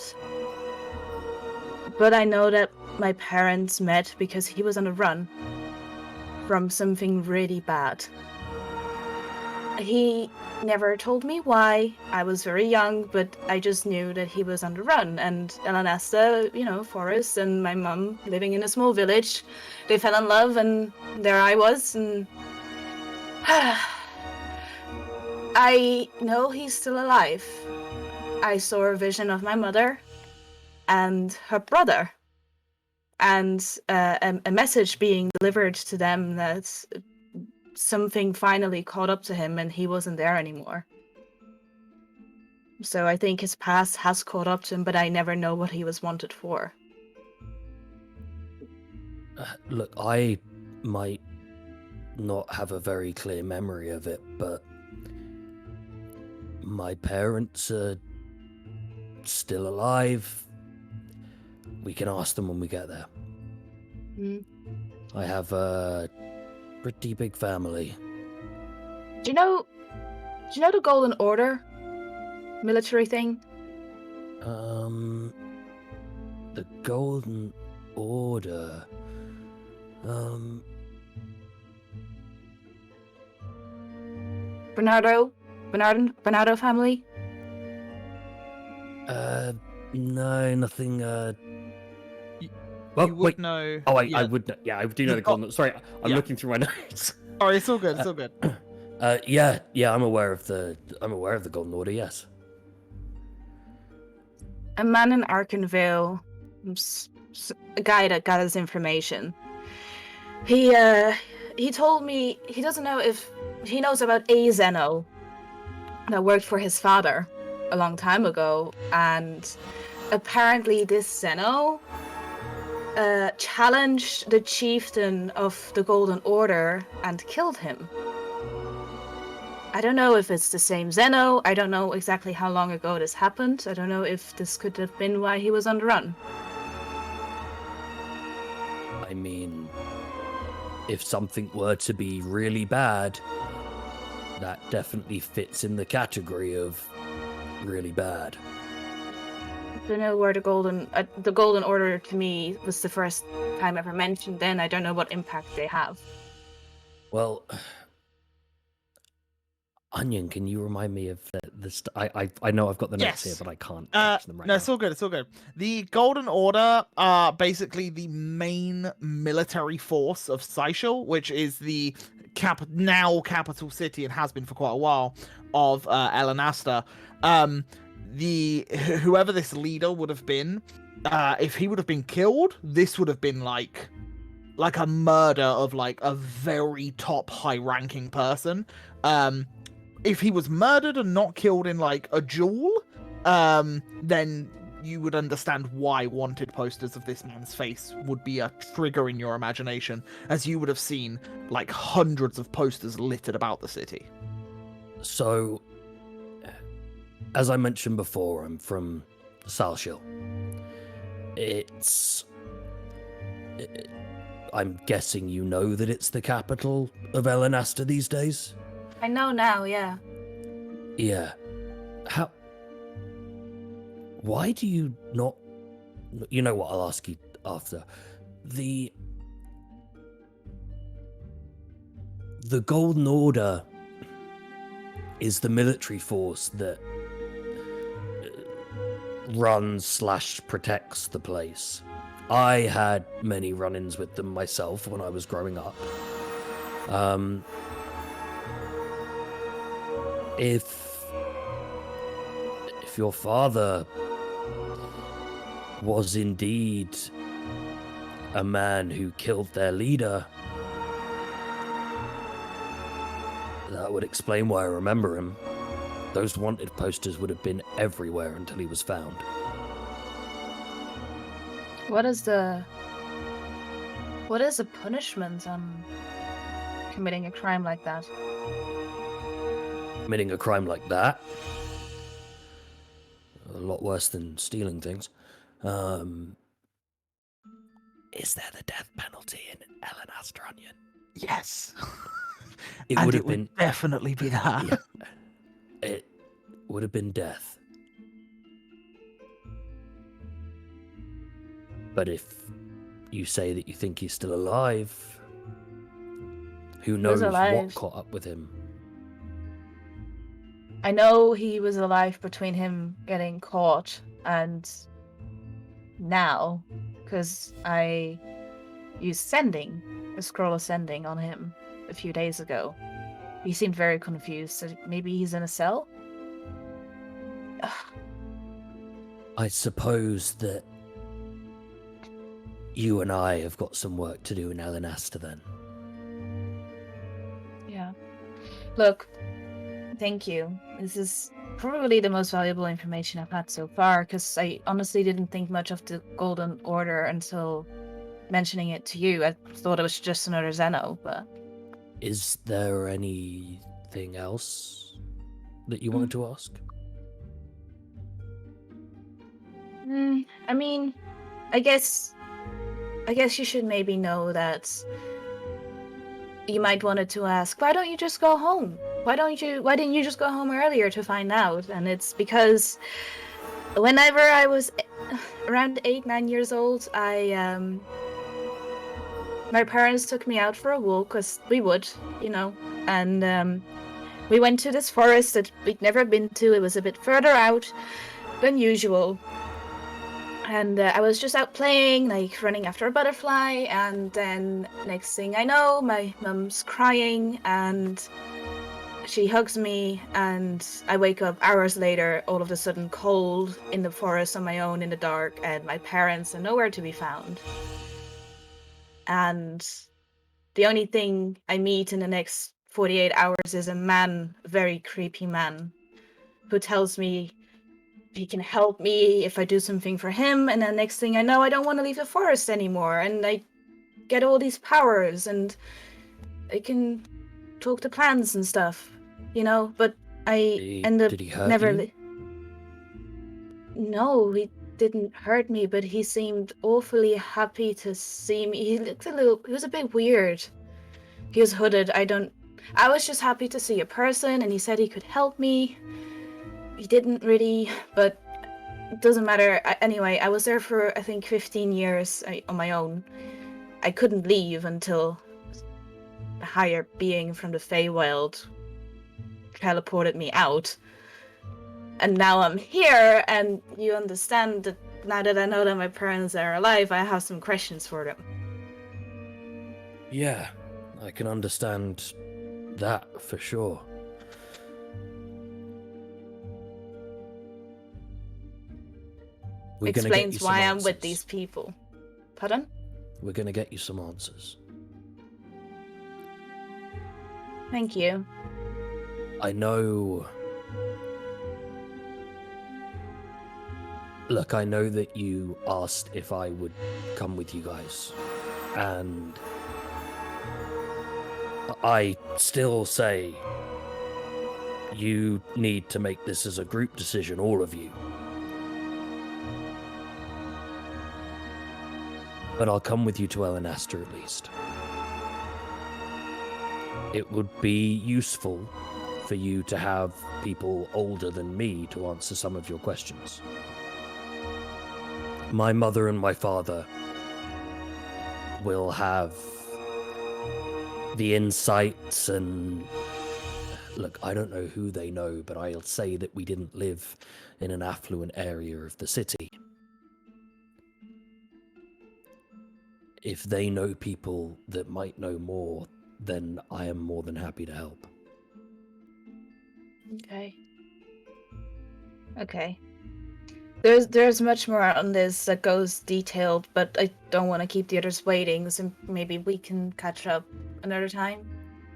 but I know that my parents met because he was on a run from something really bad. He never told me why. I was very young, but I just knew that he was on the run. And Elanesta, you know, forest, and my mum living in a small village, they fell in love, and there I was, and I know he's still alive. I saw a vision of my mother and her brother, and a message being delivered to them that something finally caught up to him and he wasn't there anymore. So I think his past has caught up to him, but I never know what he was wanted for. Look, I might not have a very clear memory of it, but my parents are still alive. We can ask them when we get there. Mm. I have a pretty big family. Do you know the Golden Order military thing? The Golden Order. Bernardo family? No, nothing, You well, would wait. know. Oh, I yeah. would know. Yeah, I do know the Golden. Sorry, I'm yeah. looking through my notes. Oh, it's all good. It's all good. Yeah, I'm aware of the Golden Order. Yes. A man in Arkenvale, a guy that got his information. He told me he doesn't know if he knows about a Zeno that worked for his father a long time ago, and apparently this Zeno challenged the chieftain of the Golden Order and killed him. I don't know if it's the same Zeno. I don't know exactly how long ago this happened. I don't know if this could have been why he was on the run. I mean, if something were to be really bad, that definitely fits in the category of really bad. I don't know where the Golden Order to me was the first time ever mentioned. Then I don't know what impact they have. Well, Onion, can you remind me of I know I've got the notes here, Yes. but I can't catch them right now. It's all good. It's all good. The Golden Order are basically the main military force of Seychelles, which is the now capital city and has been for quite a while of Elenasta. Whoever this leader would have been, if he would have been killed, this would have been like a murder of like a very top high-ranking person. If he was murdered and not killed in like a duel, then you would understand why wanted posters of this man's face would be a trigger in your imagination, as you would have seen like hundreds of posters littered about the city. So, as I mentioned before, I'm from Salshil. I'm guessing you know that it's the capital of Elenasta these days? I know now, yeah. Yeah. Why do you not... You know what, I'll ask you after. The Golden Order is the military force that runs/protects the place. I had many run-ins with them myself when I was growing up. If your father was indeed a man who killed their leader, that would explain why I remember him. Those wanted posters would have been everywhere until he was found. What is the punishment on committing a crime like that? Committing a crime like that? A lot worse than stealing things. Is there the death penalty in Elenasta, Onion? Yes. It And would it have been... would definitely be that. Yeah. It would have been death. But if you say that you think he's still alive, who knows what caught up with him? I know he was alive between him getting caught and now, because I used a scroll of sending on him a few days ago. He seemed very confused, so maybe he's in a cell? Ugh. I suppose that you and I have got some work to do in Elenasta then. Yeah. Look, thank you. This is probably the most valuable information I've had so far, because I honestly didn't think much of the Golden Order until mentioning it to you. I thought it was just another Zeno, but... Is there anything else that you wanted to ask? I mean, I guess you should maybe know that you might wanted to ask, why don't you just go home? Why didn't you just go home earlier to find out? And it's because whenever I was around 8-9 years old, my parents took me out for a walk, because we would, and we went to this forest that we'd never been to. It was a bit further out than usual. And I was just out playing, like running after a butterfly, and then next thing I know, my mum's crying, and she hugs me, and I wake up hours later, all of a sudden cold, in the forest on my own in the dark, and my parents are nowhere to be found. And the only thing I meet in the next 48 hours is a man, a very creepy man, who tells me he can help me if I do something for him, and then next thing I know, I don't want to leave the forest anymore, and I get all these powers, and I can talk to plants and stuff. you know, but I ended up Did he hurt never. you? No, he didn't hurt me, but he seemed awfully happy to see me. He looked he was a bit weird. He was hooded. I was just happy to see a person, and he said he could help me. He didn't really, but it doesn't matter. Anyway, I was there for, I think, 15 years on my own. I couldn't leave until a higher being from the Feywild teleported me out. And now I'm here, and you understand that now that I know that my parents are alive, I have some questions for them. Yeah, I can understand that for sure. We're gonna get you Explains some why I'm answers. with these people. Pardon? We're gonna get you some answers. Thank you. I know. Look, I know that you asked if I would come with you guys, and I still say you need to make this as a group decision, all of you. But I'll come with you to Elenaster at least. It would be useful for you to have people older than me to answer some of your questions. My mother and my father will have the insights and... Look, I don't know who they know, but I'll say that we didn't live in an affluent area of the city. If they know people that might know more, then I am more than happy to help. Okay. There's much more on this that goes detailed, but I don't want to keep the others waiting, so maybe we can catch up another time.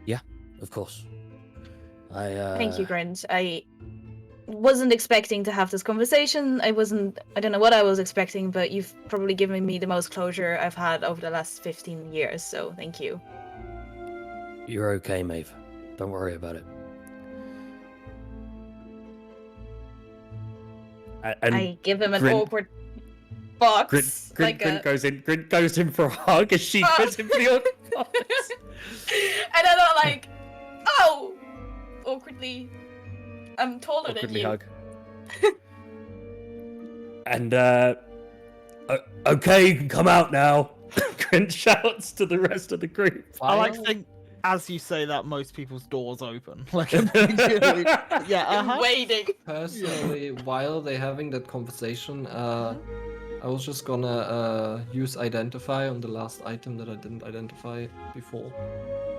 Yeah, of course. Thank you, Grint. I wasn't expecting to have this conversation. I don't know what I was expecting, but you've probably given me the most closure I've had over the last 15 years, so thank you. You're okay, Maeve. Don't worry about it. And I give him an Grint- awkward box. Grint goes in for a hug as she goes in for the awkward box. And then I'm like, oh! Awkwardly. I'm taller than Awkwardly you. hug. And, okay, you can come out now. Grint shouts to the rest of the group. I like to think, as you say that, most people's doors open. Like, immediately. Yeah, I'm waiting. Personally, while they're having that conversation, I was just gonna use identify on the last item that I didn't identify before.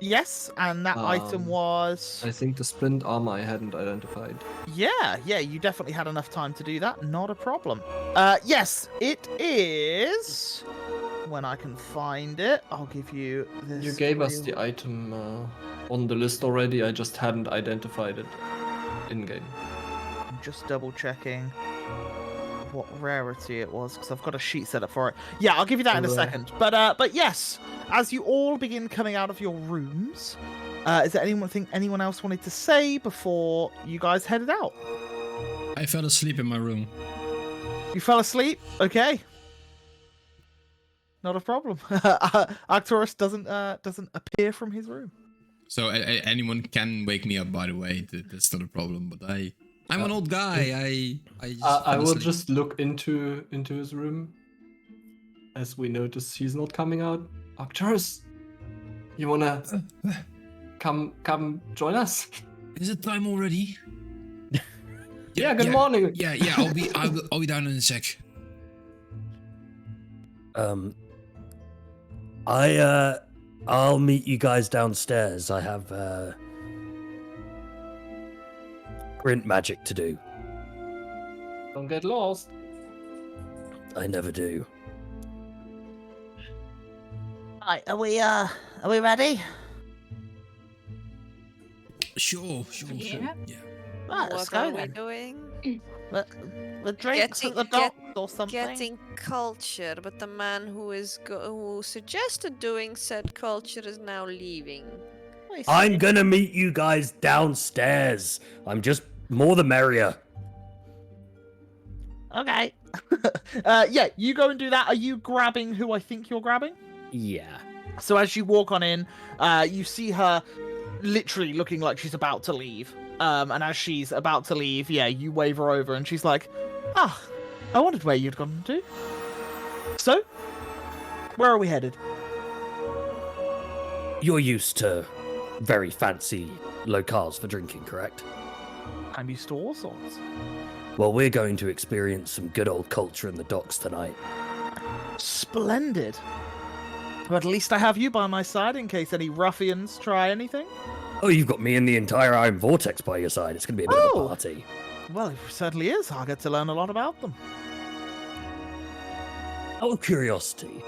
Yes, and that item was... I think the splint armor I hadn't identified. Yeah, you definitely had enough time to do that. Not a problem. Yes, it is... When I can find it, I'll give you this. You gave us the item on the list already, I just hadn't identified it in-game. I'm just double checking what rarity it was, because I've got a sheet set up for it. Yeah, I'll give you that in a second. But yes, as you all begin coming out of your rooms, is there anyone else wanted to say before you guys headed out? I fell asleep in my room. You fell asleep? Okay. Not a problem. Arcturus doesn't appear from his room. So anyone can wake me up, by the way. That's not a problem. But I'm an old guy. I will just look into his room as we notice he's not coming out. Arcturus, you wanna come join us? Is it time already? Yeah, good morning. Yeah. I'll be down in a sec. I'll meet you guys downstairs. I have Grint magic to do. Don't get lost. I never do. Right, are we ready? Sure. Yeah. Right, let's What go are we then. doing? The drinks at the dock or something. Getting culture, but the man who suggested doing said culture is now leaving. Well, I see. I'm gonna meet you guys downstairs. I'm just more the merrier. Okay. Yeah, you go and do that. Are you grabbing who I think you're grabbing? Yeah. So as you walk on in, you see her literally looking like she's about to leave. And as she's about to leave, yeah, you wave her over and she's like, "Ah, I wondered where you'd gone to. So, where are we headed?" You're used to very fancy locales for drinking, correct? I'm used to all sorts. Well, we're going to experience some good old culture in the docks tonight. Splendid. But at least I have you by my side in case any ruffians try anything. Oh, you've got me and the entire Iron Vortex by your side. It's going to be a bit of Oh. a party. Well, it certainly is. I'll get to learn a lot about them. Out of curiosity,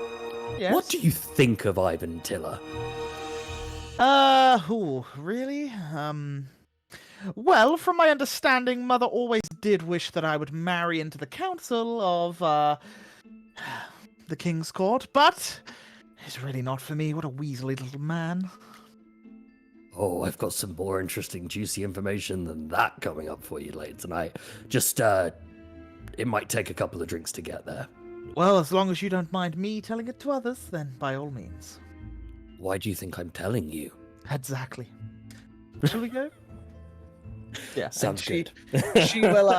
Yes. what do you think of Ivan Tiller? Ooh, really? Well, from my understanding, Mother always did wish that I would marry into the council of, the King's Court, but it's really not for me. What a weaselly little man. Oh, I've got some more interesting, juicy information than that coming up for you later tonight. Just, it might take a couple of drinks to get there. Well, as long as you don't mind me telling it to others, then by all means. Why do you think I'm telling you? Exactly. Shall we go? Yeah, and Sounds she, good. she will,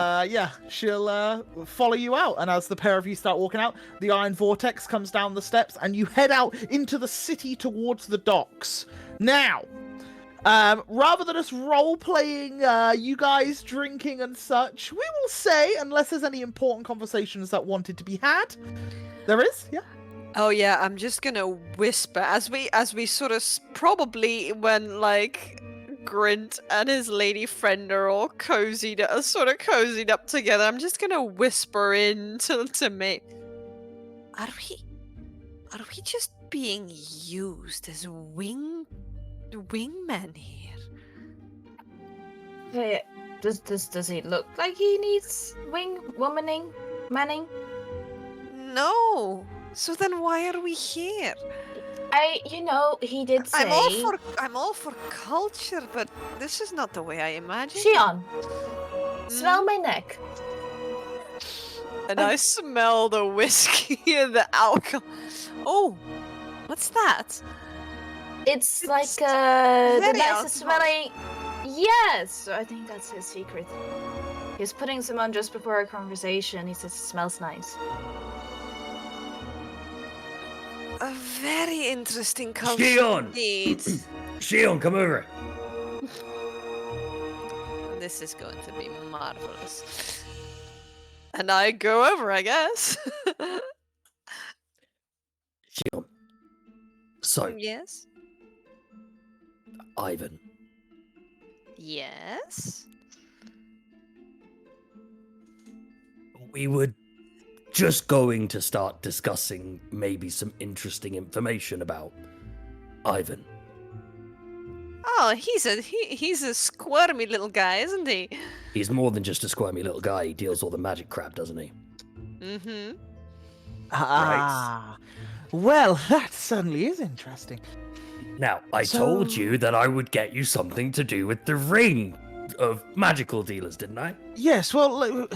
she'll follow you out. And as the pair of you start walking out, the Iron Vortex comes down the steps and you head out into the city towards the docks. Now, rather than us role-playing, you guys drinking and such, we will say, unless there's any important conversations that wanted to be had, there is, yeah? Oh yeah, I'm just gonna whisper as we sort of probably when like Grint and his lady friend are all cozied up together. I'm just gonna whisper in to me. Are we just being used as wingmen here? Hey, does he look like he needs manning? No. So then why are we here? He did say. I'm all for culture, but this is not the way I imagined. Shion, smell my neck. And I smell the whiskey and the alcohol. Oh, what's that? It's like the very nicest alcoholic. smelling. Yes, I think that's his secret. He's putting some on just before our conversation. He says it smells nice. A very interesting culture Shion! indeed. Shion, come over. This is going to be marvelous. And I go over, I guess. Shion. So, Yes. Ivan, Yes. we were just going to start discussing maybe some interesting information about Ivan. Oh, he's a squirmy little guy, isn't he? He's more than just a squirmy little guy. He deals all the magic crap, doesn't he? Mm-hmm. Ah. Well, that certainly is interesting. Now, I told you that I would get you something to do with the ring of magical dealers, didn't I? Yes, well,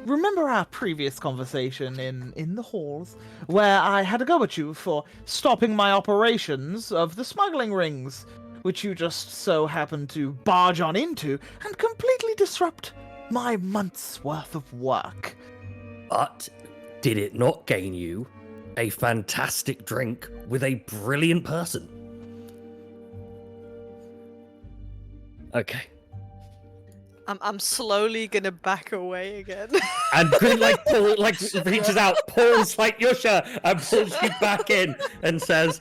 remember our previous conversation in the halls, where I had a go at you for stopping my operations of the smuggling rings, which you just so happened to barge on into and completely disrupt my month's worth of work. But did it not gain you a fantastic drink with a brilliant person? Okay. I'm slowly gonna back away again. And Grin reaches out, pulls like Yusha, and pulls you back in and says,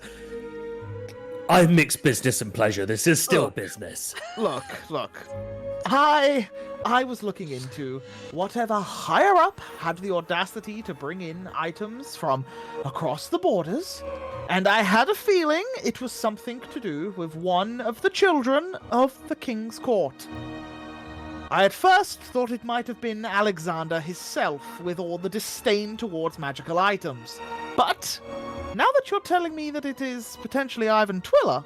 I've mixed business and pleasure. This is still business. Look. I was looking into whatever higher up had the audacity to bring in items from across the borders, and I had a feeling it was something to do with one of the children of the King's Court. I at first thought it might have been Alexander himself, with all the disdain towards magical items. But now that you're telling me that it is potentially Ivan Twiller,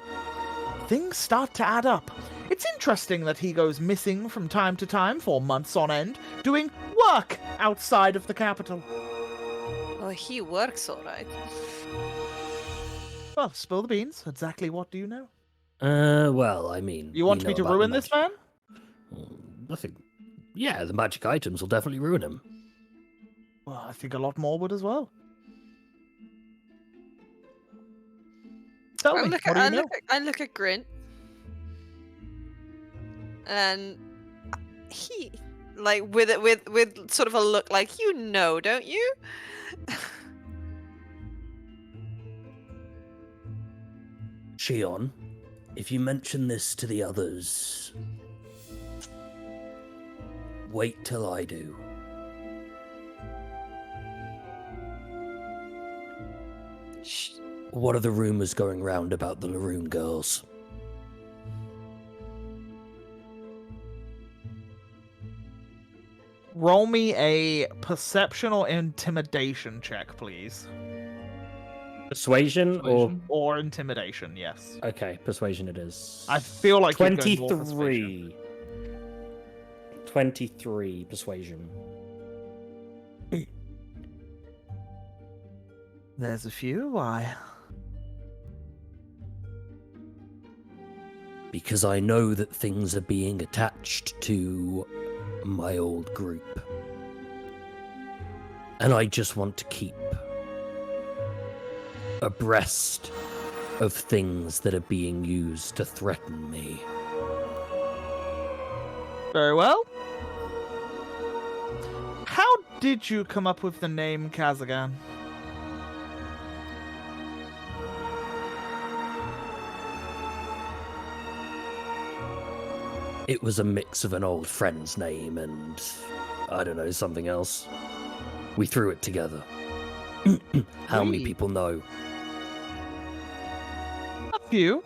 things start to add up. It's interesting that he goes missing from time to time for months on end, doing work outside of the capital. Oh, he works all right. Well, spill the beans. Exactly what do you know? Well, I mean... You want we me know to about the ruin this man? I think... Yeah, the magic items will definitely ruin him. Well, I think a lot more would as well. Tell me, what do you know? I look at Grin, and he, like, with sort of a look like, you know, don't you? Shion, if you mention this to the others, wait till I do. Shh. What are the rumors going round about the Laroon girls? Roll me a perception or intimidation check, please. Persuasion, Or intimidation, yes. Okay, persuasion it is. I feel like you're going more for 23. 23 persuasion. There's a few. Why? Because I know that things are being attached to my old group. And I just want to keep abreast of things that are being used to threaten me. Very well. How did you come up with the name Kazagan? It was a mix of an old friend's name and, I don't know, something else. We threw it together. How many people know? A few.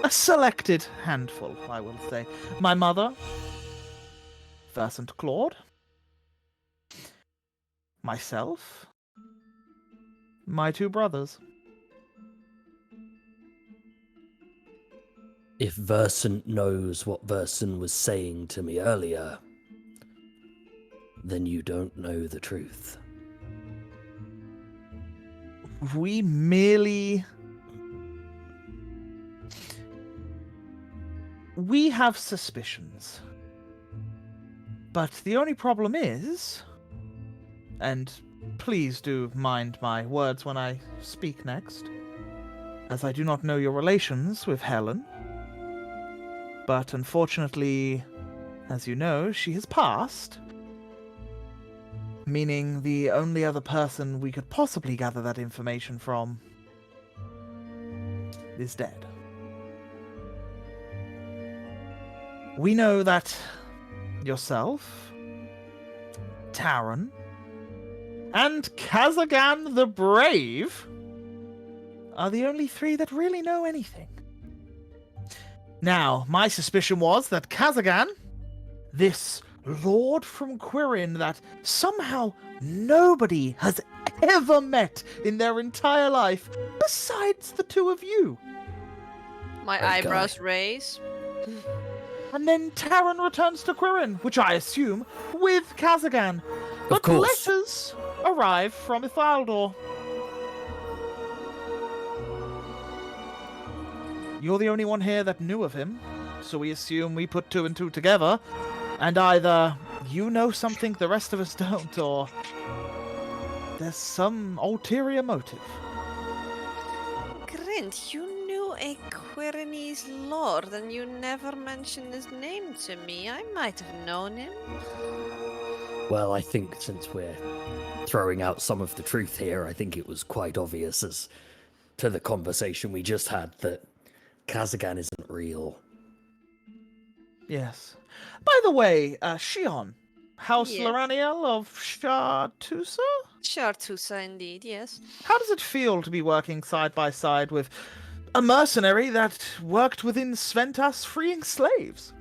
A selected handful, I will say. My mother, Versant Claude, myself, my two brothers. If Versant knows what Versant was saying to me earlier, then you don't know the truth. We merely... We have suspicions. But the only problem is... And please do mind my words when I speak next, as I do not know your relations with Helen. But unfortunately, as you know, she has passed. Meaning the only other person we could possibly gather that information from is dead. We know that yourself, Taran, and Kazagan the Brave are the only three that really know anything. Now, my suspicion was that Kazagan, this lord from Quirin that somehow nobody has ever met in their entire life, besides the two of you. My Great eyebrows guy. raise. And then Taran returns to Quirin, which I assume, with Kazagan. But course. letters arrive from Ithaldor. You're the only one here that knew of him, so we assume we put two and two together, and either you know something the rest of us don't, or there's some ulterior motive. Grint, you knew a Quirinese lord and you never mentioned his name to me. I might have known him. Well, I think since we're throwing out some of the truth here, I think it was quite obvious as to the conversation we just had that Kazagan isn't real. Yes. By the way, Shion, House Yes. Loraniel of Shartusa? Chartusa, indeed, yes. How does it feel to be working side by side with a mercenary that worked within Sventas freeing slaves?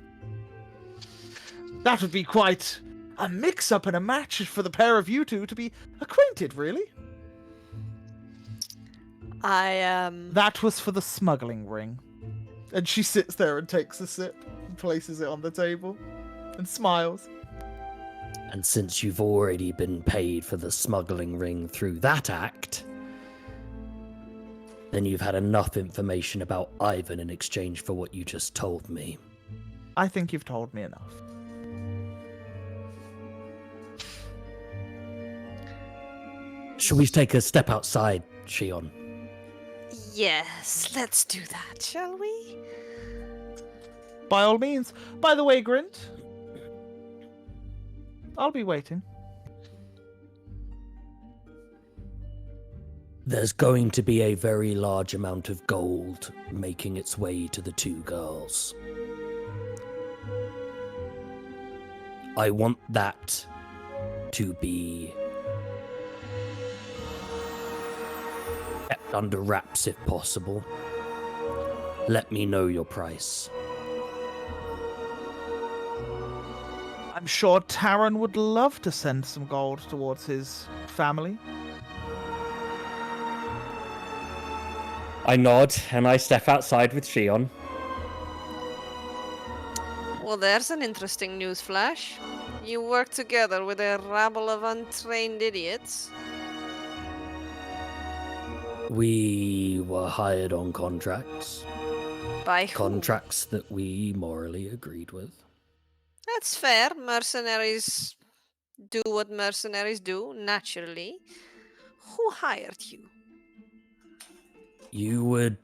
That would be quite a mix-up and a match for the pair of you two to be acquainted, really. I That was for the smuggling ring. And she sits there and takes a sip and places it on the table and smiles. And since you've already been paid for the smuggling ring through that act, then you've had enough information about Ivan in exchange for what you just told me. I think you've told me enough. Should we take a step outside, Shion? Yes, let's do that, shall we? By all means. By the way, Grint, I'll be waiting. There's going to be a very large amount of gold making its way to the two girls. I want that to be kept under wraps if possible. Let me know your price. I'm sure Taran would love to send some gold towards his family. I nod and I step outside with Shion. Well, there's an interesting news flash. You work together with a rabble of untrained idiots. We were hired on contracts. By who? Contracts that we morally agreed with. That's fair. Mercenaries do what mercenaries do, naturally. Who hired you? You would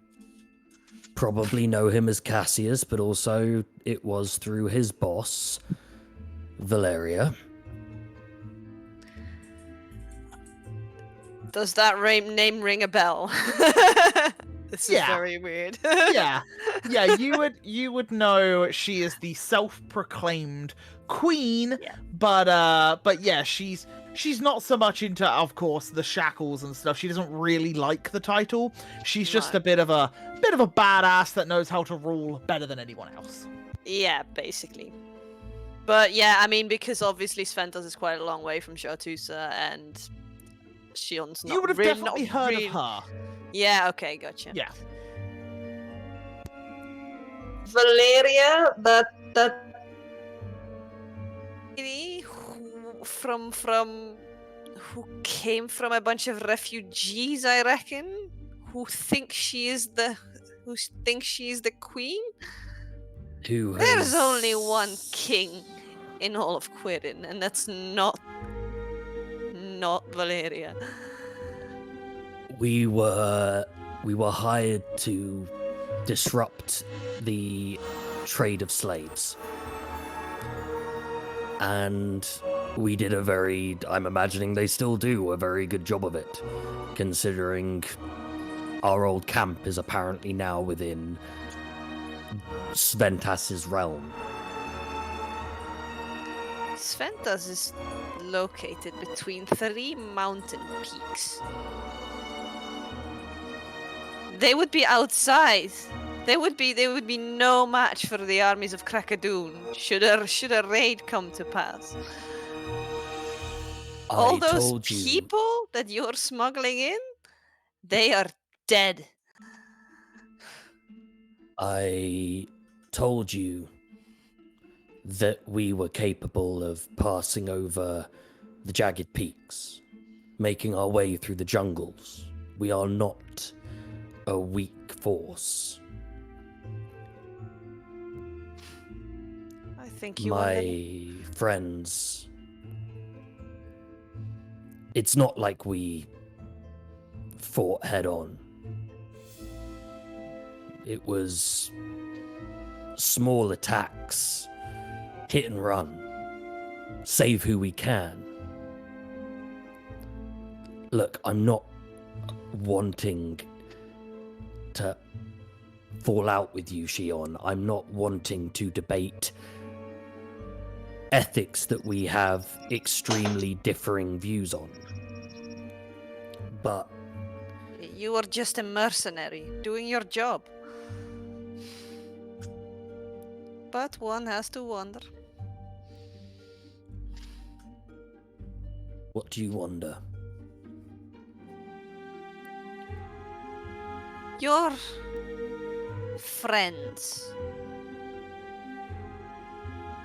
probably know him as Cassius, but also it was through his boss, Valeria. Does that name ring a bell? This is Yeah. very weird. Yeah, you would know she is the self-proclaimed queen, Yeah. but yeah, she's not so much into, of course, the shackles and stuff. She doesn't really like the title. She's just No. a bit of a badass that knows how to rule better than anyone else. Yeah, basically. But yeah, I mean, because obviously Sventas is quite a long way from Chartusa, and Shion's not You would have really, definitely not heard really... of her. Yeah, okay, gotcha. Yeah. Valeria, that Lady who came from a bunch of refugees, I reckon, who thinks she is the queen. Who There's has... only one king in all of Quirin, and that's not Valeria. We were hired to disrupt the trade of slaves. And we did I'm imagining they still do a very good job of it, considering our old camp is apparently now within Sventas's realm. Sventas is located between 3 mountain peaks. They would be outside. They would be no match for the armies of Krakadoon should a raid come to pass. All I those told you, people that you're smuggling in, they are dead. I told you that we were capable of passing over the jagged peaks, making our way through the jungles. We are not a weak force. I think you My friends, it's not like we fought head on. It was small attacks, hit and run, save who we can. Look, I'm not wanting to fall out with you, Shion. I'm not wanting to debate ethics that we have extremely differing views on. But You are just a mercenary doing your job. But one has to wonder. what do you wonder? Your friends.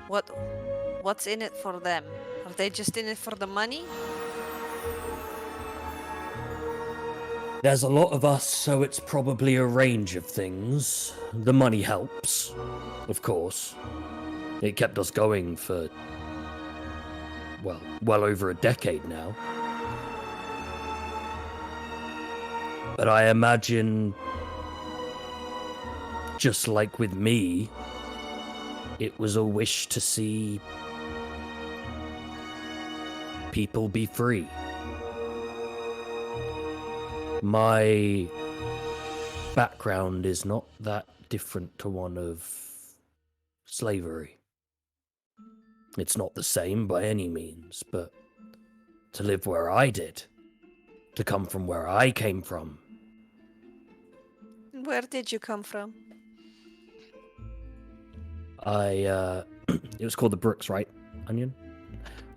What's in it for them? Are they just in it for the money? There's a lot of us, so it's probably a range of things. The money helps, of course. It kept us going for, well over a decade now. But I imagine, just like with me, it was a wish to see people be free. My background is not that different to one of slavery. It's not the same by any means, but to live where I did, to come from where I came from. Where did you come from? It was called the Brooks, right, Onion?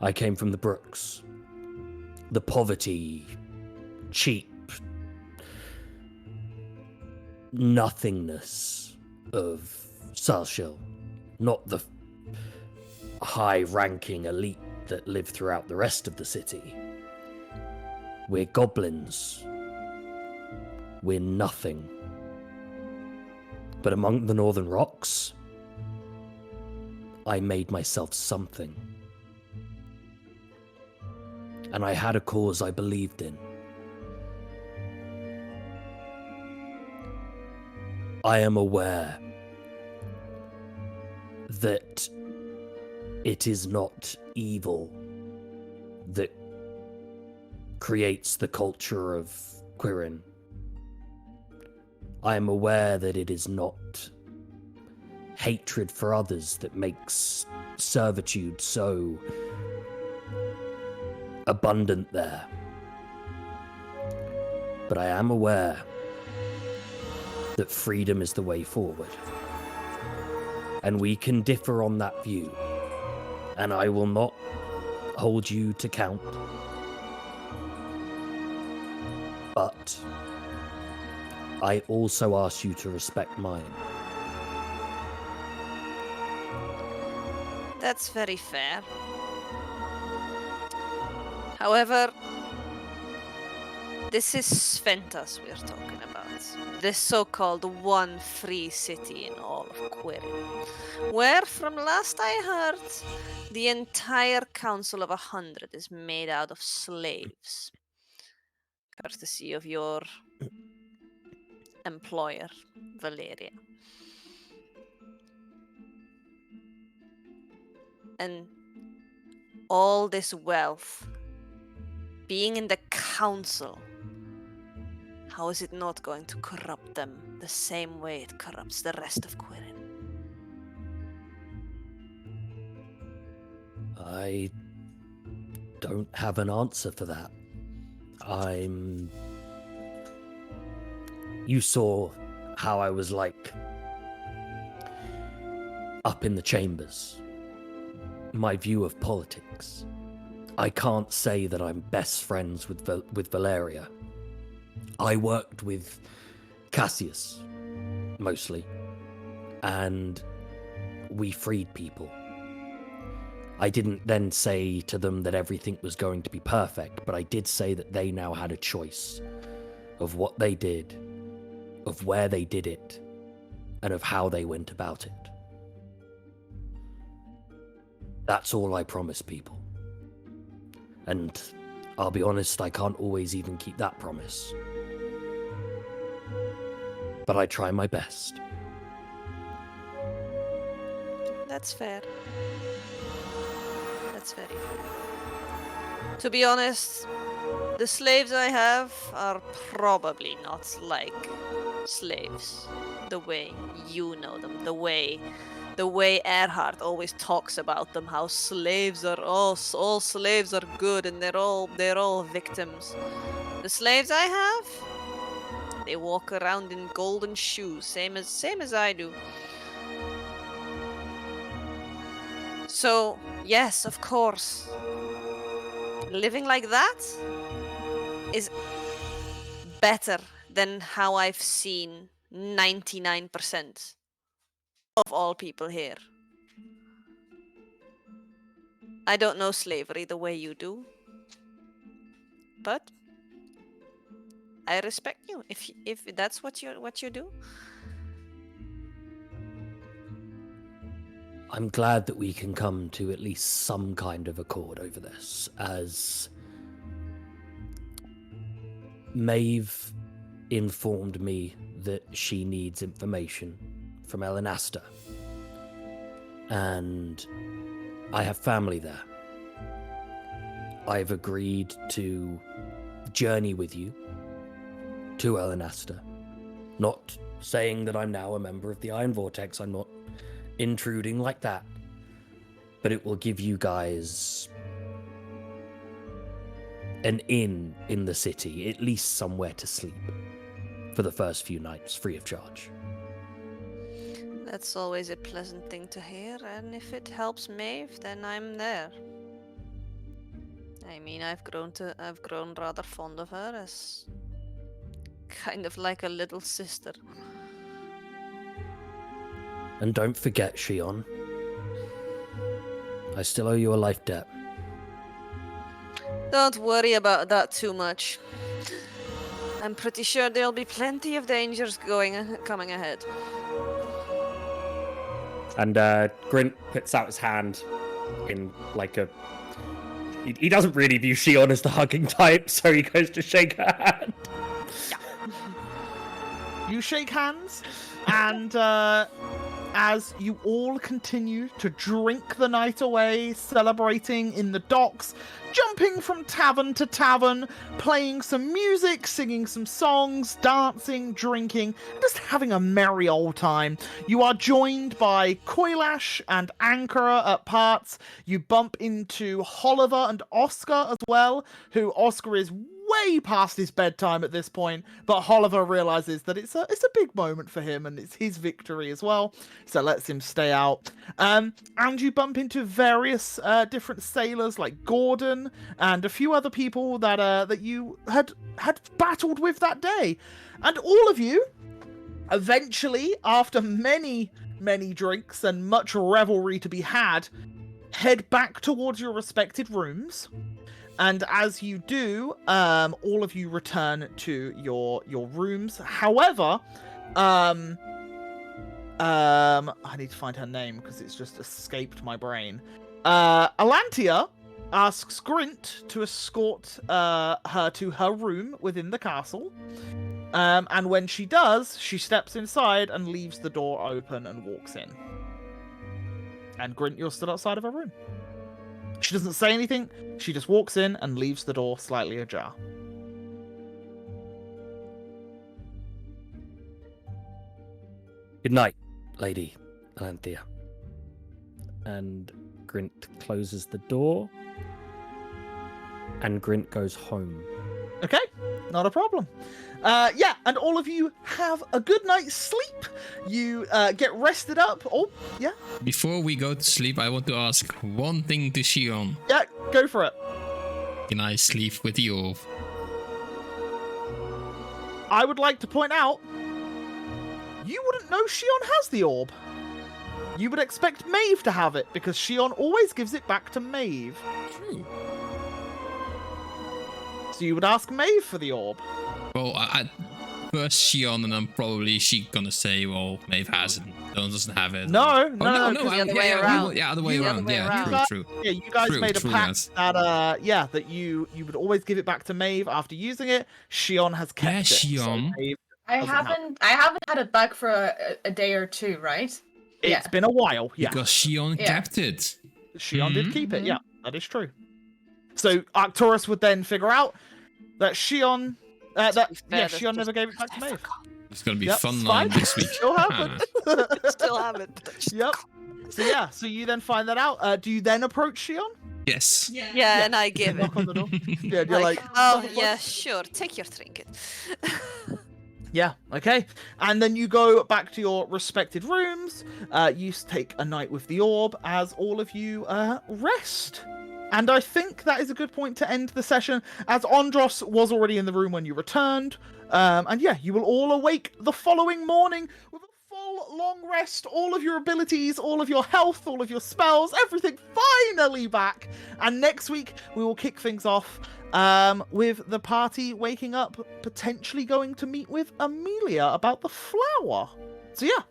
I came from the Brooks. The poverty, cheap, nothingness of Sarshill. Not the high-ranking elite that live throughout the rest of the city. We're goblins. We're nothing. But among the Northern Rocks, I made myself something. And I had a cause I believed in. I am aware that it is not evil that creates the culture of Quirin. I am aware that it is not hatred for others that makes servitude so abundant there. But I am aware that freedom is the way forward. And we can differ on that view. And I will not hold you to count. But I also ask you to respect mine. That's very fair. However, this is Sventas we're talking about. The so-called one free city in all of Quirin. Where, from last I heard, the entire council of 100 is made out of slaves. Courtesy of your employer, Valeria. And all this wealth being in the council, how is it not going to corrupt them the same way it corrupts the rest of Quirin? I don't have an answer for that. You saw how I was like up in the chambers. My view of politics. I can't say that I'm best friends with Valeria. I worked with Cassius, mostly, and we freed people. I didn't then say to them that everything was going to be perfect, but I did say that they now had a choice of what they did, of where they did it, and of how they went about it. That's all I promise people. And I'll be honest, I can't always even keep that promise. But I try my best. That's fair. That's very fair. To be honest, the slaves I have are probably not like slaves the way you know them, the way Erhard always talks about them, how slaves are all slaves are good and they're all victims. The slaves I have, they walk around in golden shoes, same as I do. So, yes, of course. Living like that is better than how I've seen 99% of all people here. I don't know slavery the way you do, but I respect you if that's what you do. I'm glad that we can come to at least some kind of accord over this, as Maeve informed me that she needs information from Elenasta. And I have family there. I've agreed to journey with you to Elenasta. Not saying that I'm now a member of the Iron Vortex, I'm not intruding like that. But it will give you guys an inn in the city, at least somewhere to sleep for the first few nights, free of charge. That's always a pleasant thing to hear, and if it helps Maeve, then I'm there. I mean, I've grown rather fond of her as kind of like a little sister. And don't forget, Shion, I still owe you a life debt. Don't worry about that too much. I'm pretty sure there'll be plenty of dangers coming ahead. And Grint puts out his hand in like a... He doesn't really view Shion as the hugging type, so he goes to shake her hand. You shake hands, and as you all continue to drink the night away, celebrating in the docks, jumping from tavern to tavern, playing some music, singing some songs, dancing, drinking, just having a merry old time. You are joined by Koilash and Ankara at parts. You bump into Oliver and Oscar as well, who Oscar is way past his bedtime at this point, but Oliver realizes that it's a big moment for him and it's his victory as well, so lets him stay out. And you bump into various different sailors like Gordon and a few other people that you had battled with that day, and all of you eventually, after many drinks and much revelry to be had, head back towards your respected rooms. And as you do, all of you return to your rooms. However, I need to find her name because it's just escaped my brain. Alantia asks Grint to escort her to her room within the castle. And when she does, she steps inside and leaves the door open and walks in. And Grint, you're still outside of her room. She doesn't say anything, she just walks in and leaves the door slightly ajar. Good night, Lady Alanthea. And Grint closes the door, and Grint goes home. Okay, not a problem. Yeah, and all of you have a good night's sleep. You get rested up. Oh, yeah. Before we go to sleep, I want to ask one thing to Shion. Yeah, go for it. Can I sleep with the orb? I would like to point out, you wouldn't know Shion has the orb. You would expect Maeve to have it, because Shion always gives it back to Maeve. True. So you would ask Maeve for the orb. Well, I first Shion, and then probably she gonna say, well, Maeve has it, doesn't have it. No, Oh, no, the other way around. Yeah, other way The other around. way Yeah, around. true. Yeah, you guys True, made a true, pact yes. that you would always give it back to Maeve after using it. Shion has kept Yeah, it. so Shion. Maeve I doesn't have haven't had it back for a day or two, right? It's been a while, yeah. Because Shion Yeah. kept it. Shion did Mhm. keep it, yeah, that is true. So Arcturus would then figure out that Shion, Shion never gave it back to Maeve. It's gonna be Yep, fun it's line fine. this week. Still happened. Still haven't. Yep. So yeah, so you then find that out. Do you then approach Shion? Yes. Yeah, and I give it. Knock on the door. Yeah, you're like, oh, yeah, sure, take your trinket. yeah, okay. And then you go back to your respected rooms. You take a night with the orb as all of you rest. And I think that is a good point to end the session, as Andros was already in the room when you returned. And yeah, you will all awake the following morning with a full long rest, all of your abilities, all of your health, all of your spells, everything finally back. And next week, we will kick things off with the party waking up, potentially going to meet with Amelia about the flower. So yeah.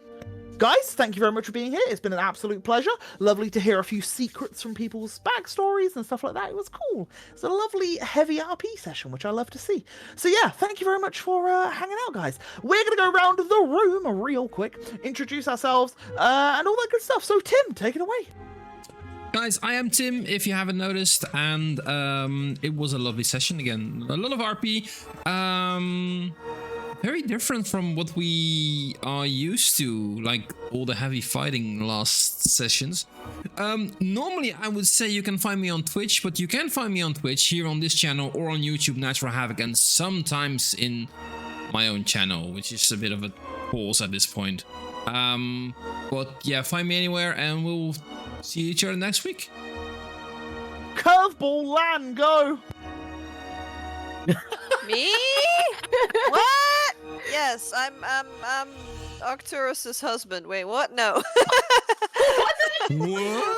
Guys, thank you very much for being here. It's been an absolute pleasure. Lovely to hear a few secrets from people's backstories and stuff like that. It was cool. It's a lovely, heavy RP session, which I love to see. So yeah, thank you very much for hanging out, guys. We're going to go around the room real quick, introduce ourselves, and all that good stuff. So Tim, take it away. Guys, I am Tim, if you haven't noticed, and it was a lovely session again. A lot of RP. Very different from what we are used to, like all the heavy fighting last sessions. Normally I would say you can find me on Twitch, but you can find me on Twitch here on this channel or on YouTube, Natural Havoc, and sometimes in my own channel, which is a bit of a pause at this point. But yeah, find me anywhere and we'll see each other next week. Curveball Lan, go! Me? What? Yes, I'm Arcturus's husband. Wait, what? No. What?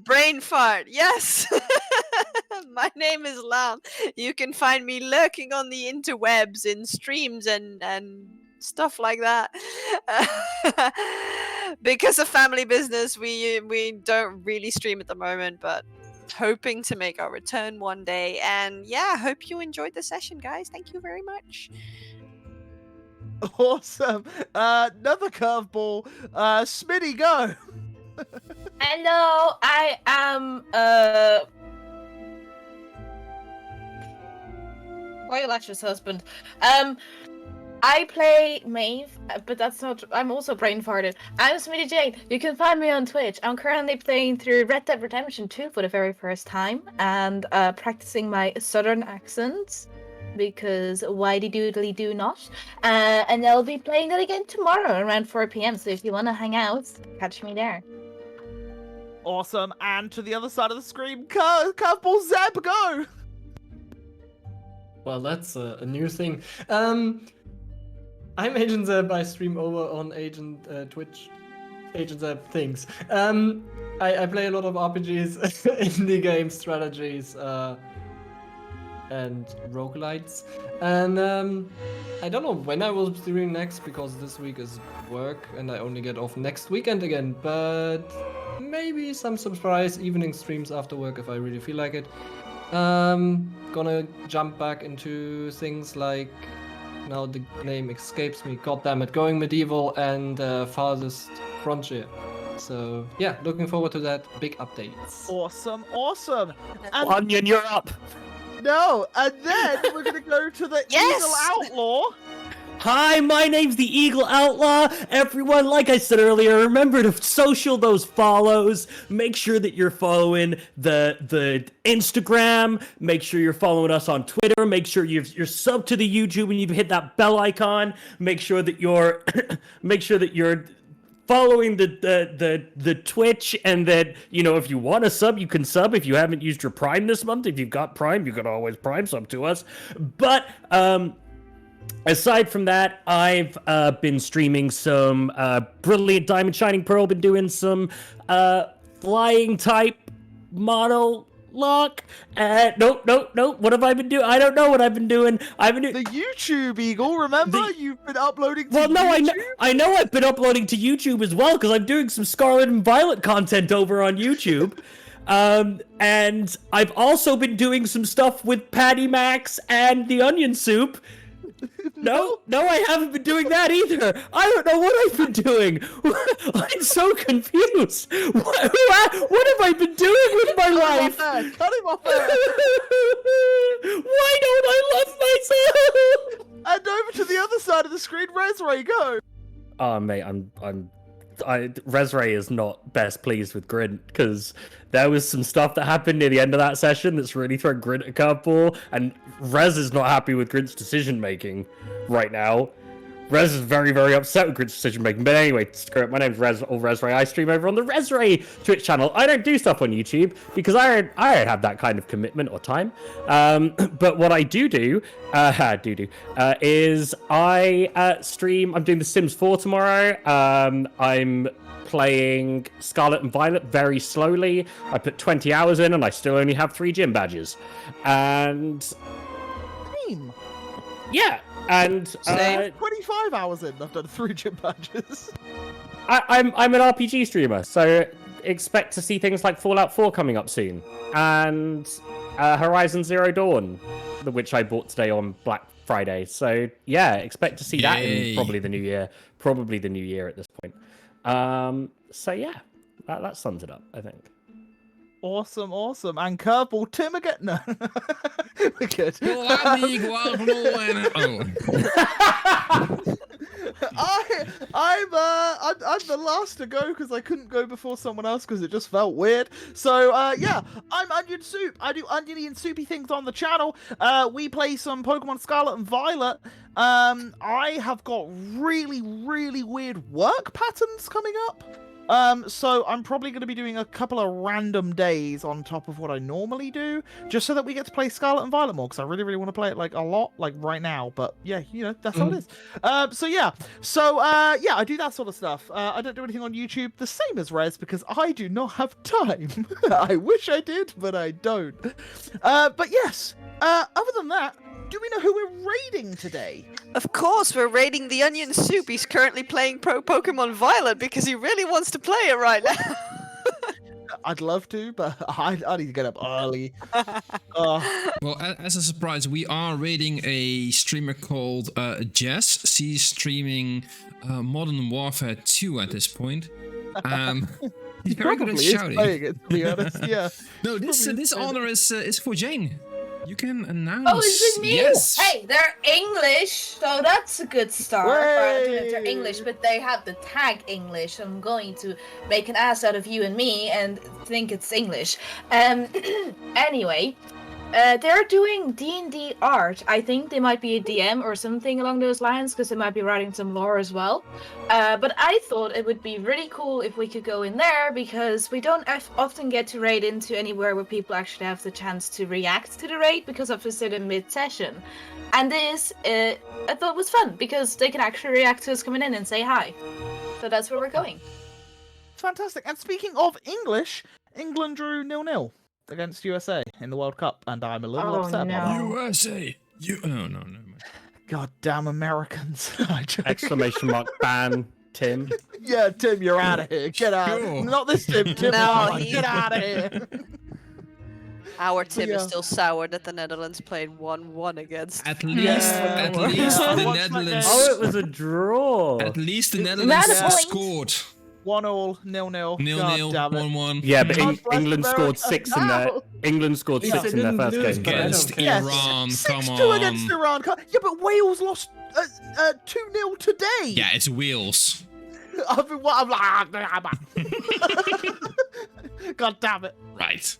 Brain fart. Yes. My name is Lan. You can find me lurking on the interwebs in streams and stuff like that. Because of family business, we don't really stream at the moment, but hoping to make our return one day. And yeah, hope you enjoyed the session, guys. Thank you very much. Awesome. Another curveball. Smitty, go! Hello, I am Violash's husband. I play Maeve, but that's not. I'm also brain farted. I'm Smitty Jane. You can find me on Twitch. I'm currently playing through Red Dead Redemption 2 for the very first time and practicing my southern accent because why doodly do not. And I'll be playing that again tomorrow around 4 p.m. So if you want to hang out, catch me there. Awesome. And to the other side of the screen, curveball Zeb, go! Well, that's a new thing. I'm Agent Zeb. I stream over on Twitch. Agent Zeb things. I play a lot of RPGs, indie games, strategies, and roguelites. And I don't know when I will be streaming next because this week is work and I only get off next weekend again. But maybe some surprise evening streams after work if I really feel like it. Gonna jump back into things like, now the name escapes me, goddammit, Going Medieval and Farthest Frontier. So yeah, looking forward to that. Big updates. Awesome, awesome. And Onion, you're up. no, and then we're gonna go to the Yes! Eagle Outlaw. Hi, my name's the Eagle Outlaw. Everyone, like I said earlier, remember to social those follows. Make sure that you're following the Instagram. Make sure you're following us on Twitter. Make sure you're subbed to the YouTube and you've hit that bell icon. Make sure that you're following the Twitch, and that, you know, if you want to sub, you can sub. If you haven't used your Prime this month, if you've got Prime, you can always Prime sub to us. But aside from that, I've been streaming some Brilliant Diamond Shining Pearl, been doing some flying type monologue. Nope. What have I been doing? I don't know what I've been doing. I've been doing The YouTube Eagle, remember? You've been uploading to well, no, YouTube? I know I've been uploading to YouTube as well, because I'm doing some Scarlet and Violet content over on YouTube. And I've also been doing some stuff with Patty Max and the Onion Soup. No, I haven't been doing that either. I don't know what I've been doing. I'm so confused. What have I been doing with my life? Cut him off there. Why don't I love myself? And over to the other side of the screen, Resray, go. Oh, mate, Resray is not best pleased with Grint, because there was some stuff that happened near the end of that session that's really thrown Grint a curveball, and Rez is not happy with Grint's decision making right now. Rez is very, very upset with Grid's decision making. But anyway, screw it. My name's Rez, or Rezray. I stream over on the Rezray Twitch channel. I don't do stuff on YouTube because I don't have that kind of commitment or time. But what I do is I stream. I'm doing The Sims 4 tomorrow. I'm playing Scarlet and Violet very slowly. I put 20 hours in and I still only have 3 gym badges. And Team. yeah. And 25 hours in, I've done 3 gym badges. I'm an RPG streamer, so expect to see things like Fallout 4 coming up soon, and Horizon Zero Dawn, which I bought today on Black Friday. So yeah, expect to see that in probably the new year. Probably the new year at this point. So yeah, that sums it up, I think. Awesome. And curveball Tim again. No, we're good. I'm the last to go because I couldn't go before someone else because it just felt weird. So yeah, I'm Onion Soup. I do oniony and soupy things on the channel. We play some Pokemon Scarlet and Violet. I have got really weird work patterns coming up. So I'm probably going to be doing a couple of random days on top of what I normally do, just so that we get to play Scarlet and Violet more, because I really want to play it like a lot, like right now. But yeah, you know, that's how it is. So yeah, I do that sort of stuff. I don't do anything on YouTube, the same as Rez, because I do not have time. I wish I did, but I don't. But yes, other than that, do we know who we're raiding today? Of course, we're raiding the Onion Soup. He's currently playing Pokemon Violet because he really wants to play it right now. I'd love to, but I need to get up early. Well, as a surprise, we are raiding a streamer called Jess. She's streaming Modern Warfare 2 at this point. He's very good at shouting. Playing it, to be honest. Yeah. No, this honor is for Jane. You can announce. Oh, is it me? Yes. Hey, they're English, so that's a good start. I don't know if they're English, but they have the tag English. I'm going to make an ass out of you and me and think it's English. Anyway, they're doing D&D art. I think they might be a DM or something along those lines, because they might be writing some lore as well. But I thought it would be really cool if we could go in there, because we don't often get to raid into anywhere where people actually have the chance to react to the raid, because obviously they're mid-session. And this, I thought was fun, because they can actually react to us coming in and say hi. So that's where we're going. Fantastic. And speaking of English, England drew 0-0 against USA in the World Cup, and I'm a little upset about that. USA! No. Goddamn Americans. Exclamation mark ban Tim. Yeah, Tim, you're out of here. Get out. Sure. Not this Tim. Tim, No, get out of here. Our Tim Yeah. is still sour that the Netherlands played 1-1 against. At least Yeah, the watch that Netherlands. game. Oh, it was a draw. At least the Not a Netherlands point. scored. 1-0, 0-0. 0-0, God damn it. 1-1. Yeah, but God bless England scored America. 6 in their No. England scored Yeah, 6 they in their didn't first lose, game. but I don't Against care. Yes, Iran, come 6-2 against on. Iran. Yeah, but Wales lost 2-0 today. Yeah, it's Wales. I'm like, God damn it. Right.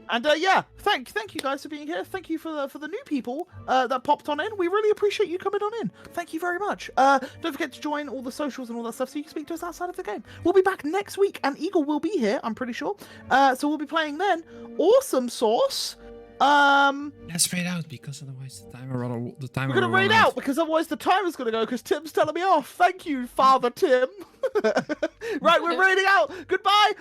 And yeah, thank you guys for being here. Thank you for the new people that popped on in. We really appreciate you coming on in. Thank you very much. Don't forget to join all the socials and all that stuff so you can speak to us outside of the game. We'll be back next week, and Eagle will be here, I'm pretty sure. So we'll be playing then. Awesome Sauce. Let's raid out, because otherwise the timer We're gonna will raid run out because otherwise the timer's gonna go because Tim's telling me off. Thank you, Father Tim. Right, we're raiding out. Goodbye.